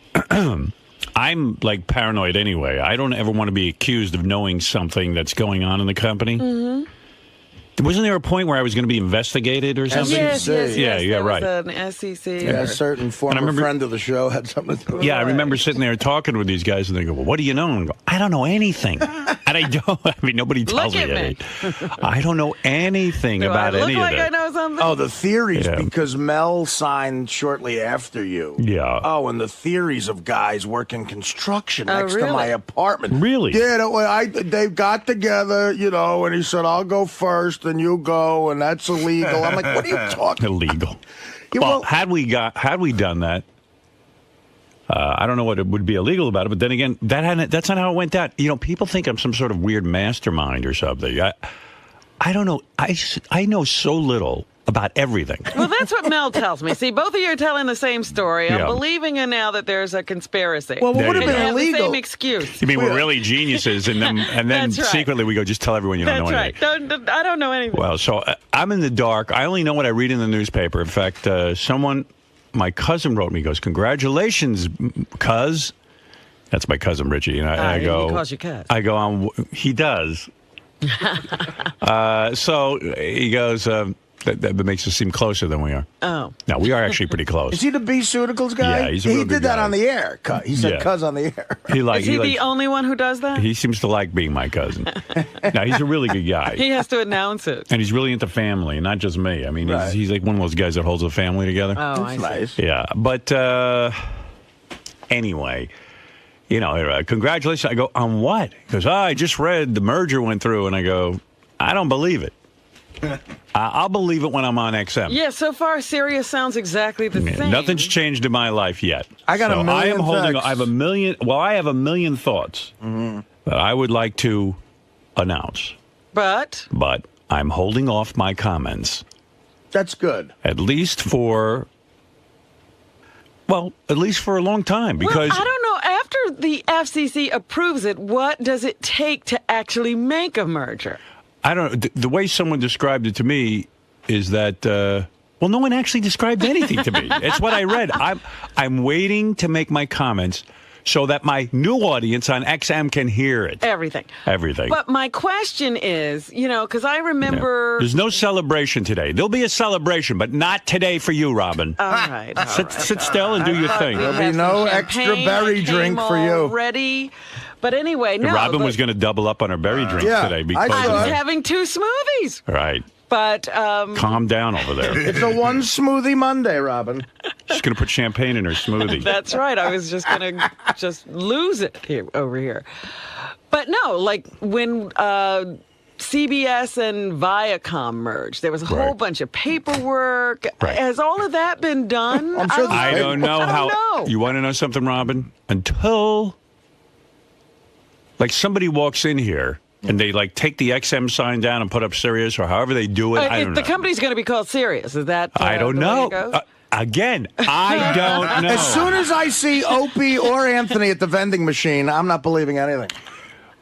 I'm, like, paranoid anyway. I don't ever want to be accused of knowing something that's going on in the company. Mm-hmm. Wasn't there a point where I was going to be investigated or something? Yes. Yeah, right. An SEC. Yeah, a certain former friend of the show had something to do with it. Yeah, I remember sitting there talking with these guys, and they go, well, what do you know? And I go, I don't know anything. And I don't. I mean, nobody tells me anything. I don't know anything about any of that. I know something? Oh, the theories, because Mel signed shortly after you. Yeah. Oh, and the theories of guys working construction next to my apartment. Really? Yeah, they got together, you know, and he said, I'll go first, and you go, and that's illegal. I'm like, what are you talking about? Illegal. Well, had we done that, I don't know what it would be illegal about it, but then again, that's not how it went down. You know, people think I'm some sort of weird mastermind or something. I don't know. I know so little about everything. Well, that's what Mel tells me. See, both of you are telling the same story. I'm believing in now that there's a conspiracy. Well, what would have been illegal? The same excuse. You mean we're really geniuses, and then secretly we go, just tell everyone you don't know anything. That's right. I don't know anything. Well, so I'm in the dark. I only know what I read in the newspaper. In fact, my cousin wrote me, goes, congratulations, cuz. That's my cousin, Richie. And I go, he calls you cuz. I go, he does. So he goes, That makes us seem closer than we are. Oh. No, we are actually pretty close. Is he the B-Ceuticals guy? Yeah, he's a real He good did that guy. on the air. He said "cuz" on the air. Is he the only one who does that? He seems to like being my cousin. No, he's a really good guy. He has to announce it. And he's really into family, not just me. I mean, he's like one of those guys that holds the family together. Oh, I see. Nice. Yeah, but anyway, congratulations. I go, on what? He goes, I just read the merger went through, and I go, I don't believe it. I'll believe it when I'm on XM. Yeah, so far Sirius sounds exactly the same. Nothing's changed in my life yet. I got a million I have a million. Well, I have a million thoughts that I would like to announce. But I'm holding off my comments. That's good. At least for a long time, because I don't know. After the FCC approves it, what does it take to actually make a merger? I don't. The way someone described it to me is that. No one actually described anything to me. It's what I read. I'm waiting to make my comments so that my new audience on XM can hear it. Everything. But my question is, because I remember... There's no celebration today. There'll be a celebration, but not today for you, Robin. All right. Sit still and do your thing. There'll be no extra berry drink for you. Ready. But anyway, no. Robin was going to double up on her berry drinks today. Because I was having 2 smoothies. Right. But calm down over there. It's a one smoothie Monday, Robin. She's going to put champagne in her smoothie. That's right. I was just going to just lose it over here. But no, like when CBS and Viacom merged, there was a whole bunch of paperwork. Right. Has all of that been done? I'm sure I don't know how. know. You want to know something, Robin? Until somebody walks in here and they take the XM sign down and put up Sirius, or however they do it. I don't know. The company's going to be called Sirius. Is that? I don't know. Again, I don't know. As soon as I see Opie or Anthony at the vending machine, I'm not believing anything.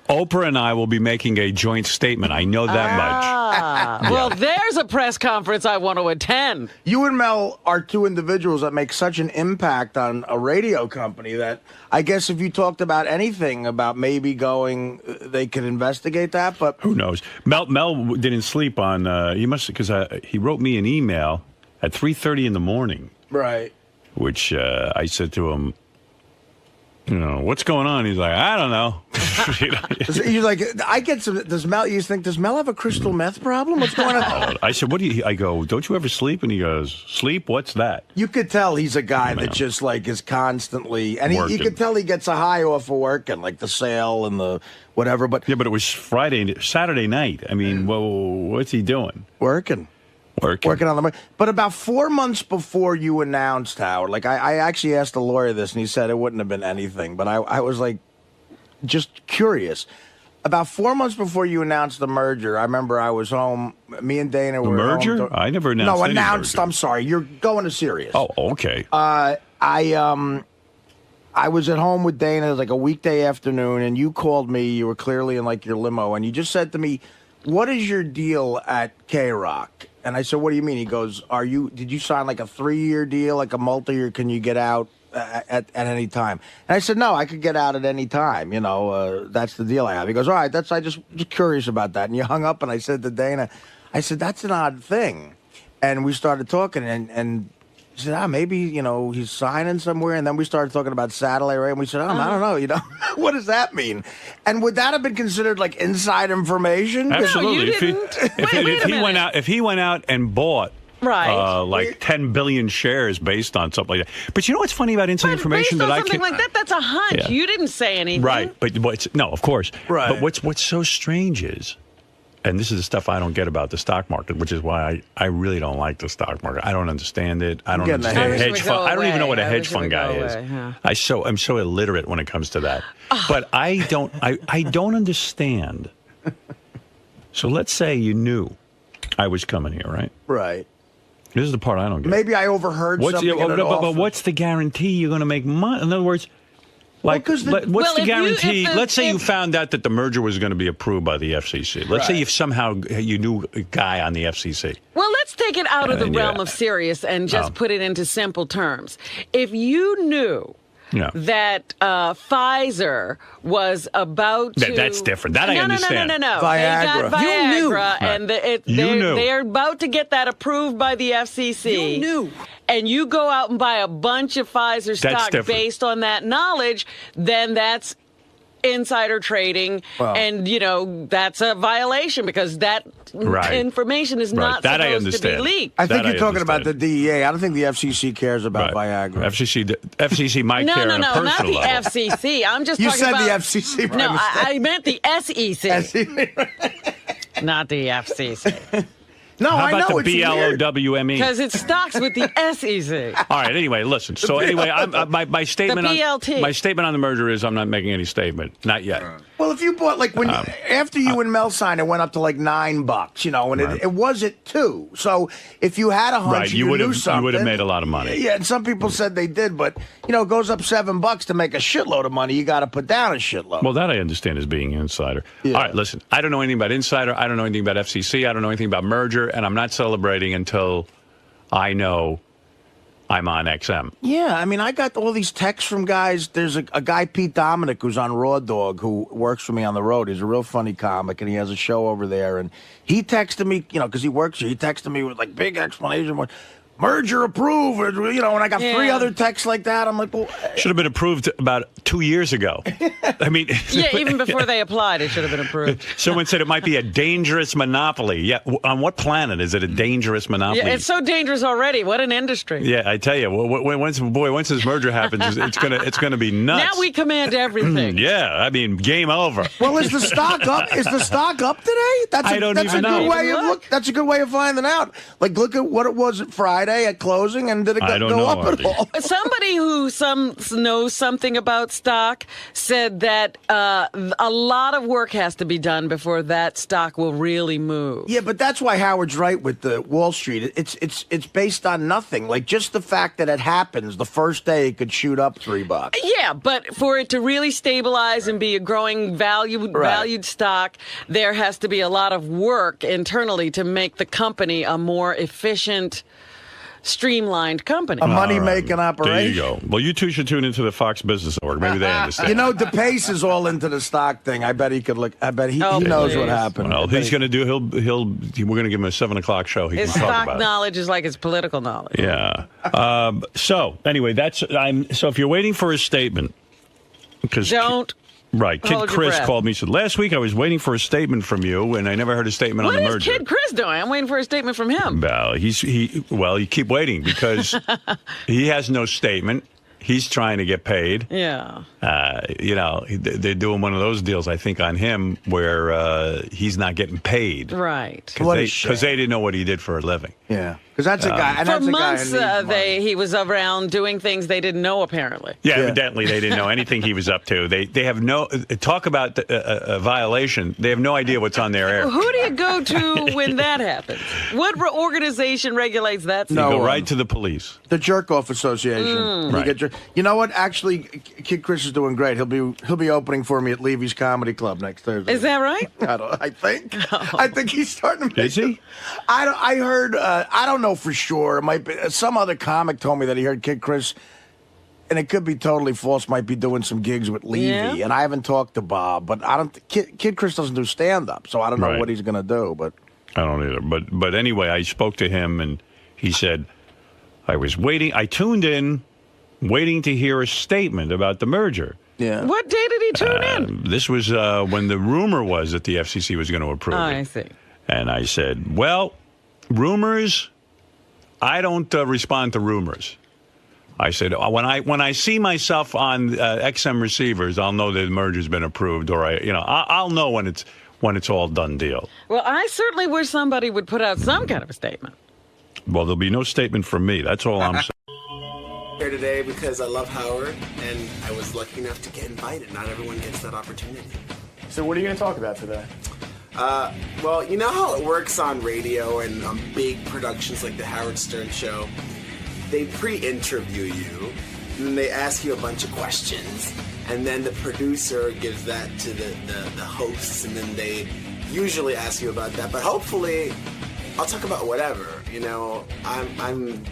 Oprah and I will be making a joint statement. I know that much. Well, there's a press conference I want to attend. You and Mel are 2 individuals that make such an impact on a radio company that I guess if you talked about anything about maybe going, they could investigate that. But who knows? Mel didn't sleep on. He must, because he wrote me an email at 3:30 in the morning. Right. Which I said to him, what's going on? He's like, I don't know. He's like, I get some. Does Mel have a crystal meth problem? What's going on? I said, I go, don't you ever sleep? And he goes, sleep? What's that? You could tell he's a guy that just is constantly, and you could tell he gets a high off of work and the sale and the whatever. But it was Saturday night. I mean, what's he doing? Working on the. But about 4 months before you announced, Howard, I actually asked the lawyer this, and he said it wouldn't have been anything. But I was just curious. About 4 months before you announced the merger, I remember I was home. Me and Dana were merger? home. I never announced. No, any announced. merger. I'm sorry. You're going to Sirius. Oh, okay. I was at home with Dana. It was a weekday afternoon, and you called me. You were clearly in your limo, and you just said to me, "What is your deal at K-Rock?" And I said, "What do you mean?" He goes, did you sign a 3-year deal, a multi-year? Can you get out at any time? And I said, no, I could get out at any time. That's the deal I have. He goes, all right, I just curious about that. And you hung up, and I said to Dana, that's an odd thing. And we started talking, and he said, maybe, he's signing somewhere. And then we started talking about satellite, right? And we said, I don't know, what does that mean? And would that have been considered inside information? Absolutely. No, if he went out and bought 10 billion shares based on something like that. But you know what's funny about inside information based that on I can something like that? That's a hunch. Yeah. You didn't say anything. Right. But no, of course. Right. But what's so strange is, and this is the stuff I don't get about the stock market, which is why I really don't like the stock market. I don't understand it. I don't understand hedge fund. I don't even know what a hedge fund guy is. Yeah. I'm so illiterate when it comes to that. But I don't understand. So let's say you knew I was coming here, right? Right. This is the part I don't get. Maybe I overheard something. But what's the guarantee you're going to make money? In other words, what's the guarantee? Let's say you found out that the merger was going to be approved by the FCC. Let's say if somehow you knew a guy on the FCC. Well, let's take it out of the realm of Sirius and just put it into simple terms. If you knew that Pfizer was about to... That's different. That I understand. No. Viagra. They got Viagra, You knew. and they're about to get that approved by the FCC. You knew. And you go out and buy a bunch of Pfizer stock different. based on that knowledge, then that's insider trading, and that's a violation because that information is not supposed to be leaked. I think you're talking about the DEA. I don't think the FCC cares about Viagra. FCC might care on a personal not the level. FCC. I'm just You talking said about the FCC. No, I meant the SEC. Not the FCC. No, How I about know the it's BLOWME? Because it stocks with the SEC. All right. Anyway, listen. So anyway, my statement The PLT. my statement on the merger is I'm not making any statement. Not yet. Well, if you bought when after you and Mel signed, it went up to like $9, and it was at $2. So if you had a hunch, you knew something, you would have made a lot of money. Yeah, and some people said they did, but it goes up $7 to make a shitload of money. You got to put down a shitload. Well, that I understand as being insider. Yeah. All right, listen. I don't know anything about insider. I don't know anything about FCC. I don't know anything about merger, and I'm not celebrating until I know I'm on XM. Yeah, I mean, I got all these texts from guys. There's a guy, Pete Dominic, who's on Raw Dog, who works for me on the road. He's a real funny comic, and he has a show over there. And he texted me, because he works here. He texted me with, big explanation. Merger approved, and I got 3 other texts like that. I'm like, well... Should have been approved about 2 years ago. I mean... Yeah, even before they applied, it should have been approved. Someone said it might be a dangerous monopoly. Yeah, on what planet is it a dangerous monopoly? Yeah, it's so dangerous already. What an industry. Yeah, I tell you, once this merger happens, it's gonna be nuts. Now we command everything. Yeah, I mean, game over. Well, is the stock up? Is the stock up today? That's a good way of finding out. Look at what it was at Friday at closing, and did it go up at all? Somebody who knows something about stock said that a lot of work has to be done before that stock will really move. Yeah, but that's why Howard's right with the Wall Street. It's based on nothing. Just the fact that it happens the first day, it could shoot up $3. Yeah, but for it to really stabilize and be a growing valued stock, there has to be a lot of work internally to make the company a more efficient, streamlined company. A money-making operation. There you go. Well, you two should tune into the Fox Business Network. Maybe they understand. DePace is all into the stock thing. I bet he could look. I bet he knows what happened. Well, he's going to do. We're going to give him a 7:00 show. His can talk stock about knowledge is like his political knowledge. Yeah. So anyway, So if you're waiting for a statement, because don't. Right. Kid Chris called me and said, last week I was waiting for a statement from you, and I never heard a statement on the merger. What is Kid Chris doing? I'm waiting for a statement from him. Well, you keep waiting because he has no statement. He's trying to get paid. Yeah. They're doing one of those deals, I think, on him where he's not getting paid. Right. Because they didn't know what he did for a living. Yeah. Because that's a guy. For months, he was around doing things they didn't know, apparently. Yeah, evidently they didn't know anything he was up to. They have no talk about a violation. They have no idea what's on their air. Who do you go to when that happens? What organization regulates that? You go right to the police. The Jerk Off Association. Right. You know what? Actually, Kid Chris is doing great. He'll be opening for me at Levy's Comedy Club next Thursday. Is that right? I think. I think he's starting to. Is he? I heard. I don't know for sure. It might be some other comic told me that he heard Kid Chris, and it could be totally false. Might be doing some gigs with Levy, and I haven't talked to Bob, but I don't. Kid Chris doesn't do stand up, so I don't know what he's going to do. But I don't either. But anyway, I spoke to him, and he said I was waiting. I tuned in, waiting to hear a statement about the merger. Yeah. What day did he tune in? This was when the rumor was that the FCC was going to approve it. I see. And I said, well, rumors, I don't respond to rumors. I said, when I see myself on XM receivers, I'll know that the merger's been approved, or I'll know when it's all done deal. Well, I certainly wish somebody would put out some kind of a statement. Well, there'll be no statement from me. That's all I'm saying. Here today because I love Howard, and I was lucky enough to get invited. Not everyone gets that opportunity. So what are you going to talk about today? Well, you know how it works on radio and on big productions like the Howard Stern Show? They pre-interview you, and then they ask you a bunch of questions, and then the producer gives that to the hosts, and then they usually ask you about that. But hopefully, I'll talk about whatever. I'm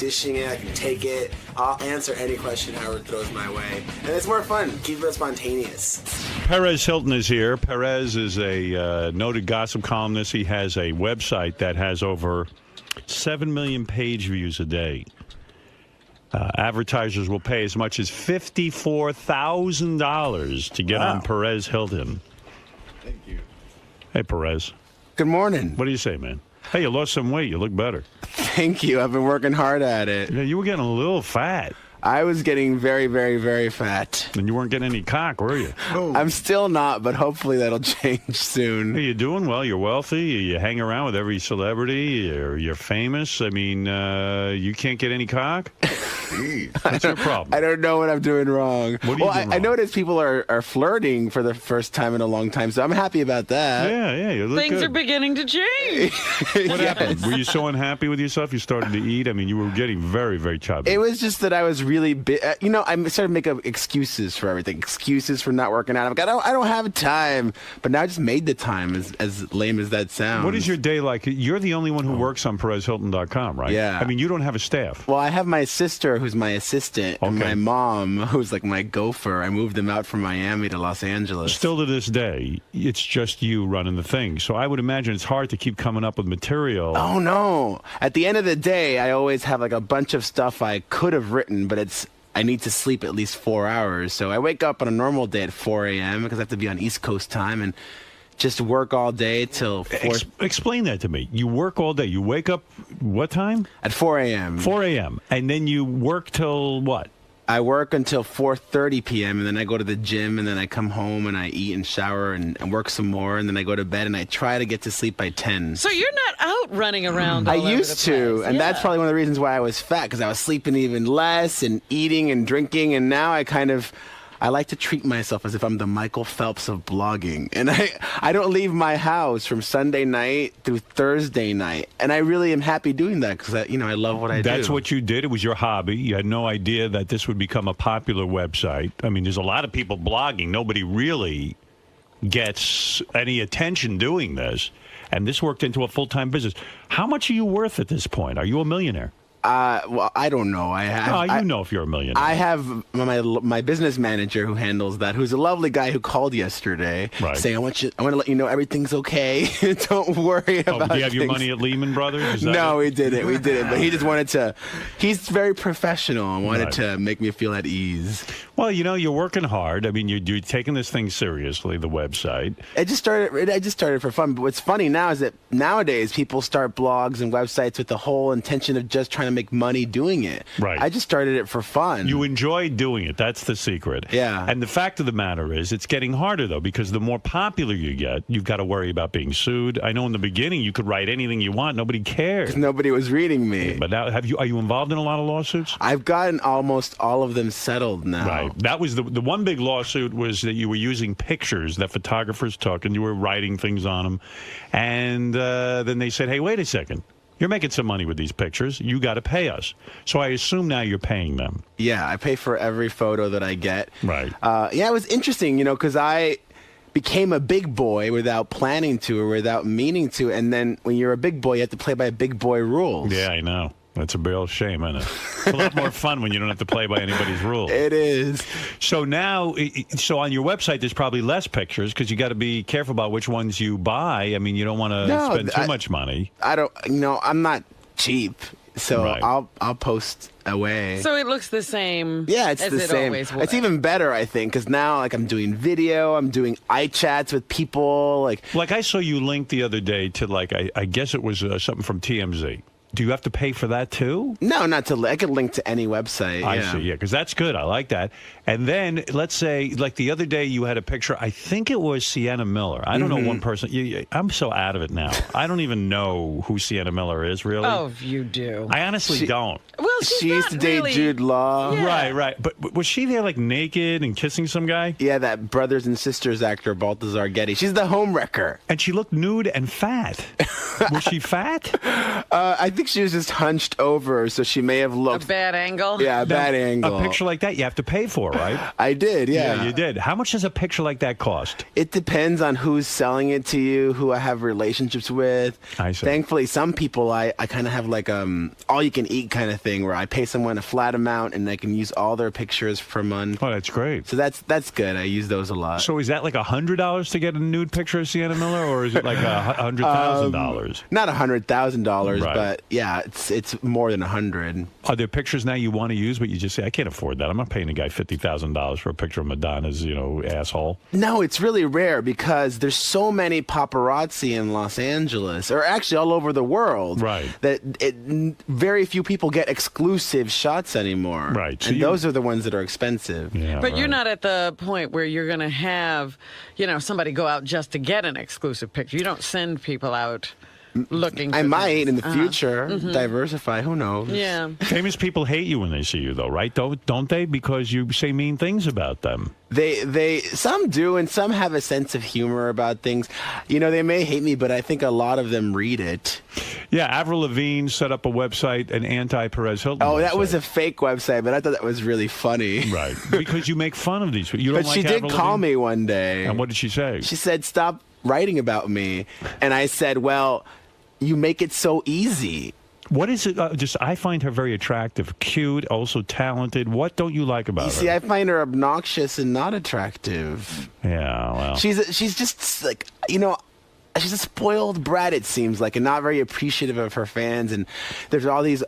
dishing it. I can take it. I'll answer any question Howard throws my way, and it's more fun. Keep it spontaneous. Perez Hilton is here. Perez is a noted gossip columnist. He has a website that has over 7 million page views a day. Advertisers will pay as much as $54,000 to get on Perez Hilton. Thank you. Hey, Perez. Good morning. What do you say, man? Hey, you lost some weight. You look better. Thank you. I've been working hard at it. Yeah, you were getting a little fat. I was getting very, very, very fat. And you weren't getting any cock, were you? I'm still not, but hopefully that'll change soon. Hey, you're doing well. You're wealthy. You hang around with every celebrity. You're famous. I mean, you can't get any cock? What's your problem? I don't know what I'm doing wrong. What are you doing I wrong? noticed people are flirting for the first time in a long time, so I'm happy about that. Yeah, you look Things good. are beginning to change. What happened? Were you so unhappy with yourself you started to eat? I mean, you were getting very, very chubby. It was just that I was really big. I started making excuses for everything. Excuses for not working out. I'm like, I don't have time. But now I just made the time, as lame as that sounds. What is your day like? You're the only one who works on PerezHilton.com, right? Yeah. I mean, you don't have a staff. Well, I have my sister who's my assistant, and my mom who's like my gopher. I moved them out from Miami to Los Angeles. Still to this day, it's just you running the thing. So I would imagine it's hard to keep coming up with material. Oh, no. At the end of the day, I always have like a bunch of stuff I could have written, but I need to sleep at least 4 hours. So I wake up on a normal day at 4 a.m. because I have to be on East Coast time and just work all day till 4. Explain that to me. You work all day. You wake up what time? At 4 a.m. 4 a.m. And then you work till what? I work until 4:30 p.m. and then I go to the gym and then I come home and I eat and shower and work some more and then I go to bed and I try to get to sleep by 10. So you're not out running around all I over used the to, place. and Yeah. that's probably one of the reasons why I was fat, because I was sleeping even less and eating and drinking, and now I like to treat myself as if I'm the Michael Phelps of blogging, and I don't leave my house from Sunday night through Thursday night, and I really am happy doing that because I love what I do. That's what you did. It was your hobby. You had no idea that this would become a popular website. I mean, there's a lot of people blogging. Nobody really gets any attention doing this. And this worked into a full-time business. How much are you worth at this point? Are you a millionaire? Well, I don't know. You know if you're a millionaire. I have my business manager who handles that, who's a lovely guy who called yesterday saying, I want to let you know everything's okay. Don't worry about do you have your things." money at Lehman Brothers? Is that No, it? we didn't. But he just wanted to. He's very professional and wanted to make me feel at ease. Well, you're working hard. I mean, you're taking this thing seriously, the website. I just started for fun. But what's funny now is that nowadays people start blogs and websites with the whole intention of just trying to make money doing it. Right. I just started it for fun. You enjoy doing it. That's the secret. Yeah. And the fact of the matter is, it's getting harder, though, because the more popular you get, you've got to worry about being sued. I know in the beginning you could write anything you want. Nobody cared. Because nobody was reading me. But now, are you involved in a lot of lawsuits? I've gotten almost all of them settled now. Right. That was the one big lawsuit was that you were using pictures that photographers took and you were writing things on them. And then they said, hey, wait a second. You're making some money with these pictures. You got to pay us. So I assume now you're paying them. Yeah, I pay for every photo that I get. Right. Yeah, it was interesting, because I became a big boy without planning to or without meaning to. And then when you're a big boy, you have to play by big boy rules. Yeah, I know. That's a real shame, isn't it? It's a lot more fun when you don't have to play by anybody's rules. It is. So now, so on your website, there's probably less pictures because you got to be careful about which ones you buy. I mean, you don't want to spend too much money. I don't, I'm not cheap, so Right. I'll post away. So it looks the same. Yeah, it's as the it same. always would. It's even better, I think, because now I'm doing video, I'm doing iChats with people. Like I saw you link the other day to I guess it was something from TMZ. Do you have to pay for that too? No, not to. I could link to any website. I see, yeah, because that's good. I like that. And then let's say, like the other day, you had a picture. I think it was Sienna Miller. I don't know one person. I'm so out of it now. I don't even know who Sienna Miller is, really. Oh, you do. I honestly don't. Well, she used to date Jude Law. Yeah. Right. But was she there naked and kissing some guy? Yeah, that Brothers and Sisters actor, Balthazar Getty. She's the homewrecker. And she looked nude and fat. Was she fat? I think she was just hunched over, so she may have looked a bad angle. Yeah, a bad angle. A picture like that you have to pay for, right? I did, yeah. Yeah, you did. How much does a picture like that cost? It depends on who's selling it to you, who I have relationships with. I see. Thankfully, some people I kind of have all you can eat kind of thing, where where I pay someone a flat amount and I can use all their pictures per month. Oh, that's great. So that's good. I use those a lot. So is that like $100 to get a nude picture of Sienna Miller, or is it like $100,000? Not $100,000, Right. but yeah, it's more than 100. Are there pictures now you want to use, but you just say, I can't afford that. I'm not paying a guy $50,000 for a picture of Madonna's, asshole. No, it's really rare because there's so many paparazzi in Los Angeles, or actually all over the world, right? That very few people get exclusive shots anymore, right? And those are the ones that are expensive. But you're not at the point where you're going to have, somebody go out just to get an exclusive picture. You don't send people out looking. I for might things. in the future diversify. Who knows? Yeah. Famous people hate you when they see you, though, right? Don't they? Because you say mean things about them. They some do, and some have a sense of humor about things. They may hate me, but I think a lot of them read it. Yeah, Avril Lavigne set up a website, an anti-Perez Hilton. Oh, website. that was a fake website, but I thought that was really funny. Right, because you make fun of these people. You don't But like she did Avril call Lavigne? me one day. And what did she say? She said, "Stop writing about me," and I said, "Well, you make it so easy." What is it? I find her very attractive, cute, also talented. What don't you like about You her? see, I find her obnoxious and not attractive. Yeah, well. She's just like, she's a spoiled brat, it seems like, and not very appreciative of her fans. And there's all these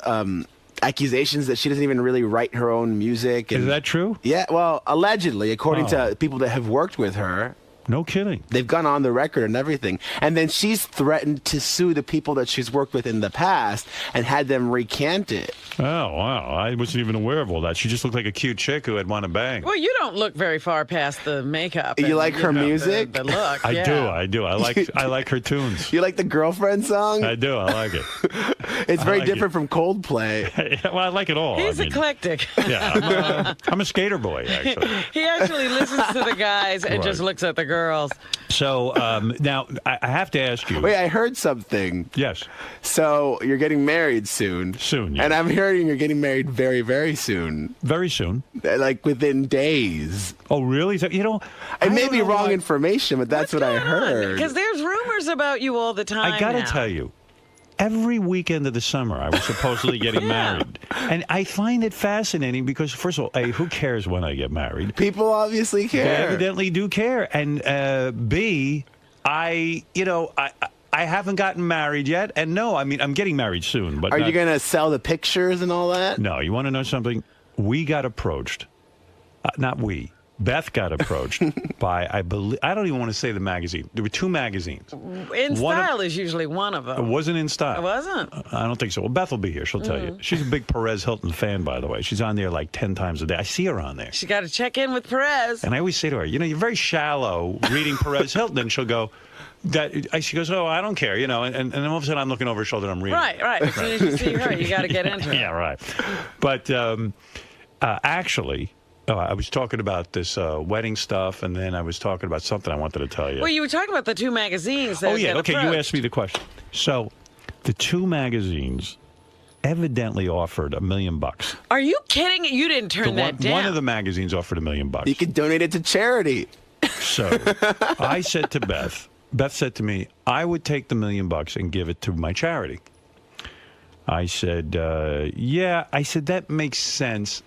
accusations that she doesn't even really write her own music. And, Is that true? Yeah, well, allegedly, according to people that have worked with her. No kidding. They've gone on the record and everything. And then she's threatened to sue the people that she's worked with in the past and had them recant it. Oh, wow. I wasn't even aware of all that. She just looked like a cute chick who had want to bang. Well, you don't look very far past the makeup. You and, like her music? The look. I do. I like her tunes. You like the Girlfriend song? I do. I like it. It's very different from Coldplay. Well, I like it all. He's eclectic. Yeah, I'm a skater boy, actually. He actually listens to the guys and just looks at the girls. So now I have to ask you. Wait, I heard something. Yes. So you're getting married soon. Soon, yeah. And I'm hearing you're getting married very, very soon. Very soon. Like within days. Oh, really? It may be wrong information, but that's what I heard. Because there's rumors about you all the time. I got to tell you. Every weekend of the summer, I was supposedly getting married. And I find it fascinating because, first of all, A, who cares when I get married? People obviously care. They evidently do care. And B, I haven't gotten married yet. And no, I mean, I'm getting married soon. But Are you going to sell the pictures and all that? No, you want to know something? We got approached. Not we. Beth got approached by, I don't even want to say the magazine. There were two magazines. In Style is usually one of them. It wasn't In Style. It wasn't? I don't think so. Well, Beth will be here. She'll tell you. She's a big Perez Hilton fan, by the way. She's on there like 10 times a day. I see her on there. She got to check in with Perez. And I always say to her, you're very shallow reading Perez Hilton. And she'll go, she goes, oh, I don't care, and then all of a sudden I'm looking over her shoulder and I'm reading. Right. As soon as you see her, you got to get into it. Yeah, right. But actually, I was talking about this wedding stuff, and then I was talking about something I wanted to tell you. Well, you were talking about the two magazines. That yeah. get Okay, approached. you asked me the question. So, the two magazines evidently offered $1 million. Are you kidding? You didn't turn that down. One of the magazines offered $1 million. You could donate it to charity. So, I said to Beth said to me, I would take the $1 million and give it to my charity. I said, yeah. I said, that makes sense.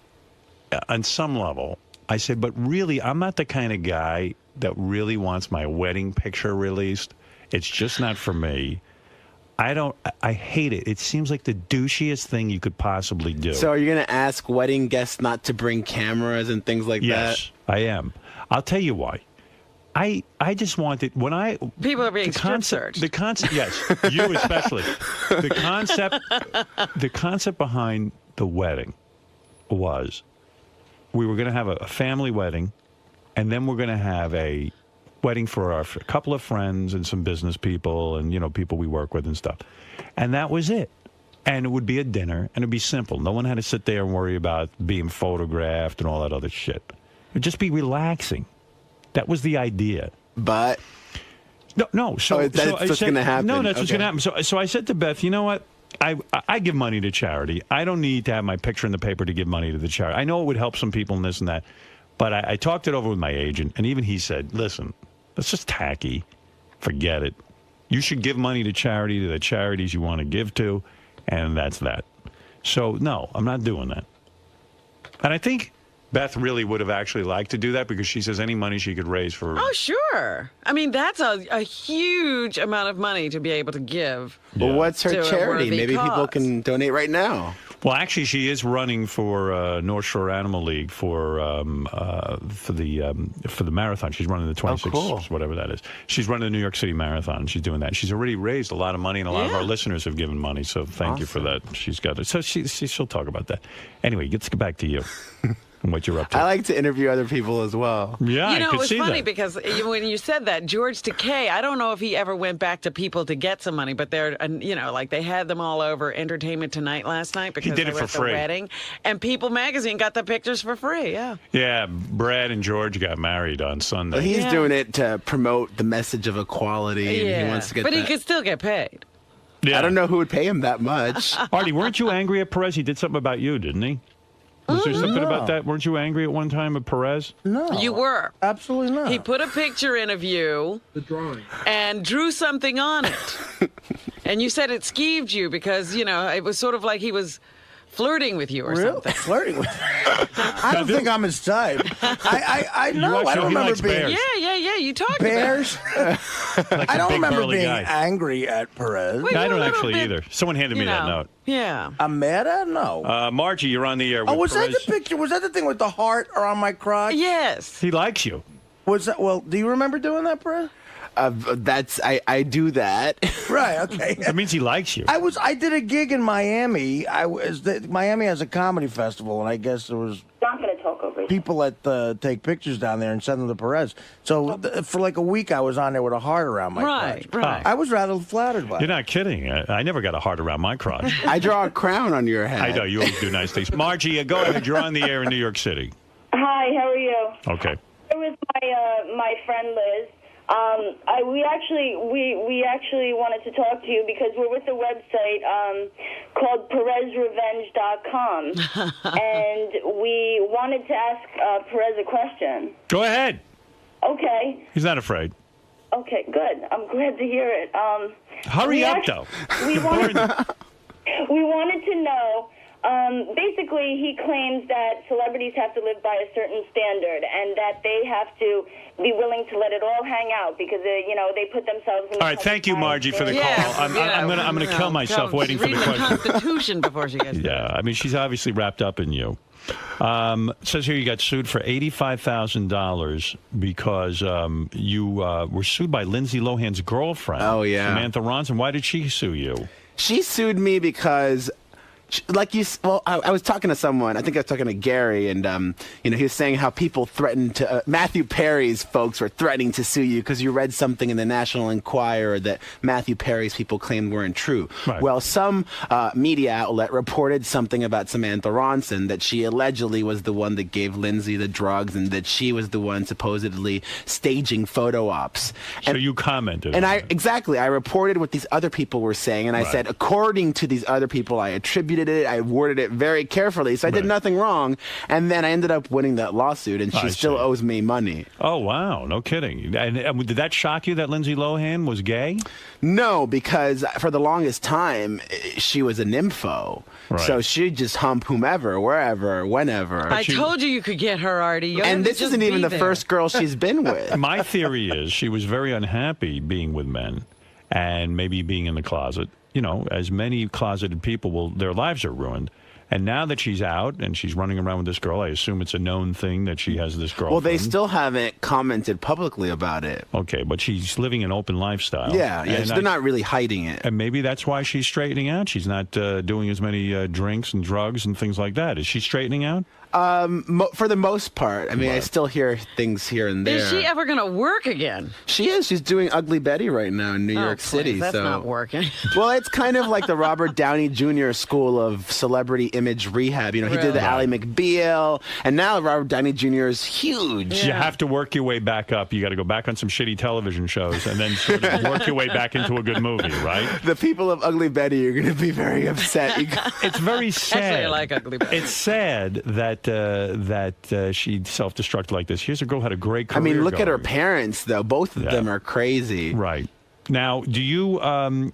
On some level, I said, but really, I'm not the kind of guy that really wants my wedding picture released. It's just not for me. I hate it. It seems like the douchiest thing you could possibly do. So are you going to ask wedding guests not to bring cameras and things like that? Yes, I am. I'll tell you why. I just wanted, people are being strip searched. The concept, yes, you especially. The concept behind the wedding was, we were going to have a family wedding, and then we're going to have a wedding for a couple of friends and some business people and, people we work with and stuff. And that was it. And it would be a dinner, and it would be simple. No one had to sit there and worry about being photographed and all that other shit. It would just be relaxing. That was the idea. But... No. So that's what's going to happen. No, that's what's going to happen. So I said to Beth, you know what? I give money to charity. I don't need to have my picture in the paper to give money to the charity. I know it would help some people and this and that. But I talked it over with my agent, and even he said, listen, that's just tacky. Forget it. You should give money to charity, to the charities you want to give to, and that's that. So, no, I'm not doing that. And I think Beth really would have actually liked to do that because she says any money she could raise for... Oh, sure. I mean, that's a huge amount of money to be able to give. Well, what's her to a charity? worthy Maybe people cause. can donate right now. Well, actually, she is running for North Shore Animal League for the marathon. She's running the 26, cool. whatever that is. She's running the New York City Marathon. She's doing that. She's already raised a lot of money, and a lot of our listeners have given money. So thank you for that. She's got it. So she'll talk about that. Anyway, let's get back to you and what you're up to. I like to interview other people as well. Yeah, You know, I could it was see funny that. because when you said that, George Takei, I don't know if he ever went back to people to get some money, but they're, like they had them all over Entertainment Tonight last night because did they it were for at the free. wedding. And People Magazine got the pictures for free, yeah. Yeah, Brad and George got married on Sunday. Well, he's doing it to promote the message of equality, and he wants to get but that. he could still get paid. Yeah. I don't know who would pay him that much. Artie, weren't you angry at Perez? He did something about you, didn't he? Was there something about that? Weren't you angry at one time at Perez? No. You were. Absolutely not. He put a picture in of you. The drawing. And drew something on it. And you said it skeeved you because, it was sort of like he was flirting with you or something. Flirting with I don't think I'm his type. I know. I don't remember being. Yeah. You talked Bears. about I don't big remember burly being guy. angry at Perez. Wait, I don't a little actually bit, either. Someone handed me that note. Yeah. I'm mad at? No. Margie, you're on the air with Oh, was Perez. that the picture? Was that the thing with the heart around my crotch? Yes. He likes you. Was that? Well, do you remember doing that, Perez? I do that. Right. Okay. That means he likes you. I did a gig in Miami. Miami has a comedy festival, and I guess there was Not going to talk over you. people that take pictures down there and send them to Perez. So for like a week, I was on there with a heart around my crotch. Right. I was rather flattered by You're it. not kidding. I never got a heart around my crotch. I draw a crown on your head. I know. You always do nice things. Margie, go ahead. You're on the air in New York City. Hi, how are you? Okay. It was my friend Liz. We actually wanted to talk to you because we're with a website called PerezRevenge.com, and we wanted to ask Perez a question. Go ahead. Okay. He's not afraid. Okay, good. I'm glad to hear it. Hurry up, though. We wanted to know. Basically, he claims that celebrities have to live by a certain standard and that they have to be willing to let it all hang out because they put themselves in. All right, thank you, Margie, for the call. I'm gonna kill myself waiting for the question. Constitution before she gets. Yeah, I mean she's obviously wrapped up in you. It says here you got sued for $85,000 because you were sued by Lindsay Lohan's girlfriend. Oh, yeah. Samantha Ronson. Why did she sue you? She sued me because, I was talking to someone. I think I was talking to Gary, and he was saying how people threatened to. Matthew Perry's folks were threatening to sue you because you read something in the National Enquirer that Matthew Perry's people claimed weren't true. Right. Well, some media outlet reported something about Samantha Ronson that she allegedly was the one that gave Lindsay the drugs, and that she was the one supposedly staging photo ops. So you commented. And on I reported what these other people were saying, and I said, according to these other people, I attributed it, I worded it very carefully, so I did nothing wrong, and then I ended up winning that lawsuit, and she still owes me money. Oh, wow, no kidding. And did that shock you that Lindsay Lohan was gay? No, because for the longest time, she was a nympho. Right. So she'd just hump whomever, wherever, whenever. I told you could get her, Artie. You And had to this just isn't even be the there. first girl she's been with. My theory is she was very unhappy being with men and maybe being in the closet. As many closeted people their lives are ruined. And now that she's out and she's running around with this girl, I assume it's a known thing that she has this girlfriend. Well, they still haven't commented publicly about it. Okay, but she's living an open lifestyle. Yeah, And they're not really hiding it. And maybe that's why she's straightening out. She's not doing as many drinks and drugs and things like that. Is she straightening out? For the most part. I mean, I still hear things here and there. Is she ever going to work again? She is. She's doing Ugly Betty right now in New York City. That's so not working. Well, it's kind of like the Robert Downey Jr. school of celebrity image rehab. He did the Really? Ally McBeal, and now Robert Downey Jr. is huge. You have to work your way back up. You got to go back on some shitty television shows and then sort of work your way back into a good movie, right? The people of Ugly Betty are going to be very upset. It's very sad. Actually, I like Ugly Betty. It's sad that she self-destructed like this. Here's a girl who had a great career. I mean, look at her going. parents, though. Both of them are crazy. Right. Now, do you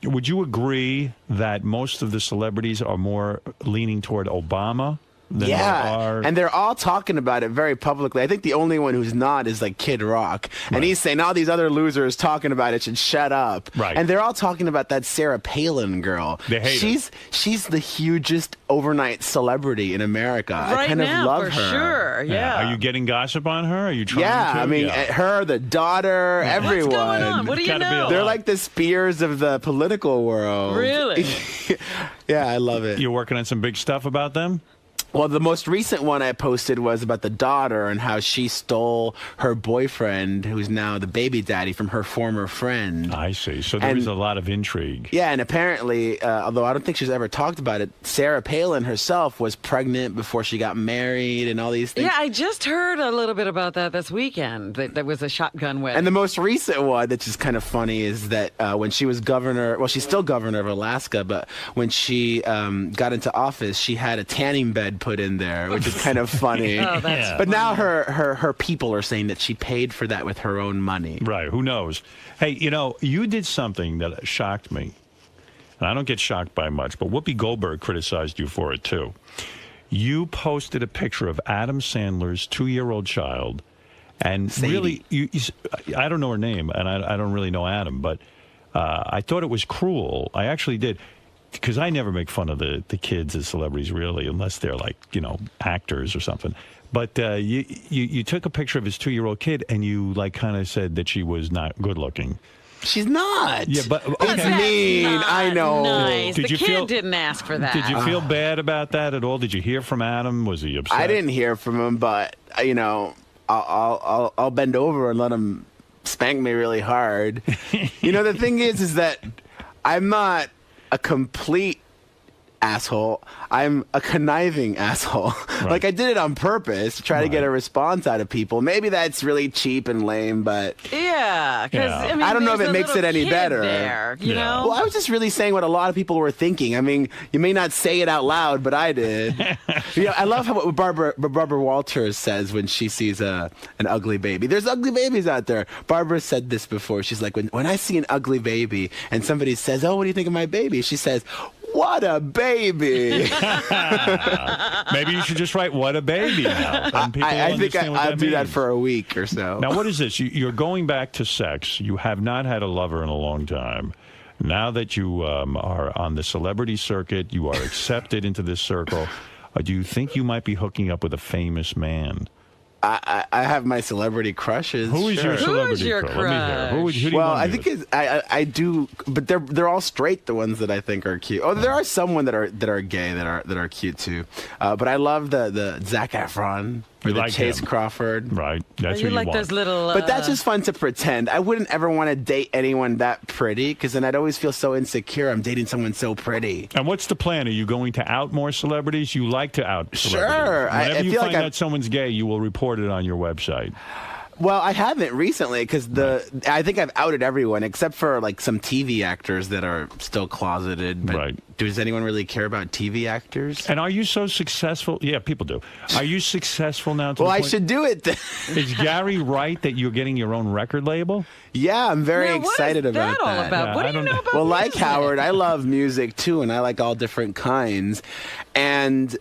would you agree that most of the celebrities are more leaning toward Obama than they are? And they're all talking about it very publicly. I think the only one who's not is like Kid Rock, and he's saying all these other losers talking about it should shut up. Right. And they're all talking about that Sarah Palin girl. They hate her. She's the hugest overnight celebrity in America. I Right kind of now, love for her. sure. Yeah. Are you getting gossip on her? Are you trying to? I mean, her, the daughter, everyone. What's going on? What do you Gotta be know? a They're lot. like the Spears of the political world. Really? Yeah, I love it. You're working on some big stuff about them? Well, the most recent one I posted was about the daughter and how she stole her boyfriend, who's now the baby daddy, from her former friend. I see. So there is a lot of intrigue. Yeah, and apparently, although I don't think she's ever talked about it, Sarah Palin herself was pregnant before she got married and all these things. Yeah, I just heard a little bit about that this weekend. There was a shotgun wedding. And the most recent one that's just kind of funny is that when she was governor, well, she's still governor of Alaska, but when she got into office, she had a tanning bed put in there, which is kind of funny. Oh, that's But now her people are saying that she paid for that with her own money. Right, who knows? Hey, you did something that shocked me. And I don't get shocked by much, but Whoopi Goldberg criticized you for it, too. You posted a picture of Adam Sandler's 2-year-old child, and Sadie. really, I don't know her name, and I don't really know Adam, but I thought it was cruel. I actually did. Because I never make fun of the kids as celebrities, really, unless they're like, actors or something. But you took a picture of his 2-year-old kid, and you kind of said that she was not good looking. She's not. Yeah, but It's mean. I know. Nice. Did the you kid feel- didn't ask for that. Did you feel bad about that at all? Did you hear from Adam? Was he upset? I didn't hear from him, but I'll bend over and let him spank me really hard. The thing is that I'm not a complete asshole. I'm a conniving asshole. Like, I did it on purpose to try to get a response out of people. Maybe that's really cheap and lame, but Yeah, because I don't know if there's it a makes it little any kid better. There, you know. Well, I was just really saying what a lot of people were thinking. I mean, you may not say it out loud, but I did. I love what Barbara Walters says when she sees an ugly baby. There's ugly babies out there. Barbara said this before. She's like, when I see an ugly baby and somebody says, "Oh, what do you think of my baby?" She says, "What a baby." Maybe you should just write "What a baby" now. And people will I think understand what I'll do that means. for a week or so. Now, what is this? You're going back to sex. You have not had a lover in a long time. Now that you are on the celebrity circuit, you are accepted into this circle. Do you think you might be hooking up with a famous man? I have my celebrity crushes. Who is your celebrity Who is your crush? Let me hear. Who do you Well, want I to think I do, but they're all straight. The ones that I think are cute. Oh, there are someone that are gay that are cute too. But I love the Zac Efron or You the like Chase him. Crawford. Right, that's you who you like want. those little. But that's just fun to pretend. I wouldn't ever want to date anyone that pretty because then I'd always feel so insecure. I'm dating someone so pretty. And what's the plan? Are you going to out more celebrities? You like to out celebrities. Sure. Whenever I you feel find like out someone's gay, you will report it on your website. Well, I haven't recently because I think I've outed everyone except for like some TV actors that are still closeted. But Right. does anyone really care about TV actors? And are you so successful? Yeah, people do. Are you successful now? To Well, the I point- should do it then. Is Gary right that you're getting your own record label? Yeah, I'm very Now, what is excited about that all that. about? What do you know about Well, like music? Howard, I love music too, and I like all different kinds. And,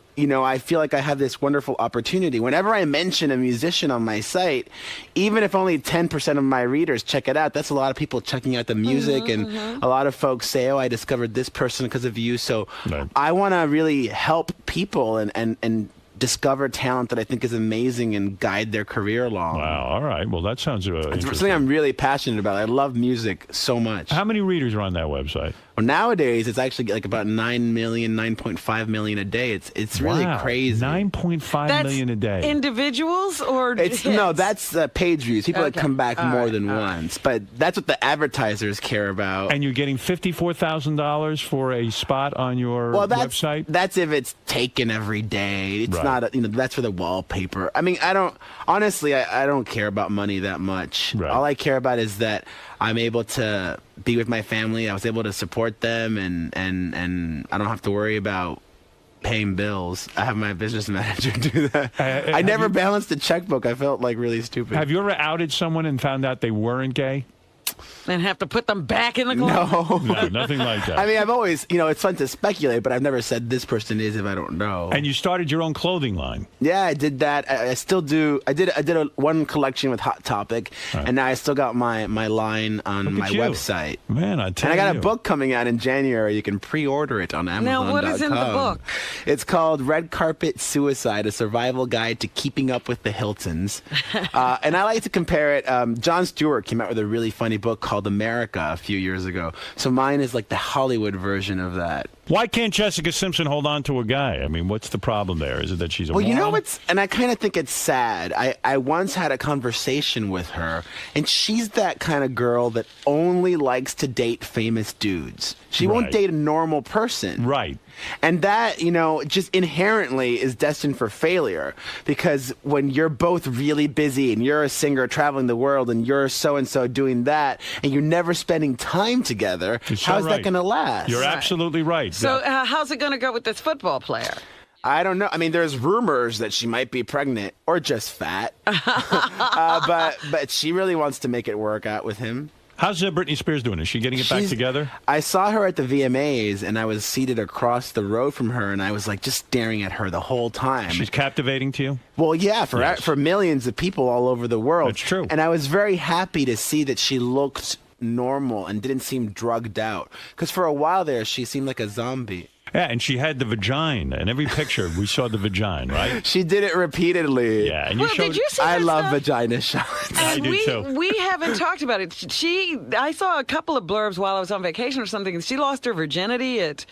I feel like I have this wonderful opportunity. Whenever I mention a musician on my site, even if only 10% of my readers check it out, that's a lot of people checking out the music. And a lot of folks say, "Oh, I discovered this person because of you." So I want to really help people and discover talent that I think is amazing and guide their career along. Wow. All right. Well, that sounds It's interesting. something I'm really passionate about. I love music so much. How many readers are on that website? Well, nowadays it's actually like about 9 million, 9.5 million a day. It's really Wow. crazy. 9.5 That's million a day. individuals or It's hits? no, that's page views. People that Okay. come back All more right. than once. But that's what the advertisers care about. And you're getting $54,000 for a spot on your website? That's if it's taken every day. It's Right. not, that's for the wallpaper. I mean, I don't care about money that much. Right. All I care about is that I'm able to be with my family. I was able to support them, and I don't have to worry about paying bills. I have my business manager do that. I never balanced a checkbook. I felt like really stupid. Have you ever outed someone and found out they weren't gay? And have to put them back in the closet? No, nothing like that. I mean, I've always, it's fun to speculate, but I've never said this person is if I don't know. And you started your own clothing line. Yeah, I did that. I still do. I did one collection with Hot Topic, and now I still got my line on my website. Man, I tell you. And I got a book coming out in January. You can pre-order it on Amazon.com. Now, what is in the book? It's called Red Carpet Suicide, a survival guide to keeping up with the Hiltons. And I like to compare it. Jon Stewart came out with a really funny book called America a few years ago. So mine is like the Hollywood version of that. Why can't Jessica Simpson hold on to a guy? I mean, what's the problem there? Is it that she's a Well, you know moron? what's, and I kind of think it's sad. I once had a conversation with her, and she's that kind of girl that only likes to date famous dudes. She won't Right. date a normal person. Right. And that, just inherently is destined for failure, because when you're both really busy and you're a singer traveling the world and you're so-and-so doing that and you're never spending time together, how's that going to last? You're absolutely right. So how's it going to go with this football player? I don't know. I mean, there's rumors that she might be pregnant or just fat, but she really wants to make it work out with him. How's Britney Spears doing? Is she getting it back together? I saw her at the VMAs, and I was seated across the road from her, and I was like just staring at her the whole time. She's captivating to you? Well, yeah, for millions of people all over the world. That's true. And I was very happy to see that she looked normal and didn't seem drugged out. Because for a while there, she seemed like a zombie. Yeah, and she had the vagina. In every picture, we saw the vagina, right? She did it repeatedly. Yeah, and you showed. Did you see I her love stuff? vagina shots. I do too. We haven't talked about it. I saw a couple of blurbs while I was on vacation or something, and she lost her virginity at...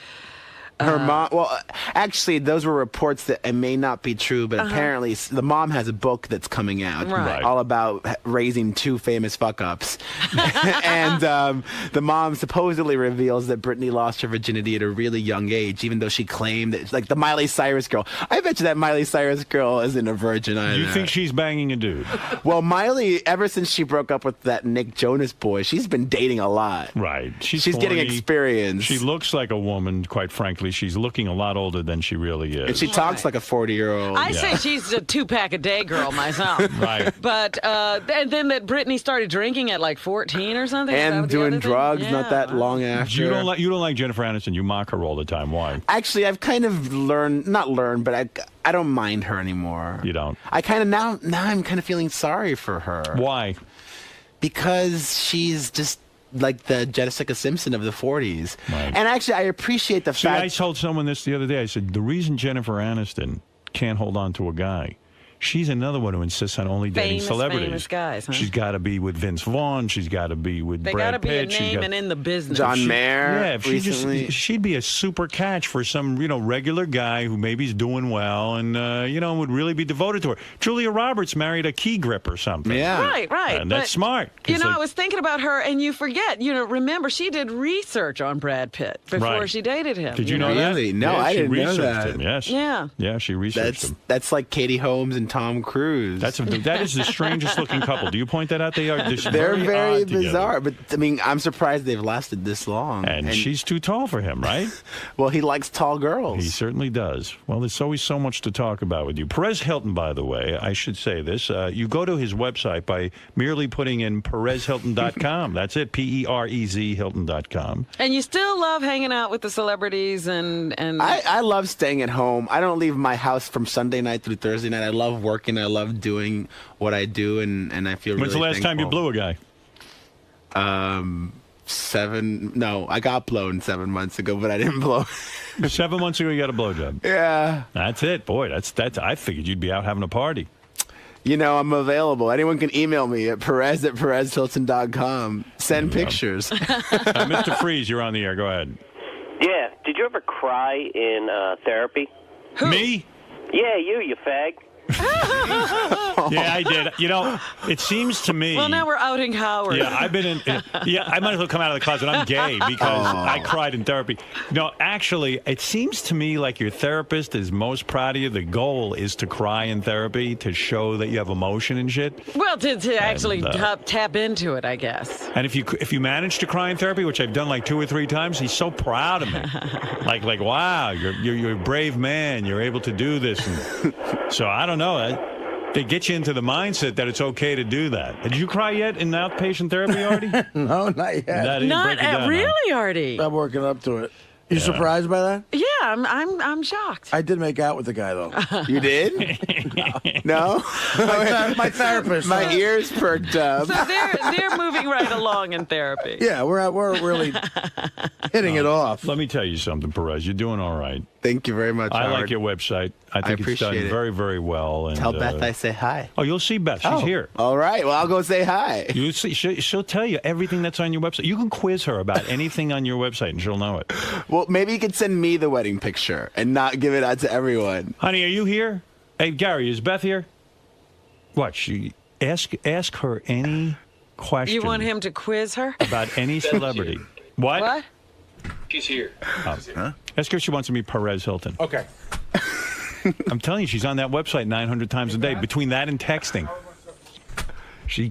Her mom, well, actually, those were reports that it may not be true, but apparently the mom has a book that's coming out Right. all about raising two famous fuck-ups. And the mom supposedly reveals that Britney lost her virginity at a really young age, even though she claimed that, like the Miley Cyrus girl. I bet you that Miley Cyrus girl isn't a virgin either. You think she's banging a dude? Well, Miley, ever since she broke up with that Nick Jonas boy, she's been dating a lot. Right. She's getting 40. experience. She looks like a woman, quite frankly. She's looking a lot older than she really is. And she talks like a 40-year-old. I say she's a 2-pack-a-day girl myself. Right. But and then that Britney started drinking at like 14 or something. Is that And what the doing other thing? drugs Yeah. not that long after. You don't like Jennifer Aniston. You mock her all the time. Why? Actually, I've kind of not learned, but I don't mind her anymore. You don't? I kind of now I'm kind of feeling sorry for her. Why? Because she's just like the Jessica Simpson of the 40s. Right. And actually, I appreciate the See, fact. I told someone this the other day. I said, the reason Jennifer Aniston can't hold on to a guy, she's another one who insists on only dating celebrities. Famous guys, huh? She's got to be with Vince Vaughn. She's got to be with They got Brad to be a Pitt. She's name got- and in the business. John Mayer. Yeah, if she recently. she'd be a super catch for some, regular guy who maybe's doing well and, would really be devoted to her. Julia Roberts married a key grip or something. Yeah. Right. And that's But, smart. 'cause I was thinking about her, and you forget. Remember, she did research on Brad Pitt before Right. she dated him. Did you know that? Really? No, Yeah, I she didn't know researched that. him, yes. Yeah. Yeah, she researched him. That's like Katie Holmes and Tom Cruise. That is the strangest looking couple. Do you point that out? They're very odd together. bizarre, but I mean, I'm surprised they've lasted this long. And she's too tall for him, right? Well, he likes tall girls. He certainly does. Well, there's always so much to talk about with you. Perez Hilton, by the way, I should say this. You go to his website by merely putting in PerezHilton.com. That's it, Perez Hilton.com. And you still love hanging out with the celebrities and I love staying at home. I don't leave my house from Sunday night through Thursday night. I love working. I love doing what I do, and I feel When's really the last time you thankful. blew a guy? I got blown 7 months ago, but I didn't blow. 7 months ago, you got a blowjob. Yeah. That's it. Boy, that's. I figured you'd be out having a party. I'm available. Anyone can email me at perez@perezhilton.com. Send pictures. Mr. Freeze, you're on the air. Go ahead. Yeah. Did you ever cry in therapy? Me? Yeah, you fag. Yeah, I did. It seems to me. well, now we're outing Howard. Yeah, I've been in. Yeah, I might as well come out of the closet. I'm gay because I cried in therapy. No, actually, it seems to me like your therapist is most proud of you. The goal is to cry in therapy to show that you have emotion and shit. Well, to actually And, tap into it, I guess. And if you manage to cry in therapy, which I've done like 2 or 3 times, he's so proud of me. like wow, you're a brave man. You're able to do this. And so I don't know. They get you into the mindset that it's okay to do that. Did you cry yet in outpatient therapy, Artie? No, not yet. That didn't break you down, really, Artie. I'm working up to it. You surprised by that? Yeah, I'm shocked. I did make out with the guy though. You did? No. My therapist. My ears perked up. So they're moving right along in therapy. Yeah, we're really hitting it off. Let me tell you something, Perez. You're doing all right. Thank you very much, I Howard. like your website. I think it's done appreciate it. very, very well. And, Tell Beth I say hi. Oh, you'll see Beth. She's here. All right. Well, I'll go say hi. You see, she'll tell you everything that's on your website. You can quiz her about anything on your website, and she'll know it. Well, maybe you could send me the wedding picture and not give it out to everyone. Honey, are you here? Hey, Gary, is Beth here? What? She ask her any question. You want him to quiz her about any celebrity? What? What? She's here. Huh? Ask her if she wants to meet Perez Hilton. Okay. I'm telling you, she's on that website 900 times a day. Between that and texting.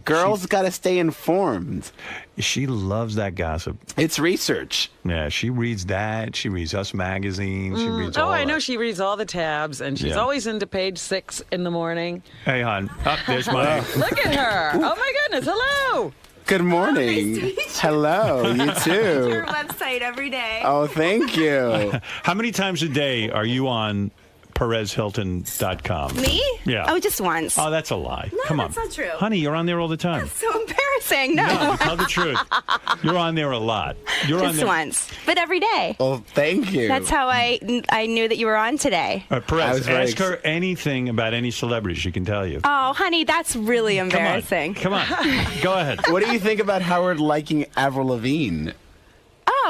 Girls got to stay informed. She loves that gossip. It's research. Yeah, she reads that. She reads Us Magazine. She reads all I know that. she reads all the tabs, and she's Yeah. always into page 6 in the morning. Hey, hon. Oh, there's my... Look at her. Oh, my goodness. Hello. Good morning. Hello. You too. Your website every day. Oh, thank you. How many times a day are you on PerezHilton.com? Me? Yeah. Oh, just once. Oh, that's a lie. No, Come on. that's not true. Honey, you're on there all the time. So embarrassing. No. No, tell the truth. You're on there a lot. You're on Just there. once. But every day. Well, thank you. That's how I knew that you were on today. Perez, ask her anything about any celebrity. She can tell you. Oh, honey, that's really embarrassing. Come on. Go ahead. What do you think about Howard liking Avril Lavigne?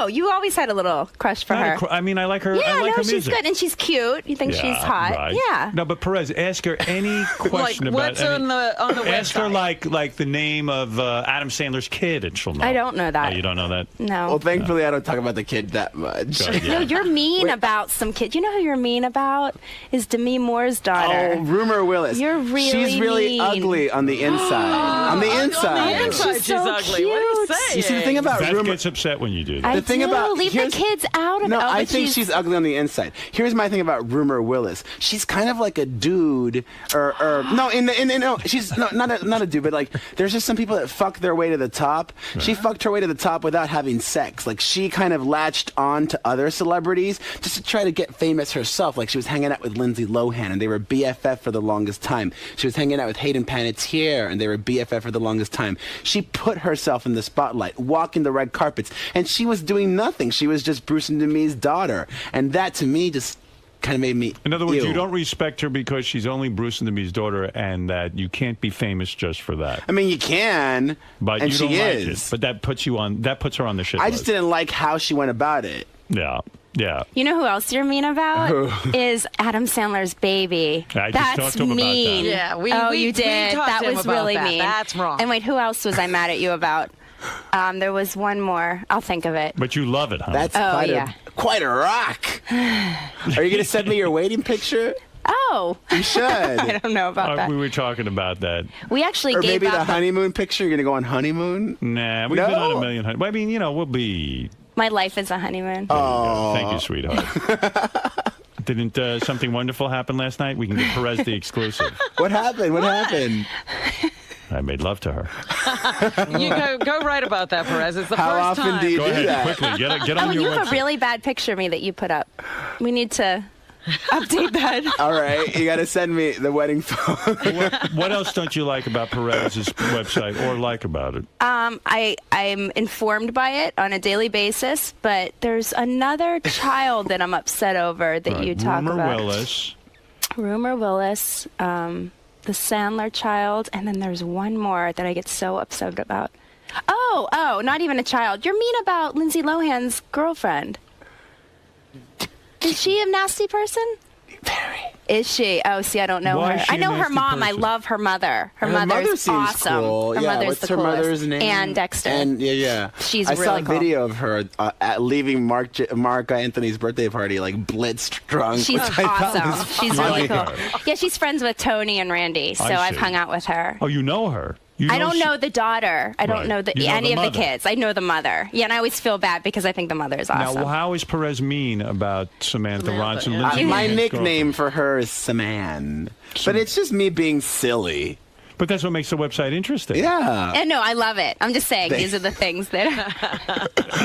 Oh, you always had a little crush for her. I mean, I like her. Yeah, I like no, her she's music. good and she's cute. You think she's Yeah, hot? right. Yeah. No, but Perez, ask her any question Like, about what's any, on the ask her website? like the name of Adam Sandler's kid, and she'll know. I don't know that. Oh, you don't know that? No. Well, thankfully, I don't talk about the kid that much. Good, yeah. No, you're mean about some kid. You know who you're mean about? Is Demi Moore's daughter. Oh, Rumor Willis. You're really She's really mean. ugly on the inside. On the inside. On the inside, She's she's so ugly. What are you cute. saying? You see, the thing about Beth Rumor... gets upset when you do that. I The thing do. about- Leave the here's- kids out of No, it. Oh, I but think she's ugly on the inside. Here's my thing about Rumor Willis. She's kind of like a dude, or no, no, she's not a dude, but like there's just some people that fuck their way to the top. She fucked her way to the top without having sex. Like she kind of latched on to other celebrities just to try to get famous herself. Like she was hanging out with Lindsay Lohan, and they were BFF for the longest time. She was hanging out with Hayden Panettiere, and they were BFF for the longest time. She put herself in the spotlight, walking the red carpets, and she was doing nothing. She was just Bruce and Demi's daughter, and that to me just kind of made me. In other words, ew. you don't respect her because she's only Bruce and Demi's daughter, and that you can't be famous just for that. I mean, you can, But and you she don't like is. it. But that puts you on. That puts her on the shit I list. just didn't like how she went about it. Yeah. Yeah. You know who else you're mean about? Who? Is Adam Sandler's baby. I just That's talked to him about mean. that. Yeah, oh, we you did. talked That to him was about really that. mean. That's wrong. And wait, who else was I mad at you about? There was one more. I'll think of it. But you love it, huh? That's Oh, yeah. quite a rock. Are you going to send me your waiting picture? Oh. You should. I don't know about that. We were talking about that. We actually Or gave maybe the out honeymoon picture. You're going to go on honeymoon? Nah, we've been on a million. Well, I mean, you know, we'll be. My life is a honeymoon. Oh. Thank you, sweetheart. Didn't something wonderful happen last night? We can give Perez the exclusive. What happened? What happened? I made love to her. You go right about that, Perez. It's the How first often time. do you Go do ahead, that? quickly. Get on your You have website. a really bad picture of me that you put up. We need to update that. All right. You got to send me the wedding photo. What else don't you like about Perez's website or like about it? I'm informed by it on a daily basis, but there's another child that I'm upset over that you talk Rumor about. Willis. Rumor Willis, the Sandler child, and then there's one more that I get so upset about. Oh, not even a child. You're mean about Lindsay Lohan's girlfriend. Is she a nasty person? Very. Is she? Oh, see, I don't know Why her. is she I know a her nasty mom. I person? love her mother. Her mother mother's seems awesome. cool. Her Yeah, mother's what's the her coolest. mother's name? Ann Dexter. And yeah. She's I really saw a cool. video of her at leaving Mark Anthony's birthday party, like blitzed drunk. She's which I thought awesome. was She's funny. really cool. Yeah, she's friends with Tony and Randy, so I I've see. hung out with her. Oh, you know her? You I don't know the daughter. I don't Right. know You know any the of mother. the kids. I know the mother. Yeah, and I always feel bad because I think the mother is awesome. Now, how is Perez mean about Samantha Ronson? Lindsay My Lohan's nickname for her is Saman, but it's just me being silly. But that's what makes the website interesting. Yeah. And no, I love it. I'm just saying these are the things that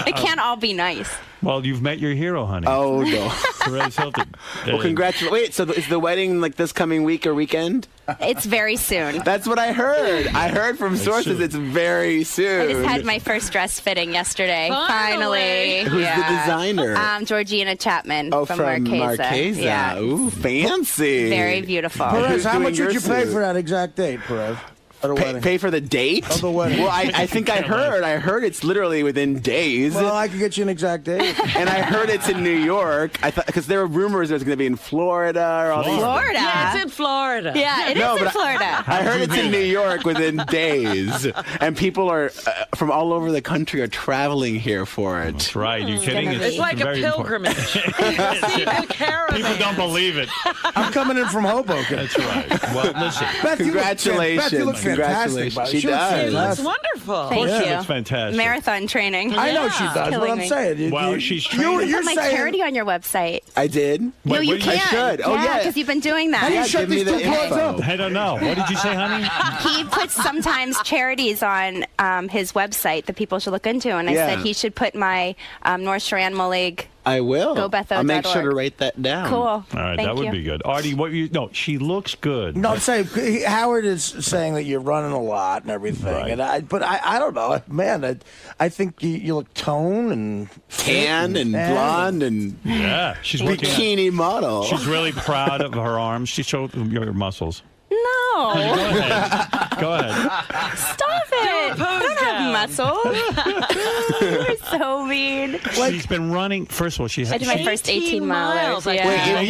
it can't all be nice. Well, you've met your hero, honey. Oh no, Perez Hilton. Well, congratulations. Wait, so is the wedding like this coming week or weekend? It's very soon. That's what I heard. I heard from sources it's very soon. I just had my first dress fitting yesterday. Finally. Who's the designer? Georgina Chapman Oh, from from Marquesa. Yeah. Ooh, fancy. Very beautiful. Perez, how Who's much doing would you your pay suit? for that exact date, Perez? At the wedding. Pay for the date? Of the wedding. Well, I think I heard it's literally within days. Well, I could get you an exact date. And I heard it's in New York. I thought because there were rumors it was going to be in Florida or all these. Florida? Yeah, it's in Florida. Yeah, it is in Florida. I heard it's in New York within days, and people are from all over the country are traveling here for it. That's right. You kidding? It's like a pilgrimage. People don't believe it. I'm coming in from Hoboken. That's right. Well, listen. Beth, Congratulations. You look fantastic. Congratulations. She looks does. She looks fantastic. wonderful. Thank She you. looks fantastic. Marathon training. I know she does. What I'm saying. Well, she's You training. put my charity on your website. I did. No, you what did you- can't. I should. Oh, yeah. because you've been doing that. How do you shut give me these the two plugs info. up? I don't know. What did you say, honey? He puts sometimes charities on his website that people should look into, and I Yeah. said he should put my North Shore Animal League. I will. Go Beth O. I'll make sure to .org. write that down. Cool. All right, Thank that would you. be good. Artie, what you? No, she looks good. No, I'm saying Howard is saying that you're running a lot and everything, Right. and I don't know, man. I think you look toned and Tan and blonde and Yeah, she's working out. bikini model. She's really proud of her arms. She showed your muscles. No. Go ahead. Stop it. I don't have muscles. You're so mean. She's been running. First of all, she I did my first 18 miles. Wait, Yeah.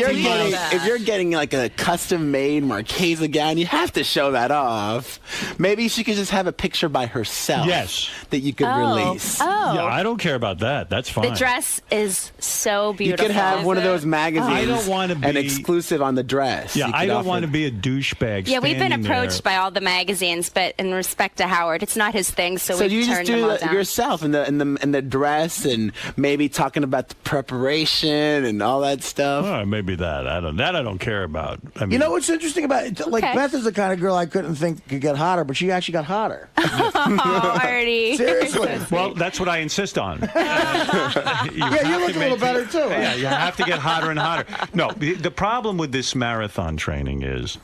if you're getting like a custom-made Marquesa gown, you have to show that off. Maybe she could just have a picture by herself. Yes. That you could release. Oh. Yeah, I don't care about that. That's fine. The dress is so You beautiful. could have one of those magazines. I don't want to be an exclusive on the dress. Yeah, You I could don't offer- want to be a douchebag. Yeah, we've been standing approached by all the magazines, but in respect to Howard, it's not his thing, so, So we've you just turned them do all that down. yourself in the dress and maybe talking about the preparation and all that stuff. Oh, maybe that. I don't care about. I mean, You know what's interesting about it? Like Okay. Beth is the kind of girl I couldn't think could get hotter, but she actually got hotter. Oh, Artie. Seriously. well, that's what I insist on. Yeah, you look a little better too. Yeah, you have to get hotter and hotter. No, the problem with this marathon training is,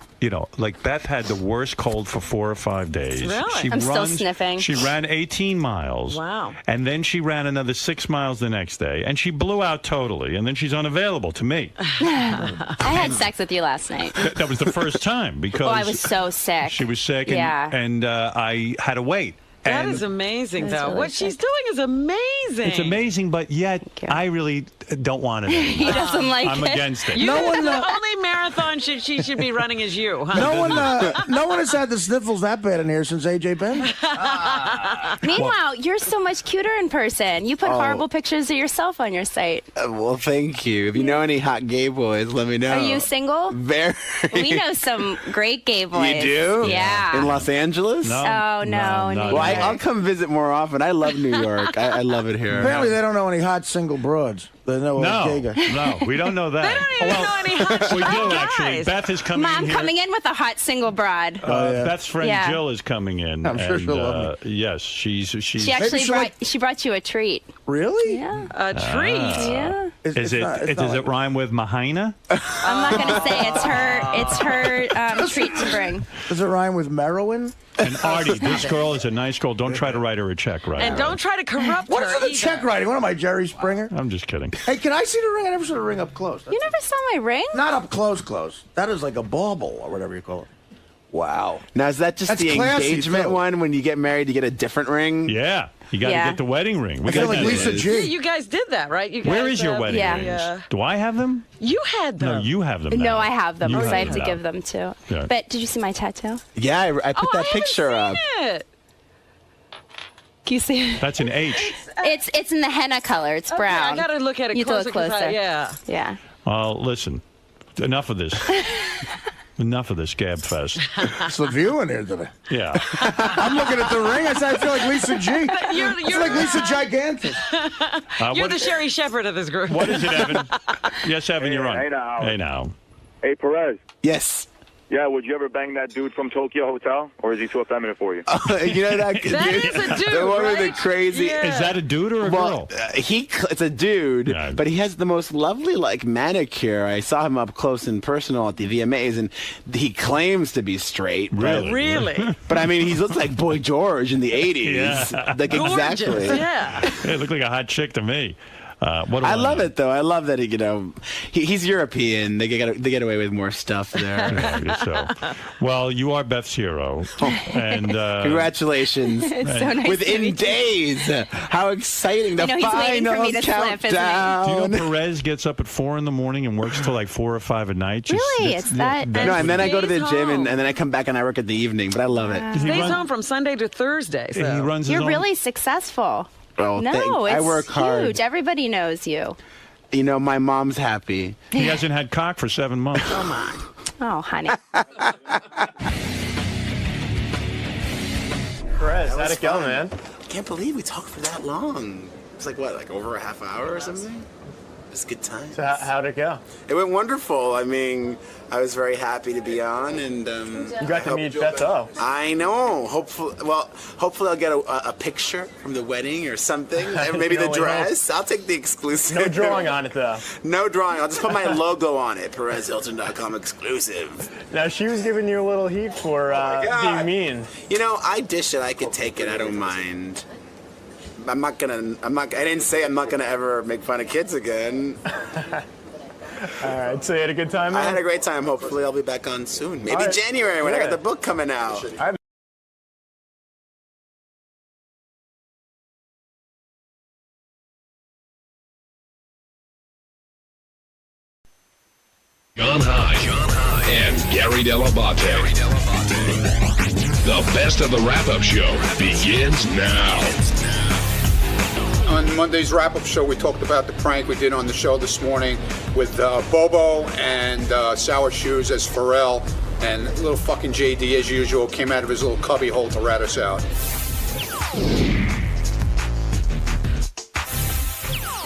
like Beth had the worst cold for 4 or 5 days. Really? I'm still sniffing. She ran 18 miles. Wow. And then she ran another 6 miles the next day, and she blew out totally. And then she's unavailable to me. I had sex with you last night. That was the first time because Oh, I was so sick. she was sick, and, Yeah. and I had to wait. That And is amazing, That's though. really What she's doing is amazing. It's amazing, but yet I really don't want it anymore. He doesn't like I'm it. against it. You the only marathon she should be running is you, huh? No one has had the sniffles that bad in here since AJ Ben. Meanwhile, you're so much cuter in person. You put Oh. horrible pictures of yourself on your site. Well, thank you. If you know any hot gay boys, let me know. Are you single? Very. We know some great gay boys. You do? Yeah. In Los Angeles? No. Oh, no, Well, I'll come visit more often. I love New York. I love it here. Apparently, they don't know any hot single broads. They know a gay guy. No, we don't know that. They don't even know any hot we do guys. actually. Beth is coming Mom in here. coming in with a hot single broad. Beth's friend Yeah. Jill is coming in. I'm sure and, she'll love Yes, she's. She actually brought you a treat. Really? Yeah. A treat. Yeah. Does it rhyme with Mahina? I'm not gonna say it's her treat to bring. Does it rhyme with Merowin? And Artie, this girl is a nice girl. Don't try to write her a check right And now. don't try to corrupt What her is it, the either. check writing? What am I, Jerry Springer? I'm just kidding. Hey, can I see the ring? I never saw the ring up close. You never saw my ring? Not up close. That is like a bauble or whatever you call it. Wow. Now, is that just That's the classy, engagement too. one when you get married, you get a different ring? Yeah. You got to Yeah. get the wedding ring. We I feel got like that. Lisa G. Yeah, you guys did that, right? You guys, Where is your wedding Yeah. rings? Do I have them? You had them. No, you have them. No, now. I have them You because I have them to now. give them to. Yeah. But did you see my tattoo? Yeah, I put that picture up. It. Can you see it? That's an H. It's in the henna color. It's brown. I gotta look at it You have to closer. look 'cause closer. yeah. Yeah. Listen, enough of this. Enough of this gab fest. It's the view in here today. Yeah. I'm looking at the ring. I said, I feel like Lisa G. You're like Lisa Gigantic. You're the Sherry Shepherd of this group. What is it, Evan? Yes, Evan, you're on. Hey, now. Hey, now. Hey, Perez. Yes. Yeah, would you ever bang that dude from Tokyo Hotel, or is he too effeminate for you? You know that dude? That is a dude, The one with the right? crazy. Yeah. Is that a dude or a Well, girl? it's a dude, but he has the most lovely manicure. I saw him up close and personal at the VMAs, and he claims to be straight. Really? Really? But I mean, he looks like Boy George in the '80s. Yeah. Like Gorgeous, exactly. yeah. It looked like a hot chick to me. What do I know? love it though. I love that he's European. They get away with more stuff there. Yeah, I guess so. Well, you are Beth's hero, and congratulations! It's so nice to Within meet you. days, how exciting! The I know, he's waiting for me final to slip, isn't he? countdown. do you know Perez gets up at 4 in the morning and works till like 4 or 5 at night? Really? It's that. No, and then I go to the Stays gym home. and then I come back and I work at the evening. But I love it. Stays home from Sunday to Thursday. So. And he runs his You're own. really successful. Oh, No, it's I work hard. huge. Everybody knows you. You know, my mom's happy. He hasn't had cock for 7 months. Come on. Oh, honey. Perez, That how'd was it go, fun. man? I can't believe we talked for that long. It's like what, like over a half hour or something? It was a good time. So how'd it go? It went wonderful. I mean, I was very happy to be on, and You got to meet Beth O. I know. Hopefully, I'll get a picture from the wedding or something. Maybe the No, we dress. I'll take the exclusive. No drawing on it, though. No drawing. I'll just put my logo on it. PerezHilton.com exclusive. Now, she was giving you a little heat for being mean. You know, I dish it. I could take it. I don't mind. I didn't say I'm not gonna ever make fun of kids again. All right, so you had a good time, man? I had a great time. Hopefully, I'll be back on soon. Maybe All right. January when I Yeah. got the book coming out. John High and Gary Dell'Abate. The best of the wrap-up show begins now. On Monday's wrap-up show, we talked about the prank we did on the show this morning with Bobo and Sour Shoes as Pharrell, and little fucking JD, as usual, came out of his little cubby hole to rat us out.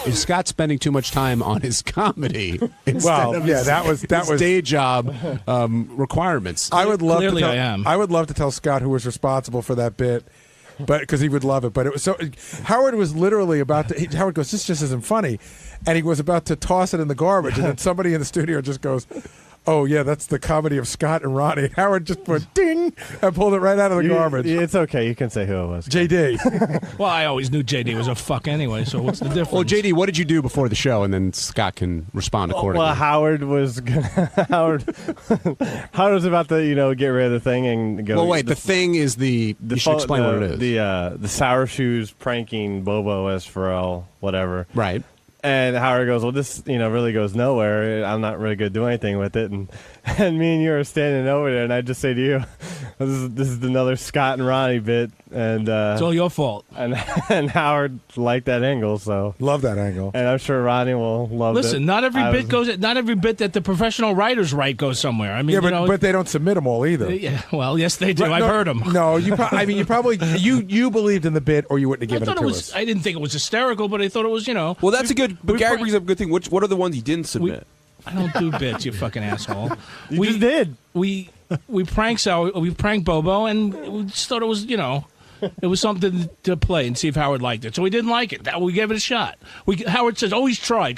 Is Scott spending too much time on his comedy? Well, yeah, that was day job requirements. I would love Clearly to tell, I am. I would love to tell Scott who was responsible for that bit, but because he would love it. But it was so Howard was literally about to. Howard goes, "This just isn't funny," and he was about to toss it in the garbage, and then somebody in the studio just goes, "Oh yeah, that's the comedy of Scott and Ronnie." Howard just went ding and pulled it right out of the garbage. It's okay. You can say who it was. JD. Well, I always knew JD was a fuck anay, so what's the difference? Well, JD, what did you do before the show? And then Scott can respond accordingly. Well, Howard was Howard was about to get rid of the thing and go. Well, wait. The thing is you should explain what it is. The Sour Shoes pranking Bobo as Pharrell, whatever. Right. And Howard goes, well, this, really goes nowhere. I'm not really going to do anything with it. And me and you are standing over there, and I just say to you, this is another Scott and Ronnie bit. And it's all your fault. And Howard liked that angle, so. Love that angle. And I'm sure Ronnie will love it. Listen, not every bit that the professional writers write goes somewhere. I mean, yeah, but they don't submit them all either. Yeah, well, yes, they do. But I've heard them. No, you probably you believed in the bit, or you wouldn't have given it to us. I didn't think it was hysterical, but I thought it was, Well, that's a good. But Gary brings up a good thing. What are the ones he didn't submit? I don't do bits, you fucking asshole. We just did. We pranked Bobo, and we just thought it was, it was something to play and see if Howard liked it. So we didn't like it. We gave it a shot. Howard says, always try.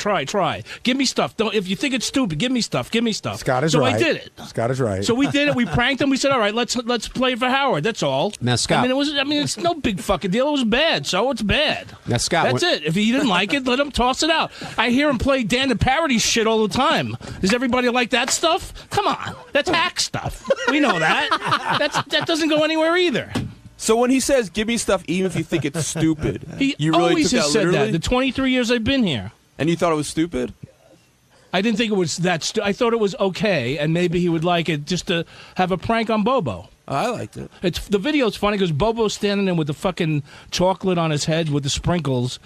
Give me stuff. If you think it's stupid, give me stuff. Scott is so right. I did it. Scott is right. So we did it. We pranked him. We said, all right, let's play for Howard. That's all. Now, Scott. It's no big fucking deal. It was bad, so it's bad. Now, Scott. That's it. If he didn't like it, let him toss it out. I hear him play Dan the Parody shit all the time. Does everybody like that stuff? Come on. That's hack stuff. We know that. That doesn't go anywhere either. So when he says, give me stuff even if you think it's stupid, He you really always took has that said literally? that. The 23 years I've been here. And you thought it was stupid? I didn't think it was that I thought it was okay, and maybe he would like it just to have a prank on Bobo. I liked it. The video's funny because Bobo's standing there with the fucking chocolate on his head with the sprinkles,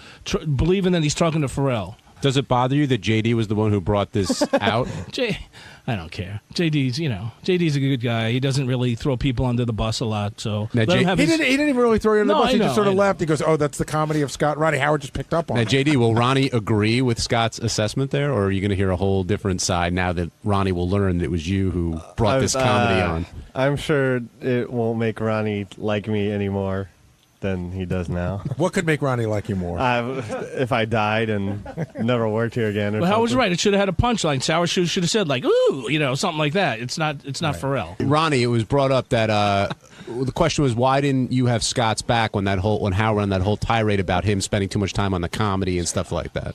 believing that he's talking to Pharrell. Does it bother you that JD was the one who brought this out? I don't care. JD's a good guy. He doesn't really throw people under the bus a lot. So he didn't even really throw you under the bus. He just sort of laughed. He goes, "Oh, that's the comedy of Scott." Ronnie Howard just picked up on it. JD, will Ronnie agree with Scott's assessment there, or are you going to hear a whole different side now that Ronnie will learn that it was you who brought this comedy on? I'm sure it won't make Ronnie like me anymore than he does now. What could make Ronnie like you more? If I died and never worked here again. Well, Howard's right. It should have had a punchline. Sour Shoes should have said like, "Ooh," something like that. It's not Pharrell. Ronnie, it was brought up that the question was, why didn't you have Scott's back when Howard on that whole tirade about him spending too much time on the comedy and stuff like that?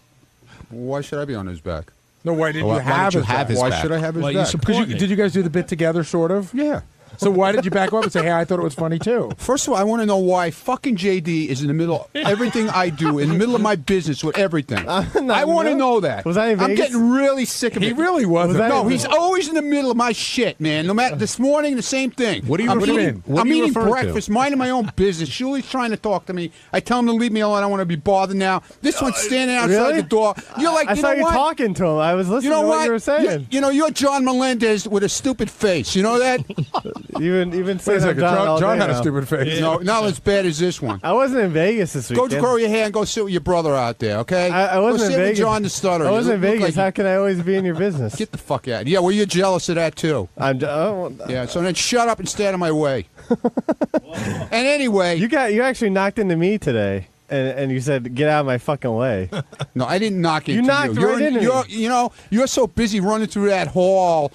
Why should I be on his back? No, why didn't you have his back? Why should I have his back? Did you guys do the bit together, sort of? Yeah. So why did you back up and say, "Hey, I thought it was funny too"? First of all, I want to know why fucking JD is in the middle of everything I do, in the middle of my business with everything. I want to know that. Was I in I'm Vegas? getting really sick of it. He really wasn't. No, he's always in the middle of my shit, man. No matter this morning, the same thing. What do you mean? I'm eating breakfast, minding my own business. Julie's trying to talk to me. I tell him to leave me alone. I don't want to be bothered now. This one's standing outside the door. You're like, I saw you talking to him. I was listening to what you were saying. You're John Melendez with a stupid face. You know that? Even Wait a second. John had a stupid face. Yeah. No, not as bad as this one. I wasn't in Vegas this weekend. Go grow your hair and go sit with your brother out there, okay? I wasn't in Vegas. With John the Stutter. I wasn't in Vegas. How can I always be in your business? Get the fuck out. Yeah, well, you're jealous of that, too. Yeah, so then shut up and stay out of my way. And anyway. You actually knocked into me today. And you said, "Get out of my fucking way." No, I didn't knock into you. You knocked right into me. You're so busy running through that hall,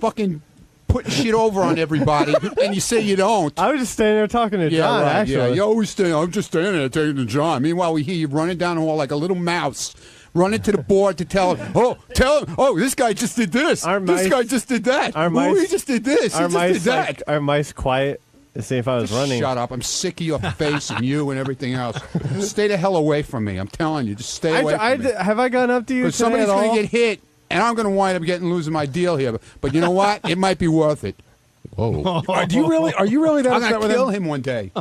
fucking putting shit over on everybody, and you say you don't. I was just standing there talking to John, right, actually. Yeah, you always stay. I'm just standing there talking to John. Meanwhile, we hear you running down the hall like a little mouse, running to the board to tell him, oh, this guy just did this. This guy just did that. He just did this. He just did that. Are mice quiet? To see if I was running. Shut up. I'm sick of your face and you and everything else. Stay the hell away from me. I'm telling you. Just stay away from me. Have I gone up to you? Because somebody's going to get hit, and I'm going to wind up losing my deal here. But you know what? It might be worth it. Whoa. Are you really that I'm upset going to with kill him one day.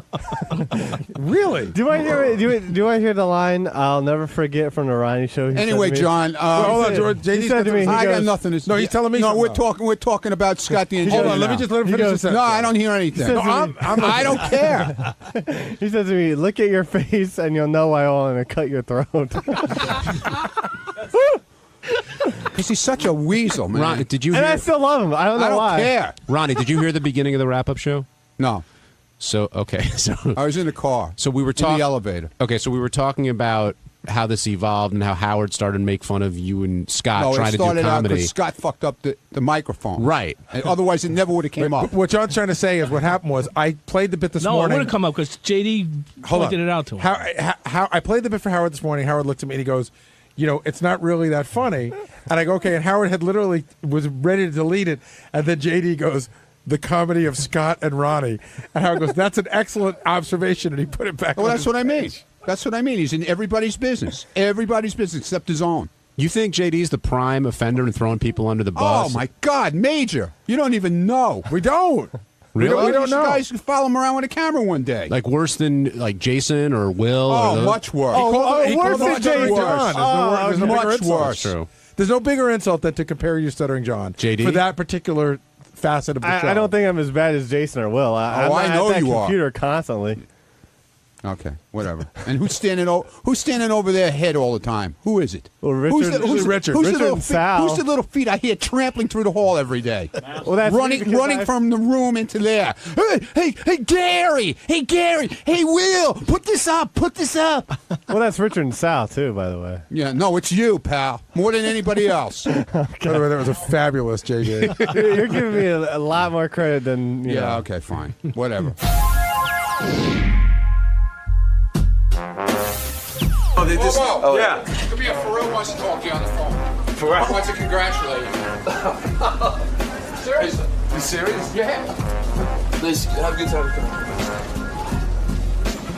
Really? Do I hear the line, "I'll never forget" from the Ronnie show? Anyway, John. Hold on, George. He said to me, I got nothing to say. No, he's telling me. No, we're talking about Scott the engineer. Hold on, let me just let him finish this. No, I don't hear anything. I don't care. He says to me, "Look at your face, and you'll know why I want to cut your throat." Because he's such a weasel, man. Ron, did you hear? And I still love him. I don't know why. I don't care. Ronnie, did you hear the beginning of the wrap-up show? No. So I was in the car. So we were talking in the elevator. Okay, so we were talking about how this evolved and how Howard started to make fun of you and Scott trying to do comedy. It started out because Scott fucked up the microphone. Right. And otherwise, it never would have came up. What John's trying to say is what happened was I played the bit this morning. No, it would have come up because JD pointed it out to him. How I played the bit for Howard this morning. Howard looked at me and he goes, "It's not really that funny." And I go, "Okay." And Howard had literally was ready to delete it. And then JD goes, "The comedy of Scott and Ronnie." And Howard goes, "That's an excellent observation." And he put it back on. Well, that's what I mean. That's what I mean. He's in everybody's business. Everybody's business except his own. You think JD's the prime offender and throwing people under the bus? Oh, my God. Major. You don't even know. We don't. Really? We don't know. You guys could follow him around with a camera one day. Like worse than like Jason or Will? Oh, much worse. Worse than Jason. There's much worse. True. There's no bigger insult than to compare you, Stuttering John, JD? for that particular facet of the show. I don't think I'm as bad as Jason or Will. I'm I know at that you computer constantly. Okay, whatever. And who's standing over their head all the time? Who is it? Well, Richard. Richard and Sal. Who's the little feet I hear trampling through the hall every day? Well, that's running from the room into there. Hey, Gary! Hey, Gary! Hey, Will! Put this up! Well, that's Richard and Sal too, by the way. Yeah, no, it's you, pal. More than anybody else. By the way, that was a fabulous JJ. You're giving me a lot more credit than you know. Okay, fine. Whatever. Yeah. Come here. Pharrell wants to talk to you on the phone. Pharrell wants to congratulate you. Seriously? You serious? Yeah. Liz, have a good time.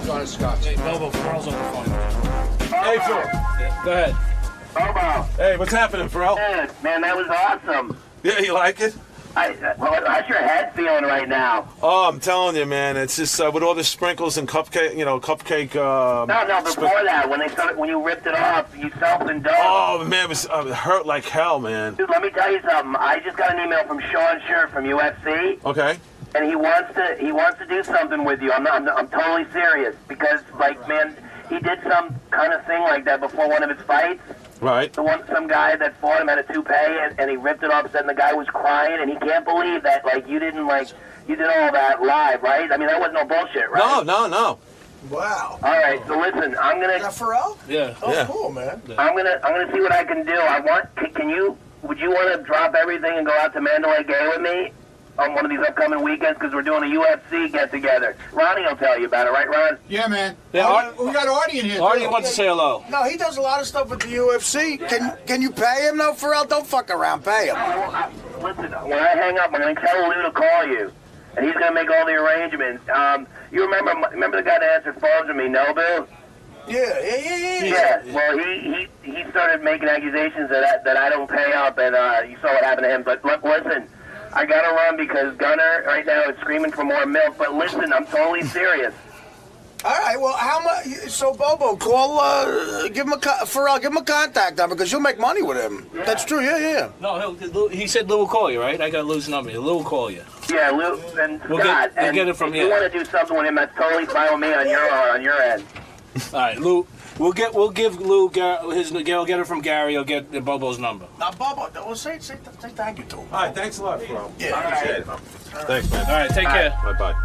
John and Scott. Hey, Bobo, Pharrell's on the phone. Hey, Phil. Yeah. Go ahead. Bobo. Hey, what's happening, Pharrell? Good. Man, that was awesome. Yeah, you like it? How's your head feeling right now? Oh, I'm telling you, man, it's just with all the sprinkles and cupcake. No, before that, when you ripped it off, you self-indulged. Oh man, it hurt like hell, man. Dude, let me tell you something. I just got an email from Sean Scher from UFC. Okay. And he wants to do something with you. I'm totally serious because, man, he did some kind of thing like that before one of his fights. Right. Some guy that fought him had a toupee, and he ripped it off, and the guy was crying, and he can't believe that, you did all that live, right? I mean, that wasn't no bullshit, right? No. Wow. All right, so listen, I'm gonna. Is that Pharrell? Yeah. Oh, cool, man. I'm gonna see what I can do. Would you want to drop everything and go out to Mandalay Bay with me on one of these upcoming weekends? Because we're doing a UFC get-together. Ronnie will tell you about it, right, Ron? Yeah, man. Yeah, We got Artie in here. Artie wants to say hello. No, he does a lot of stuff with the UFC. Can you pay him, though, Pharrell? Don't fuck around. Pay him. Listen, when I hang up, I'm going to tell Lou to call you, and he's going to make all the arrangements. You remember the guy that answered phones with me, Nobu? Yeah. Well, he started making accusations that I don't pay up, and you saw what happened to him. But look, listen, I got to run because Gunner right now is screaming for more milk. But listen, I'm totally serious. All right, well, how much? So, Bobo, call, Pharrell, give him a contact number because you'll make money with him. That's true, yeah. No, he said Lou will call you, right? I got Lou's number. Lou will call you. Yeah, Lou and We'll Scott. get it from if you. you want to do something with him, that's totally fine with me on your end. All right, Lou. We'll give Lou I'll get it from Gary. I'll get Bobo's number. Now, Bobo, well, say thank you to him. All right, thanks a lot, bro. Yeah. All right. Thanks, man. All right, take care. Bye-bye.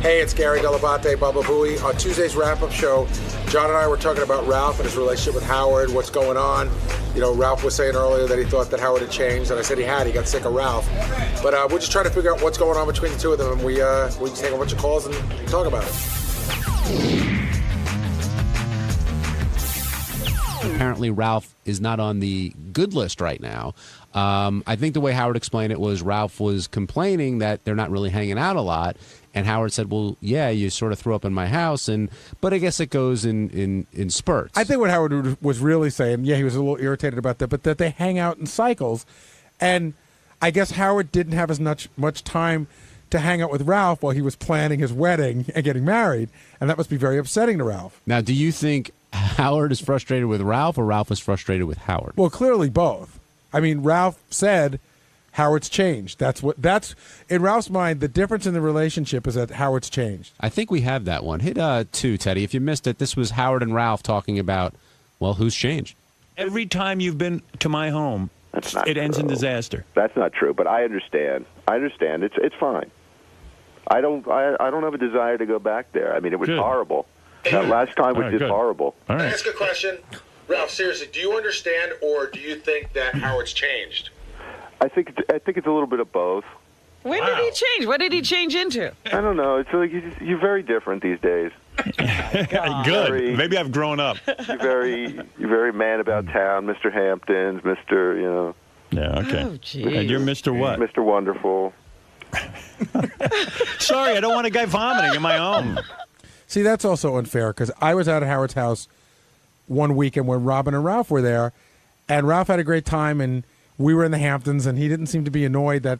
Hey, it's Gary Delabate, Baba Booey. On Tuesday's wrap-up show, John and I were talking about Ralph and his relationship with Howard, what's going on. You know, Ralph was saying earlier that he thought that Howard had changed, and I said he had. He got sick of Ralph. But we're just trying to figure out what's going on between the two of them, and we just take a bunch of calls and talk about it. Apparently, Ralph is not on the good list right now. I think the way Howard explained it was Ralph was complaining that they're not really hanging out a lot. And Howard said, well, yeah, you sort of threw up in my house. But I guess it goes in spurts. I think what Howard was really saying, he was a little irritated about that, but that they hang out in cycles. And I guess Howard didn't have as much time to hang out with Ralph while he was planning his wedding and getting married. And that must be very upsetting to Ralph. Now, do you think Howard is frustrated with Ralph or Ralph is frustrated with Howard? Well, clearly both. I mean, Ralph said Howard's changed. That's in Ralph's mind, the difference in the relationship is that Howard's changed. I think we have that one. Hit 2, Teddy. If you missed it, this was Howard and Ralph talking about, well, who's changed? Every time you've been to my home, it ends in disaster. That's not true, but I understand. It's fine. I don't have a desire to go back there. I mean, it was horrible. That last time was just horrible. All right. Ask a question. Ralph, seriously, do you understand or do you think that Howard's changed? I think it's a little bit of both. When did he change? What did he change into? I don't know. It's like you're very different these days. Good. Maybe I've grown up. You're very man about town, Mr. Hamptons, Mr. You know. Yeah. Okay. Oh, geez. And you're Mr. What? Mr. Wonderful. Sorry, I don't want a guy vomiting in my home. See, that's also unfair because I was out at Howard's house one weekend when Robin and Ralph were there, and Ralph had a great time, and we were in the Hamptons, and he didn't seem to be annoyed that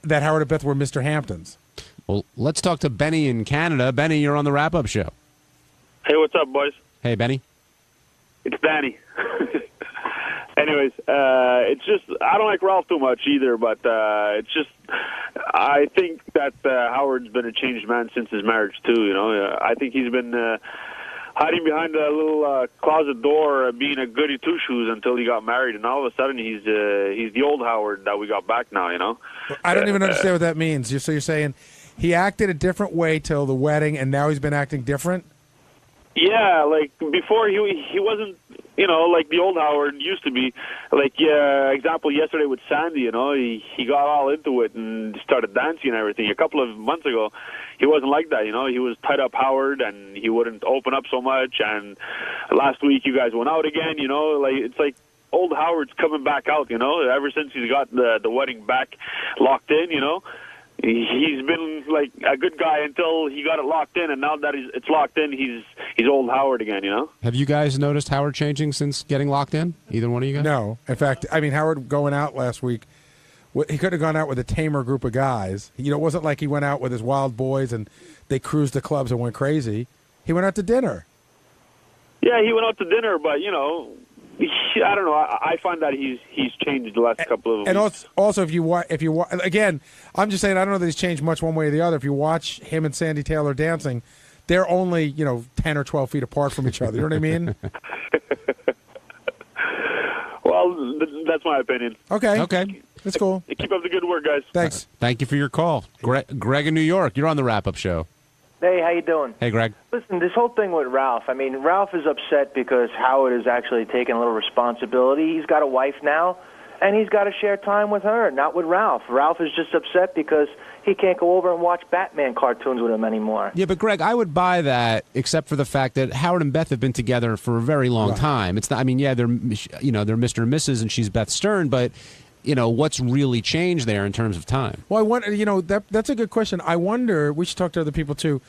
Howard and Beth were Mr. Hamptons. Well, let's talk to Benny in Canada. Benny, you're on the wrap-up show. Hey, what's up, boys? Hey, Benny. It's Danny. Anyways, it's just, I don't like Ralph too much either, but it's just, I think that Howard's been a changed man since his marriage, too, you know. I think he's been hiding behind a little closet door, being a goody two-shoes until he got married, and all of a sudden he's the old Howard that we got back now, you know. I don't even understand what that means. So you're saying he acted a different way till the wedding, and now he's been acting different? Yeah, like before he wasn't, you know, like the old Howard used to be. Like, example yesterday with Sandy, you know, he got all into it and started dancing and everything. A couple of months ago, he wasn't like that, you know. He was tied up Howard and he wouldn't open up so much. And last week you guys went out again, you know. Like, it's like old Howard's coming back out, you know, ever since he's got the wedding back locked in, you know. he's been like a good guy until he got it locked in, and now that it's locked in, he's old Howard again. You know. Have you guys noticed Howard changing since getting locked in? Either one of you guys? No. In fact, I mean, Howard going out last week, he could have gone out with a tamer group of guys. You know, it wasn't like he went out with his wild boys and they cruised the clubs and went crazy. He went out to dinner. Yeah, he went out to dinner, but you know, I don't know. I find that he's changed the last couple of And weeks. also, if you again, I'm just saying, I don't know that he's changed much one way or the other. If you watch him and Sandy Taylor dancing, they're only 10 or 12 feet apart from each other. You know what I mean? Well, that's my opinion. Okay. That's cool. Keep up the good work, guys. Thanks. Thank you for your call. Greg in New York, you're on the wrap-up show. Hey, how you doing? Hey, Greg. Listen, this whole thing with Ralph, I mean, Ralph is upset because Howard is actually taking a little responsibility. He's got a wife now, and he's got to share time with her, not with Ralph. Ralph is just upset because he can't go over and watch Batman cartoons with him anymore. Yeah, but Greg, I would buy that, except for the fact that Howard and Beth have been together for a very long time. It's not. I mean, yeah, they're Mr. and Mrs. and she's Beth Stern, but what's really changed there in terms of time? Well, I wonder. That's a good question. I wonder. We should talk to other people too.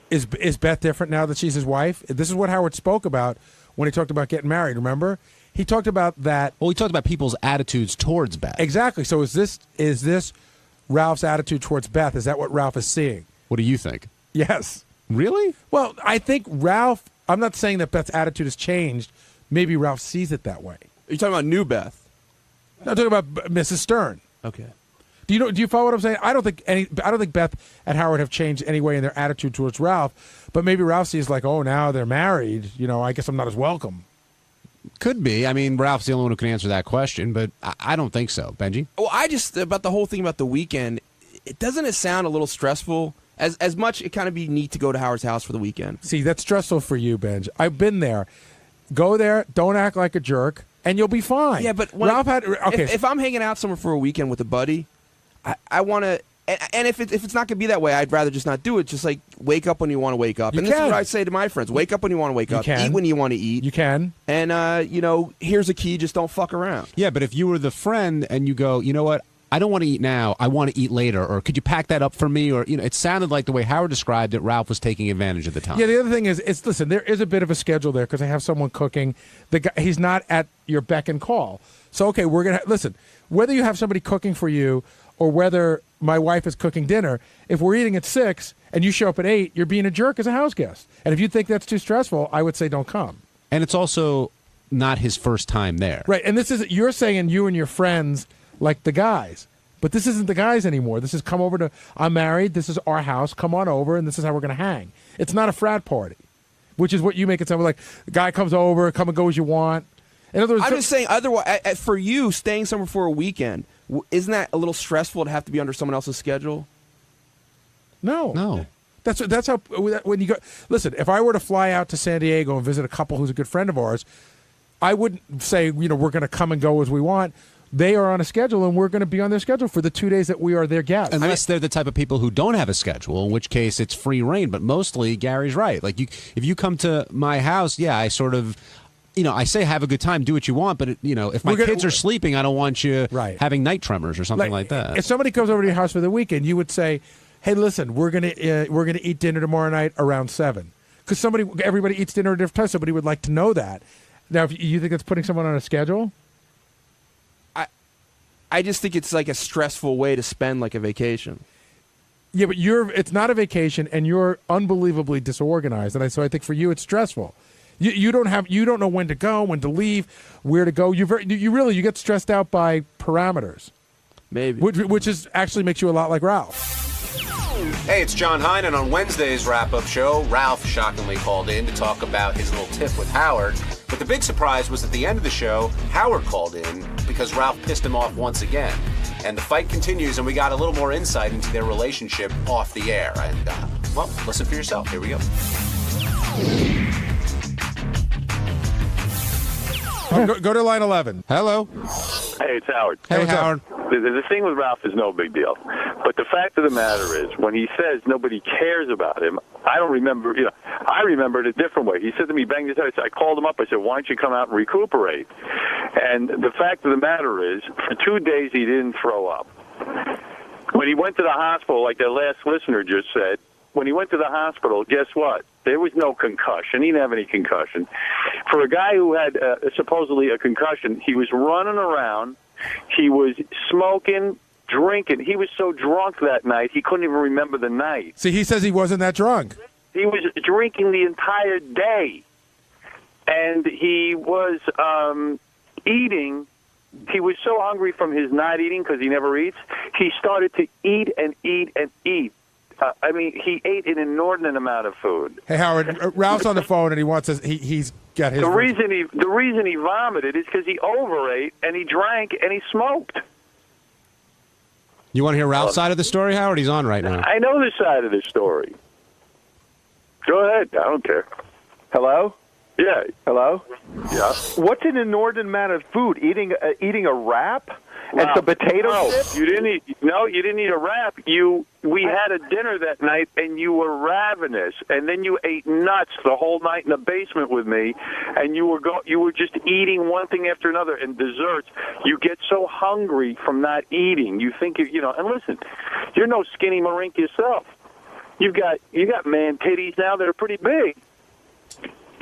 Is Beth different now that she's his wife? This is what Howard spoke about when he talked about getting married. Remember, he talked about that. Well, he talked about people's attitudes towards Beth. Exactly. So is this Ralph's attitude towards Beth? Is that what Ralph is seeing? What do you think? Yes. Really? Well, I think Ralph. I'm not saying that Beth's attitude has changed. Maybe Ralph sees it that way. Are you talking about new Beth? No, I'm talking about Mrs. Stern. Okay. Do you follow what I'm saying? I don't think Beth and Howard have changed any way in their attitude towards Ralph, but maybe Ralph sees like, oh, now they're married. I guess I'm not as welcome. Could be. I mean, Ralph's the only one who can answer that question, but I don't think so. Benji? Well, about the whole thing about the weekend, doesn't it sound a little stressful? As much it kind of be neat to go to Howard's house for the weekend. See, that's stressful for you, Benj. I've been there. Go there. Don't act like a jerk. And you'll be fine. Yeah, but Ralph had okay. If I'm hanging out somewhere for a weekend with a buddy, I want to. And if it's not going to be that way, I'd rather just not do it. Just like wake up when you want to wake up. This is what I say to my friends: wake up when you want to wake up. Eat when you want to eat. You can. And here's a key: just don't fuck around. Yeah, but if you were the friend and you go, you know what? I don't want to eat now. I want to eat later. Or could you pack that up for me? Or it sounded like the way Howard described it, Ralph was taking advantage of the time. Yeah. The other thing is, listen. There is a bit of a schedule there because I have someone cooking. The guy, he's not at your beck and call. So okay, we're gonna listen. Whether you have somebody cooking for you or whether my wife is cooking dinner, if we're eating at 6 and you show up at 8, you're being a jerk as a house guest. And if you think that's too stressful, I would say don't come. And it's also not his first time there. Right. And you're saying you and your friends like the guys. But this isn't the guys anymore. This is come over to, I'm married, this is our house, come on over, and this is how we're going to hang. It's not a frat party, which is what you make it sound like. The guy comes over, come and go as you want. In other words, I'm just saying, otherwise, for you, staying somewhere for a weekend, isn't that a little stressful to have to be under someone else's schedule? No. That's how, when you go, listen, if I were to fly out to San Diego and visit a couple who's a good friend of ours, I wouldn't say, we're going to come and go as we want. They are on a schedule, and we're going to be on their schedule for the 2 days that we are their guests. Unless they're the type of people who don't have a schedule, in which case it's free reign. But mostly, Gary's right. Like, if you come to my house, yeah, I sort of, I say have a good time, do what you want. But, if my kids are sleeping, I don't want you having night tremors or something like that. If somebody comes over to your house for the weekend, you would say, hey, listen, we're gonna eat dinner tomorrow night around 7. Because everybody eats dinner at a different time. Somebody would like to know that. Now, if you think that's putting someone on a schedule? I just think it's like a stressful way to spend like a vacation. Yeah, but it's not a vacation, and you're unbelievably disorganized. And so I think for you, it's stressful. You don't know when to go, when to leave, where to go. You get stressed out by parameters. Maybe. Which actually makes you a lot like Ralph. Hey, it's John Hein, and on Wednesday's wrap-up show, Ralph shockingly called in to talk about his little tiff with Howard. But the big surprise was at the end of the show, Howard called in because Ralph pissed him off once again. And the fight continues, and we got a little more insight into their relationship off the air. And, listen for yourself. Here we go. Go to line 11. Hello. Hey, it's Howard. Hey, Howard. The thing with Ralph is no big deal. But the fact of the matter is, when he says nobody cares about him, I don't remember, I remember it a different way. He said to me, bang his head. I called him up. I said, why don't you come out and recuperate? And the fact of the matter is, for 2 days he didn't throw up. when he went to the hospital, like the last listener just said, when he went to the hospital, guess what? There was no concussion. He didn't have any concussion. For a guy who had supposedly a concussion, he was running around. He was smoking, drinking. He was so drunk that night, he couldn't even remember the night. See, he says he wasn't that drunk. He was drinking the entire day. And he was eating. He was so hungry from his not eating because he never eats. He started to eat and eat and eat. I mean, he ate an inordinate amount of food. Hey, Howard, Ralph's on the phone and he wants us. He's got his. The reason he vomited is because he overate and he drank and he smoked. You want to hear Ralph's side of the story, Howard? He's on right now. I know this side of the story. Go ahead. I don't care. Hello? Yeah. Hello? Yeah. What's an inordinate amount of food? Eating a wrap and some potato chips? You didn't eat. No, you didn't eat a wrap. We had a dinner that night, and you were ravenous, and then you ate nuts the whole night in the basement with me, and you were just eating one thing after another, and desserts. You get so hungry from not eating. You think And listen, you're no skinny marink yourself. You got man titties now that are pretty big.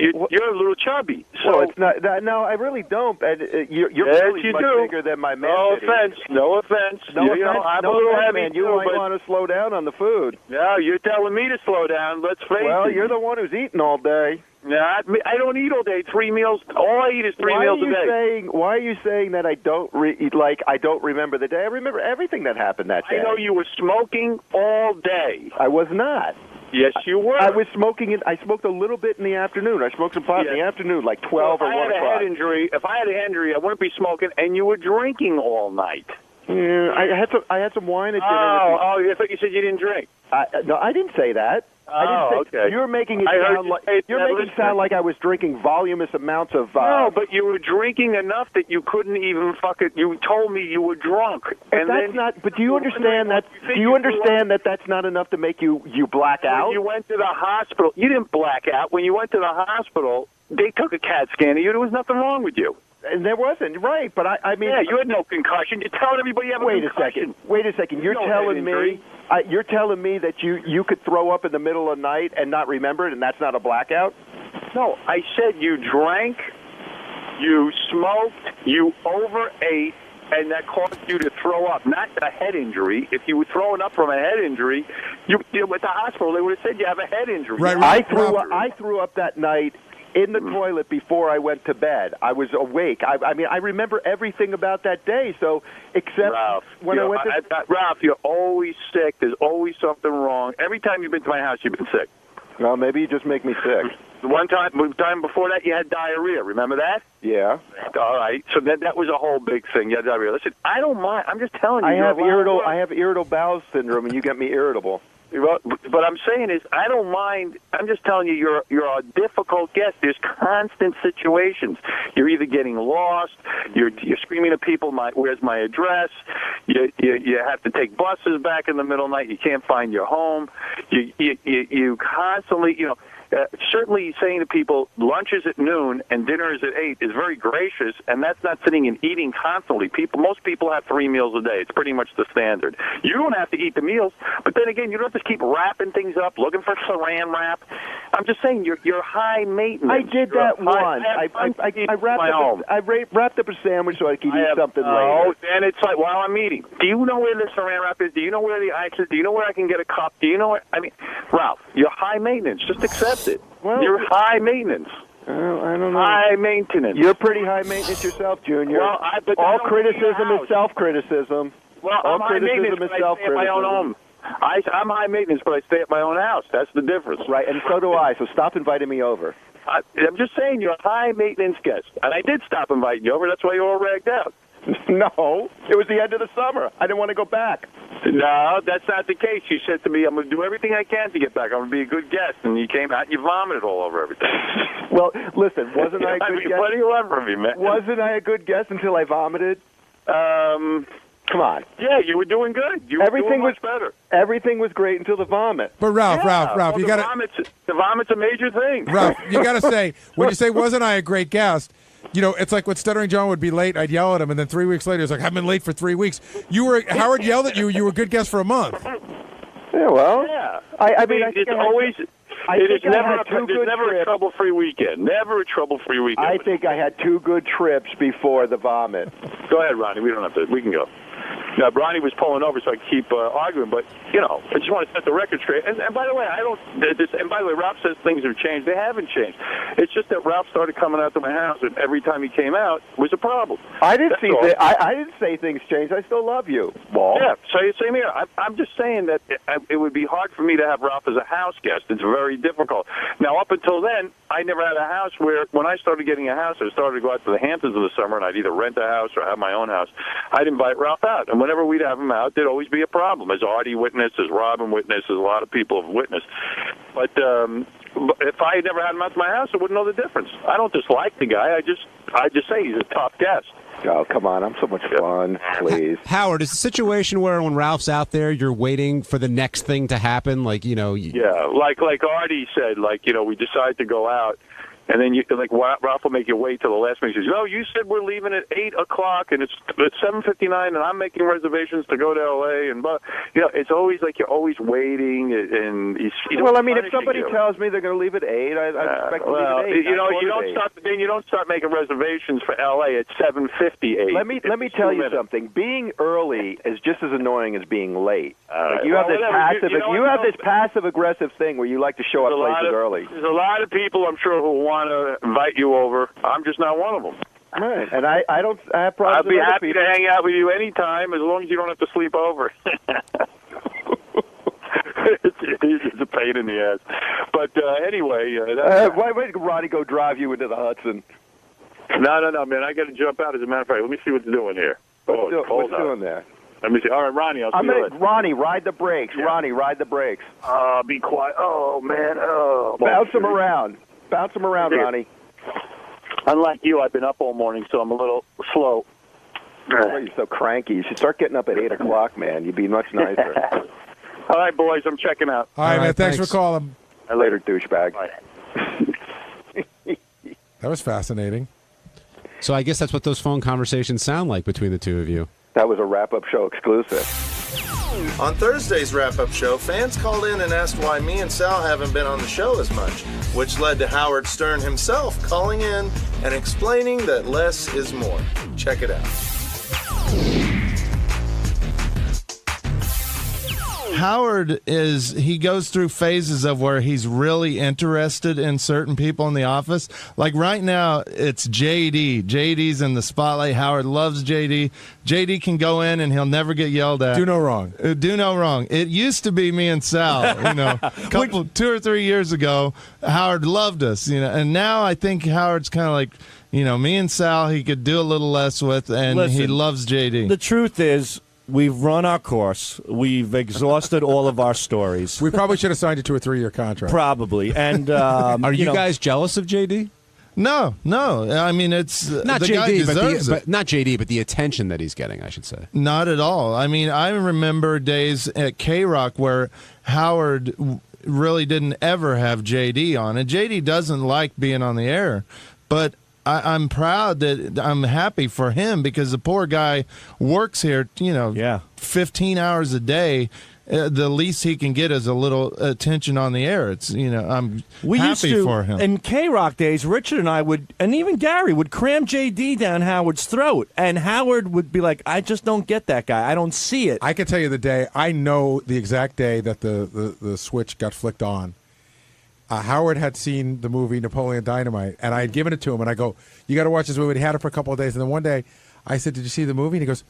You're a little chubby. So well, it's not. No, I really don't. You're yes, really you much do. bigger than my man. No offense. No offense. No I'm no a little offense, heavy man. You too, might want to slow down on the food. No, you're telling me to slow down. Let's face it. Well, you're the one who's eating all day. No, I don't eat all day. 3 meals. All I eat is 3 meals a day. Why are you saying that I don't I don't remember the day? I remember everything that happened that day. I know you were smoking all day. I was not. Yes, you were. I was smoking. I smoked a little bit in the afternoon. I smoked some pot in the afternoon, like 12 or 1 o'clock. If I had a head injury, I wouldn't be smoking, and you were drinking all night. Yeah, I had some wine at dinner. I thought you said you didn't drink. No, I didn't say that. Okay. You're making it sound like I was drinking voluminous amounts of. No, but you were drinking enough that you couldn't even You told me you were drunk, and that's not. But do you understand that? Do you understand that that's not enough to make you black out? When you went to the hospital, you didn't black out. When you went to the hospital, they took a CAT scan of you. There was nothing wrong with you. And there wasn't, right? But I mean, yeah, you had no concussion. You're telling everybody you have a concussion. Wait a second. You're telling me that you could throw up in the middle of the night and not remember it, and that's not a blackout? No, I said you drank, you smoked, you overate, and that caused you to throw up. Not a head injury. If you were throwing up from a head injury, you at the hospital they would have said you have a head injury. Right. I threw up that night in the toilet before I went to bed. I was awake. I mean, I remember everything about that day. So, except Ralph, when I went to Ralph, you're always sick. There's always something wrong. Every time you've been to my house, you've been sick. Well, maybe you just make me sick. One time before that, you had diarrhea. Remember that? Yeah. All right. So that was a whole big thing. You had diarrhea. Listen, I don't mind. I'm just telling you. I have irritable bowel syndrome, and you get me irritable. But I'm saying is, I don't mind. I'm just telling you, you're a difficult guest. There's constant situations. You're either getting lost. You're screaming at people, "Where's my address?" You have to take buses back in the middle of the night. You can't find your home. You constantly, certainly saying to people, lunch is at noon and dinner is at 8 is very gracious, and that's not sitting and eating constantly. Most people have 3 meals a day. It's pretty much the standard. You don't have to eat the meals, but then again, you don't have to keep wrapping things up, looking for saran wrap. I'm just saying, you're high maintenance. I did that once. I wrapped up a sandwich so I could eat something later. Oh, and it's like, while I'm eating, do you know where the saran wrap is? Do you know where the ice is? Do you know where I can get a cup? Do you know where? I mean, Ralph, you're high maintenance. Just accept it. Well, you're high maintenance. I don't know. High maintenance. You're pretty high maintenance yourself, Junior. Well, but all criticism is self-criticism. Well, all I'm high maintenance, but I stay at my own home. I'm high maintenance, but I stay at my own house. That's the difference. Right, and so do I. So stop inviting me over. I'm just saying you're a high maintenance guest, and I did stop inviting you over. That's why you're all ragged out. No, it was the end of the summer. I didn't want to go back. No, that's not the case. You said to me, I'm going to do everything I can to get back. I'm going to be a good guest. And you came out and you vomited all over everything. Well, listen, wasn't I a good guest? What do you want from me, man? Wasn't I a good guest until I vomited? Come on. Yeah, you were doing good. You were doing much better. Everything was great until the vomit. But Ralph, you got to... The vomit's a major thing. Ralph, you got to say, when you say, wasn't I a great guest, it's like when Stuttering John would be late, I'd yell at him, and then 3 weeks later, he's like, I've been late for 3 weeks. Howard yelled at you. You were a good guest for a month. Yeah, well, I mean, it's always. There's never a trouble-free weekend. Never a trouble-free weekend. I think I had 2 good trips before the vomit. Go ahead, Ronnie. We don't have to. We can go. Now, Ronnie was pulling over so I could keep arguing, but, I just want to set the record straight. And by the way, and by the way, Ralph says things have changed. They haven't changed. It's just that Ralph started coming out to my house, and every time he came out was a problem. I didn't say things changed. I still love you, Walt. Yeah, same here. I'm just saying that it would be hard for me to have Ralph as a house guest. It's very difficult. Now, up until then, I never had a house where, when I started getting a house, I started to go out to the Hamptons in the summer, and I'd either rent a house or have my own house. I'd invite Ralph out, and whenever we'd have him out, there'd always be a problem. As Artie witnessed, as Robin witnessed, as a lot of people have witnessed. But if I had never had him out to my house, I wouldn't know the difference. I don't dislike the guy. I just say he's a tough guest. Oh, come on. I'm so much fun, please. Howard, is the situation where when Ralph's out there, you're waiting for the next thing to happen? Like, Yeah, like Artie said, we decide to go out. And then Ralph will make you wait till the last minute. He says, "No, you said we're leaving at 8:00, and it's 7:59, and I'm making reservations to go to L.A." And it's always like you're always waiting. And well, I mean, if somebody tells me they're going to leave at 8, I expect to leave at 8. You don't start making reservations for L.A. at 7:58. Let me tell you something. Being early is just as annoying as being late. You have this passive aggressive thing where you like to show up places early. There's a lot of people, I'm sure, who want to invite you over. I'm just not one of them. Right, and I don't have problems. I'd be happy to hang out with you anytime, as long as you don't have to sleep over. It's a pain in the ass. But anyway, why did Ronnie go drive you into the Hudson? No, man. I got to jump out. As a matter of fact, let me see what's doing here. What's doing there? Let me see. All right, Ronnie, I'll see you later. Ronnie, ride the brakes. Yeah. Ronnie, ride the brakes. Be quiet. Oh, man. Oh, bounce him around. Bounce him around, Ronnie. Unlike you, I've been up all morning, so I'm a little slow. Oh, you're so cranky. You should start getting up at 8 o'clock, man. You'd be much nicer. All right, boys, I'm checking out. All right, man. Thanks for calling. Later, douchebag. That was fascinating. So I guess that's what those phone conversations sound like between the two of you. That was a wrap-up show exclusive. On Thursday's wrap-up show, fans called in and asked why me and Sal haven't been on the show as much, which led to Howard Stern himself calling in and explaining that less is more. Check it out. Howard he goes through phases of where he's really interested in certain people in the office. Like right now, it's JD. JD's in the spotlight. Howard loves JD. JD can go in and he'll never get yelled at. Do no wrong. Do no wrong. It used to be me and Sal, 2 or 3 years ago. Howard loved us, and now I think Howard's kind of like, me and Sal he could do a little less with, and he loves JD. The truth is, we've run our course. We've exhausted all of our stories. We probably should have signed it to a 3-year contract. Probably. And are you guys jealous of JD? No. I mean, it's not the JD, guy deserves but not JD, but the attention that he's getting, I should say. Not at all. I mean, I remember days at K-Rock where Howard really didn't ever have JD on, and JD doesn't like being on the air, but I'm proud that I'm happy for him because the poor guy works here, 15 hours a day. The least he can get is a little attention on the air. It's, I'm happy for him. In K-Rock days, Richard and I would, and even Gary, would cram JD down Howard's throat. And Howard would be like, I just don't get that guy. I don't see it. I can tell you the day. I know the exact day that the switch got flicked on. Howard had seen the movie Napoleon Dynamite, and I had given it to him, and I go, you got to watch this movie. And he had it for a couple of days, and then one day I said, did you see the movie? And he goes,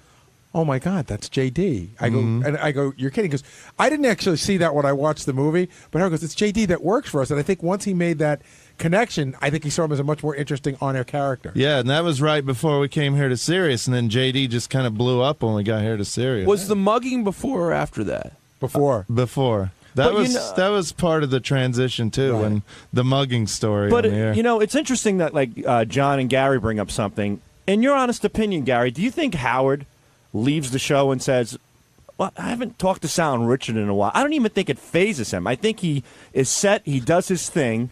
oh, my God, that's JD. I go, you're kidding. He goes, I didn't actually see that when I watched the movie, but Howard goes, it's JD that works for us. And I think once he made that connection, I think he saw him as a much more interesting on-air character. Yeah, and that was right before we came here to Sirius, and then JD just kind of blew up when we got here to Sirius. Was the mugging before or after that? Before. That was part of the transition, too, Right. when the mugging story But, on the air. it's interesting that, John and Gary bring up something. In your honest opinion, Gary, do you think Howard leaves the show and says, well, I haven't talked to Sal and Richard in a while. I don't even think it phases him. I think he is set. He does his thing.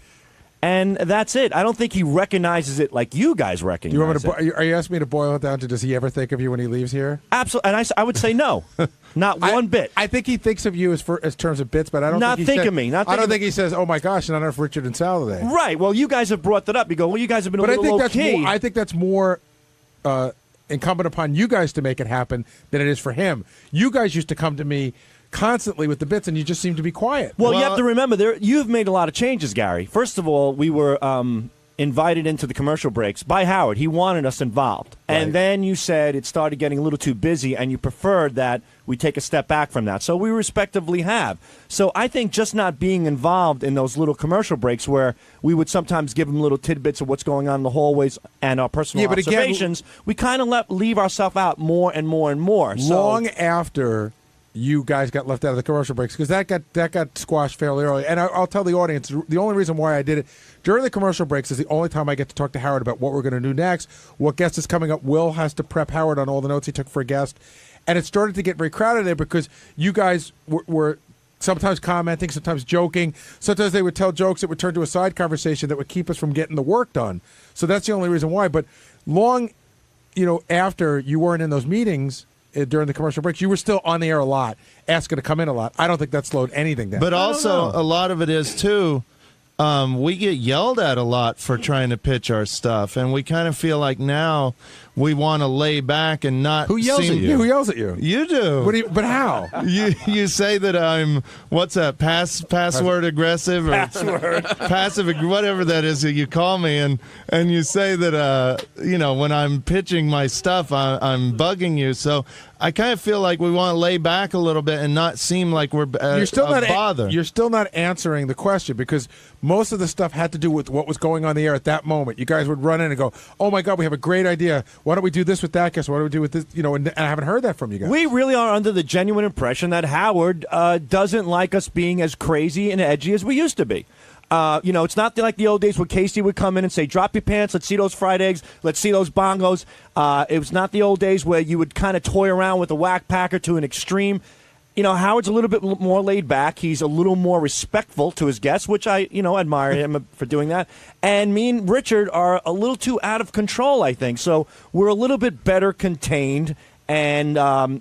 And that's it. I don't think he recognizes it like you guys recognize You want me it. to? Are you asking me to boil it down to? Does he ever think of you when he leaves here? Absolutely, and I would say no, not one bit. I think he thinks of you as terms of bits, but I don't. Not think he think of me. Not I think don't of think he says, "Oh my gosh, not enough Richard and Sal today." Right. Well, you guys have brought that up. You go, well, you guys have been a little low key. I think that's more incumbent upon you guys to make it happen than it is for him. You guys used to come to me constantly with the bits, and you just seem to be quiet. Well, you have to remember, you've made a lot of changes, Gary. First of all, we were invited into the commercial breaks by Howard. He wanted us involved. Right. And then you said it started getting a little too busy, and you preferred that we take a step back from that. So we respectively have. So I think just not being involved in those little commercial breaks where we would sometimes give them little tidbits of what's going on in the hallways and our personal observations, we kind of leave ourselves out more and more and more. Long after you guys got left out of the commercial breaks, because that got squashed fairly early. And I'll tell the audience, the only reason why I did it during the commercial breaks is the only time I get to talk to Howard about what we're going to do next, what guest is coming up. Will has to prep Howard on all the notes he took for a guest. And it started to get very crowded there because you guys were sometimes commenting, sometimes joking. Sometimes they would tell jokes that would turn to a side conversation that would keep us from getting the work done. So that's the only reason why. But long, after you weren't in those meetings during the commercial breaks, you were still on the air a lot, asking to come in a lot. I don't think that slowed anything down. But also, a lot of it is, too, we get yelled at a lot for trying to pitch our stuff, and we kind of feel like now we want to lay back and not. Who yells at you? Yeah, who yells at you? You do. But how? You say that I'm what's that? Password aggressive or passive, whatever that is that you call me, and you say that when I'm pitching my stuff, I'm bugging you. So I kind of feel like we want to lay back a little bit and not seem like we're you're still not bother. You're still not answering the question because most of the stuff had to do with what was going on the air at that moment. You guys would run in and go, "Oh my God, we have a great idea. Why don't we do this with that guest? Why don't we do with this?" And I haven't heard that from you guys. We really are under the genuine impression that Howard doesn't like us being as crazy and edgy as we used to be. It's not like the old days where Casey would come in and say, "Drop your pants, let's see those fried eggs, let's see those bongos." It was not the old days where you would kind of toy around with a whack packer to an extreme. Howard's a little bit more laid back. He's a little more respectful to his guests, which I, admire him for doing that. And me and Richard are a little too out of control, I think. So we're a little bit better contained and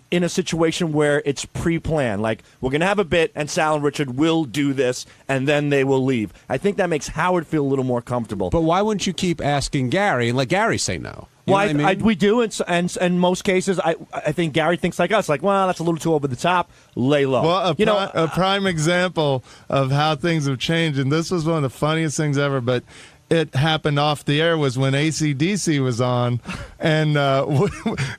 in a situation where it's pre-planned. Like, we're going to have a bit, and Sal and Richard will do this, and then they will leave. I think that makes Howard feel a little more comfortable. But why wouldn't you keep asking Gary and let Gary say no? Well, we do, and in most cases, I think Gary thinks like us, like, well, that's a little too over the top, lay low. Well, a prime example of how things have changed, and this was one of the funniest things ever, but it happened off the air, was when AC/DC was on, and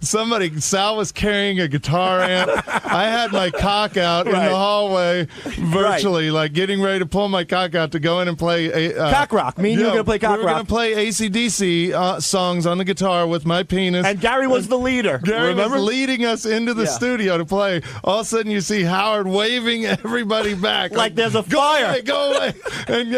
Sal was carrying a guitar amp. I had my cock out in the hallway, virtually, like getting ready to pull my cock out to go in and play cock rock. Me and you were going to play cock rock. We were going to play AC/DC songs on the guitar with my penis. And Gary was the leader. Gary was leading us into the studio to play. All of a sudden, you see Howard waving everybody back, like there's a fire. Go away, and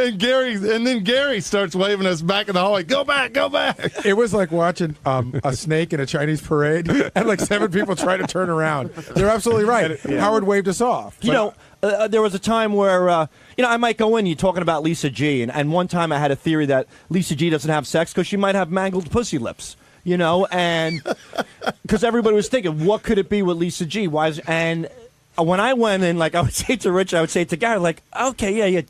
then Gary starts waving us back in the hallway. Go back, go back. It was like watching a snake in a Chinese parade, and like 7 people try to turn around. They're absolutely right. Howard waved us off. There was a time where, I might go in, you're talking about Lisa G, and one time I had a theory that Lisa G doesn't have sex because she might have mangled pussy lips. And because everybody was thinking, what could it be with Lisa G? And when I went in, like I would say to Rich, I would say to Gary, like, okay, yeah,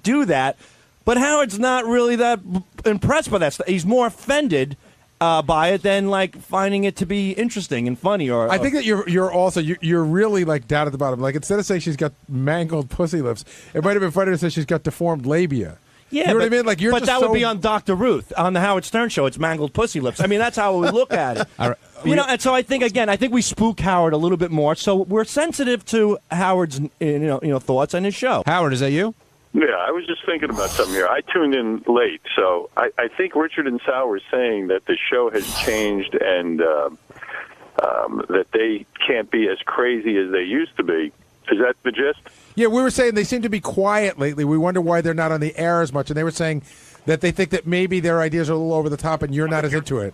do that. But Howard's not really that impressed by that stuff. He's more offended by it than like finding it to be interesting and funny. I think that you're also really like down at the bottom. Like, instead of saying she's got mangled pussy lips, it might have been funny to say she's got deformed labia. Yeah, you know what I mean? Like, but that would be on Dr. Ruth on the Howard Stern show. It's mangled pussy lips. I mean, that's how we look at it. All right. And so I think we spook Howard a little bit more. So we're sensitive to Howard's thoughts on his show. Howard, is that you? Yeah, I was just thinking about something here. I tuned in late, so I think Richard and Sal were saying that the show has changed and that they can't be as crazy as they used to be. Is that the gist? Yeah, we were saying they seem to be quiet lately. We wonder why they're not on the air as much, and they were saying that they think that maybe their ideas are a little over the top and you're not as into it.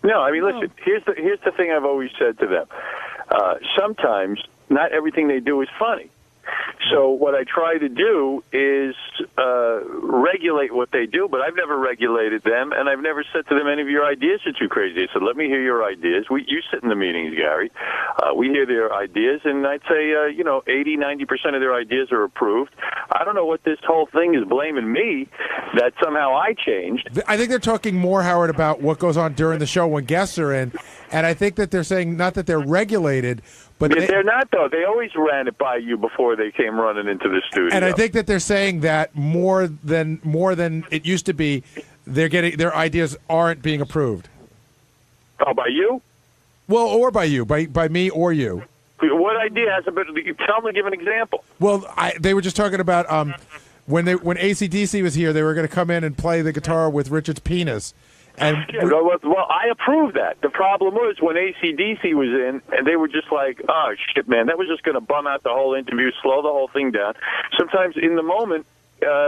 No, I mean, listen, here's the thing I've always said to them. Sometimes not everything they do is funny. So what I try to do is regulate what they do, but I've never regulated them, and I've never said to them, any of your ideas are too crazy. I said, let me hear your ideas. You sit in the meetings, Gary. We hear their ideas, and I'd say, 80, 90% of their ideas are approved. I don't know what this whole thing is blaming me that somehow I changed. I think they're talking more, Howard, about what goes on during the show when guests are in, and I think that they're saying not that they're regulated, but they're not, though. They always ran it by you before they came running into the studio. And I think that they're saying that more than it used to be, their ideas aren't being approved. Oh, by you? Well, or by you, by me or you. What idea hasn't been? Tell me, give an example. Well, they were just talking about when AC/DC was here, they were going to come in and play the guitar with Richard's penis. And well, I approve that. The problem was when AC/DC was in, and they were just like, oh, shit, man, that was just going to bum out the whole interview, slow the whole thing down. Sometimes in the moment,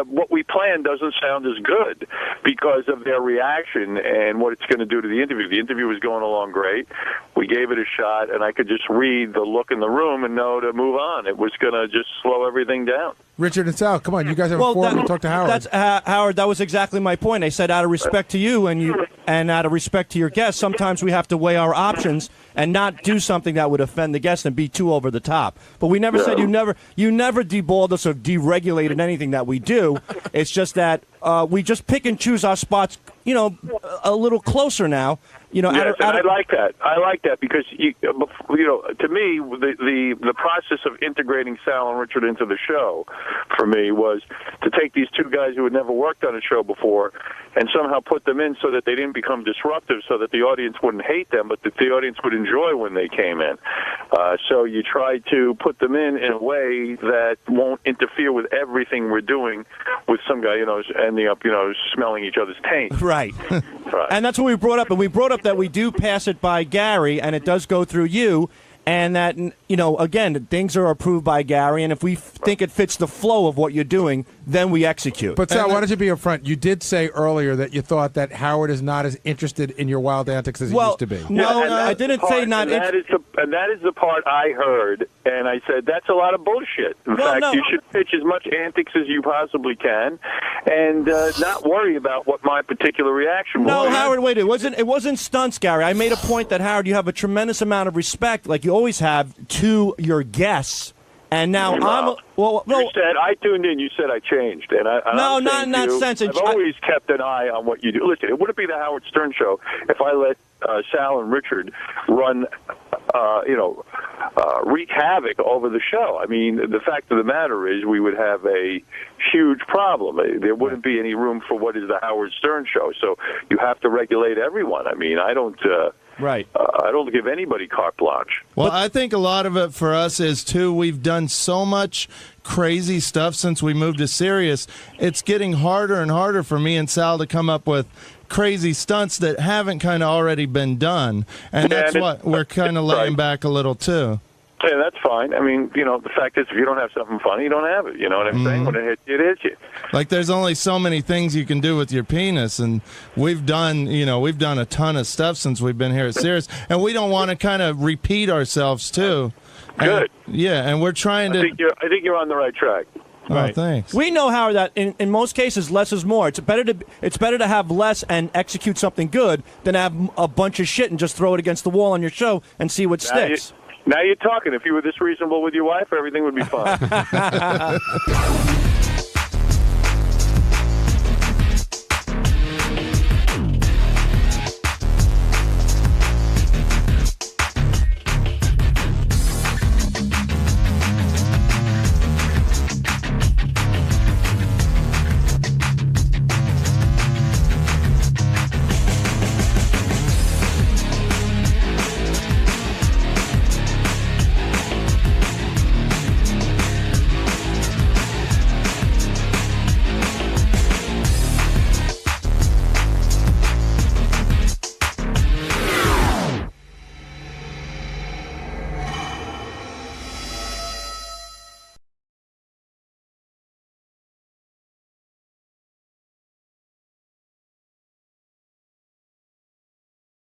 what we planned doesn't sound as good because of their reaction and what it's going to do to the interview. The interview was going along great. We gave it a shot, and I could just read the look in the room and know to move on. It was going to just slow everything down. Richard and Sal, come on, you guys have a forum to talk to Howard. That's Howard. That was exactly my point. I said, out of respect to you and out of respect to your guests, sometimes we have to weigh our options and not do something that would offend the guests and be too over the top. But we never said you never deballed us or deregulated anything that we do. It's just that we just pick and choose our spots, a little closer now. Yes, I like that. I like that because to me, the process of integrating Sal and Richard into the show, for me, was to take these two guys who had never worked on a show before and somehow put them in so that they didn't become disruptive, so that the audience wouldn't hate them, but that the audience would enjoy when they came in. So you try to put them in a way that won't interfere with everything we're doing with some guy, ending up, smelling each other's taint. Right. Right. And that's what we brought up. And we brought up that we do pass it by Gary, and it does go through you. And that, again, things are approved by Gary, and if we think it fits the flow of what you're doing, then we execute. But Sal, why don't you be upfront? You did say earlier that you thought that Howard is not as interested in your wild antics as he used to be. No, I didn't say not interested. And that is the part I heard, and I said, that's a lot of bullshit. In fact, you should pitch as much antics as you possibly can and not worry about what my particular reaction was. No, Howard, wait, it wasn't stunts, Gary. I made a point that, Howard, you have a tremendous amount of respect, like you always have, to your guests. And now you said I tuned in. You said I changed, and I'm not in that sense. I've always kept an eye on what you do. Listen, it wouldn't be the Howard Stern show if I let Sal and Richard run, wreak havoc over the show. I mean, the fact of the matter is, we would have a huge problem. There wouldn't be any room for what is the Howard Stern show. So you have to regulate everyone. I mean, I don't. Right. I don't give anybody carte blanche. Well, I think a lot of it for us is, too, we've done so much crazy stuff since we moved to Sirius. It's getting harder and harder for me and Sal to come up with crazy stunts that haven't kind of already been done. And that's what we're kind of laying back a little, too. Yeah, that's fine. I mean, the fact is, if you don't have something funny, you don't have it. You know what I'm saying? When it hits you, it hits you. Like, there's only so many things you can do with your penis, and we've done a ton of stuff since we've been here at Sirius, and we don't want to kind of repeat ourselves too. Good. And we're trying to. I think you're on the right track. Right. Oh, thanks. We know, Howard, that in most cases, less is more. It's better to have less and execute something good than have a bunch of shit and just throw it against the wall on your show and see what sticks. Now you're talking. If you were this reasonable with your wife, everything would be fine.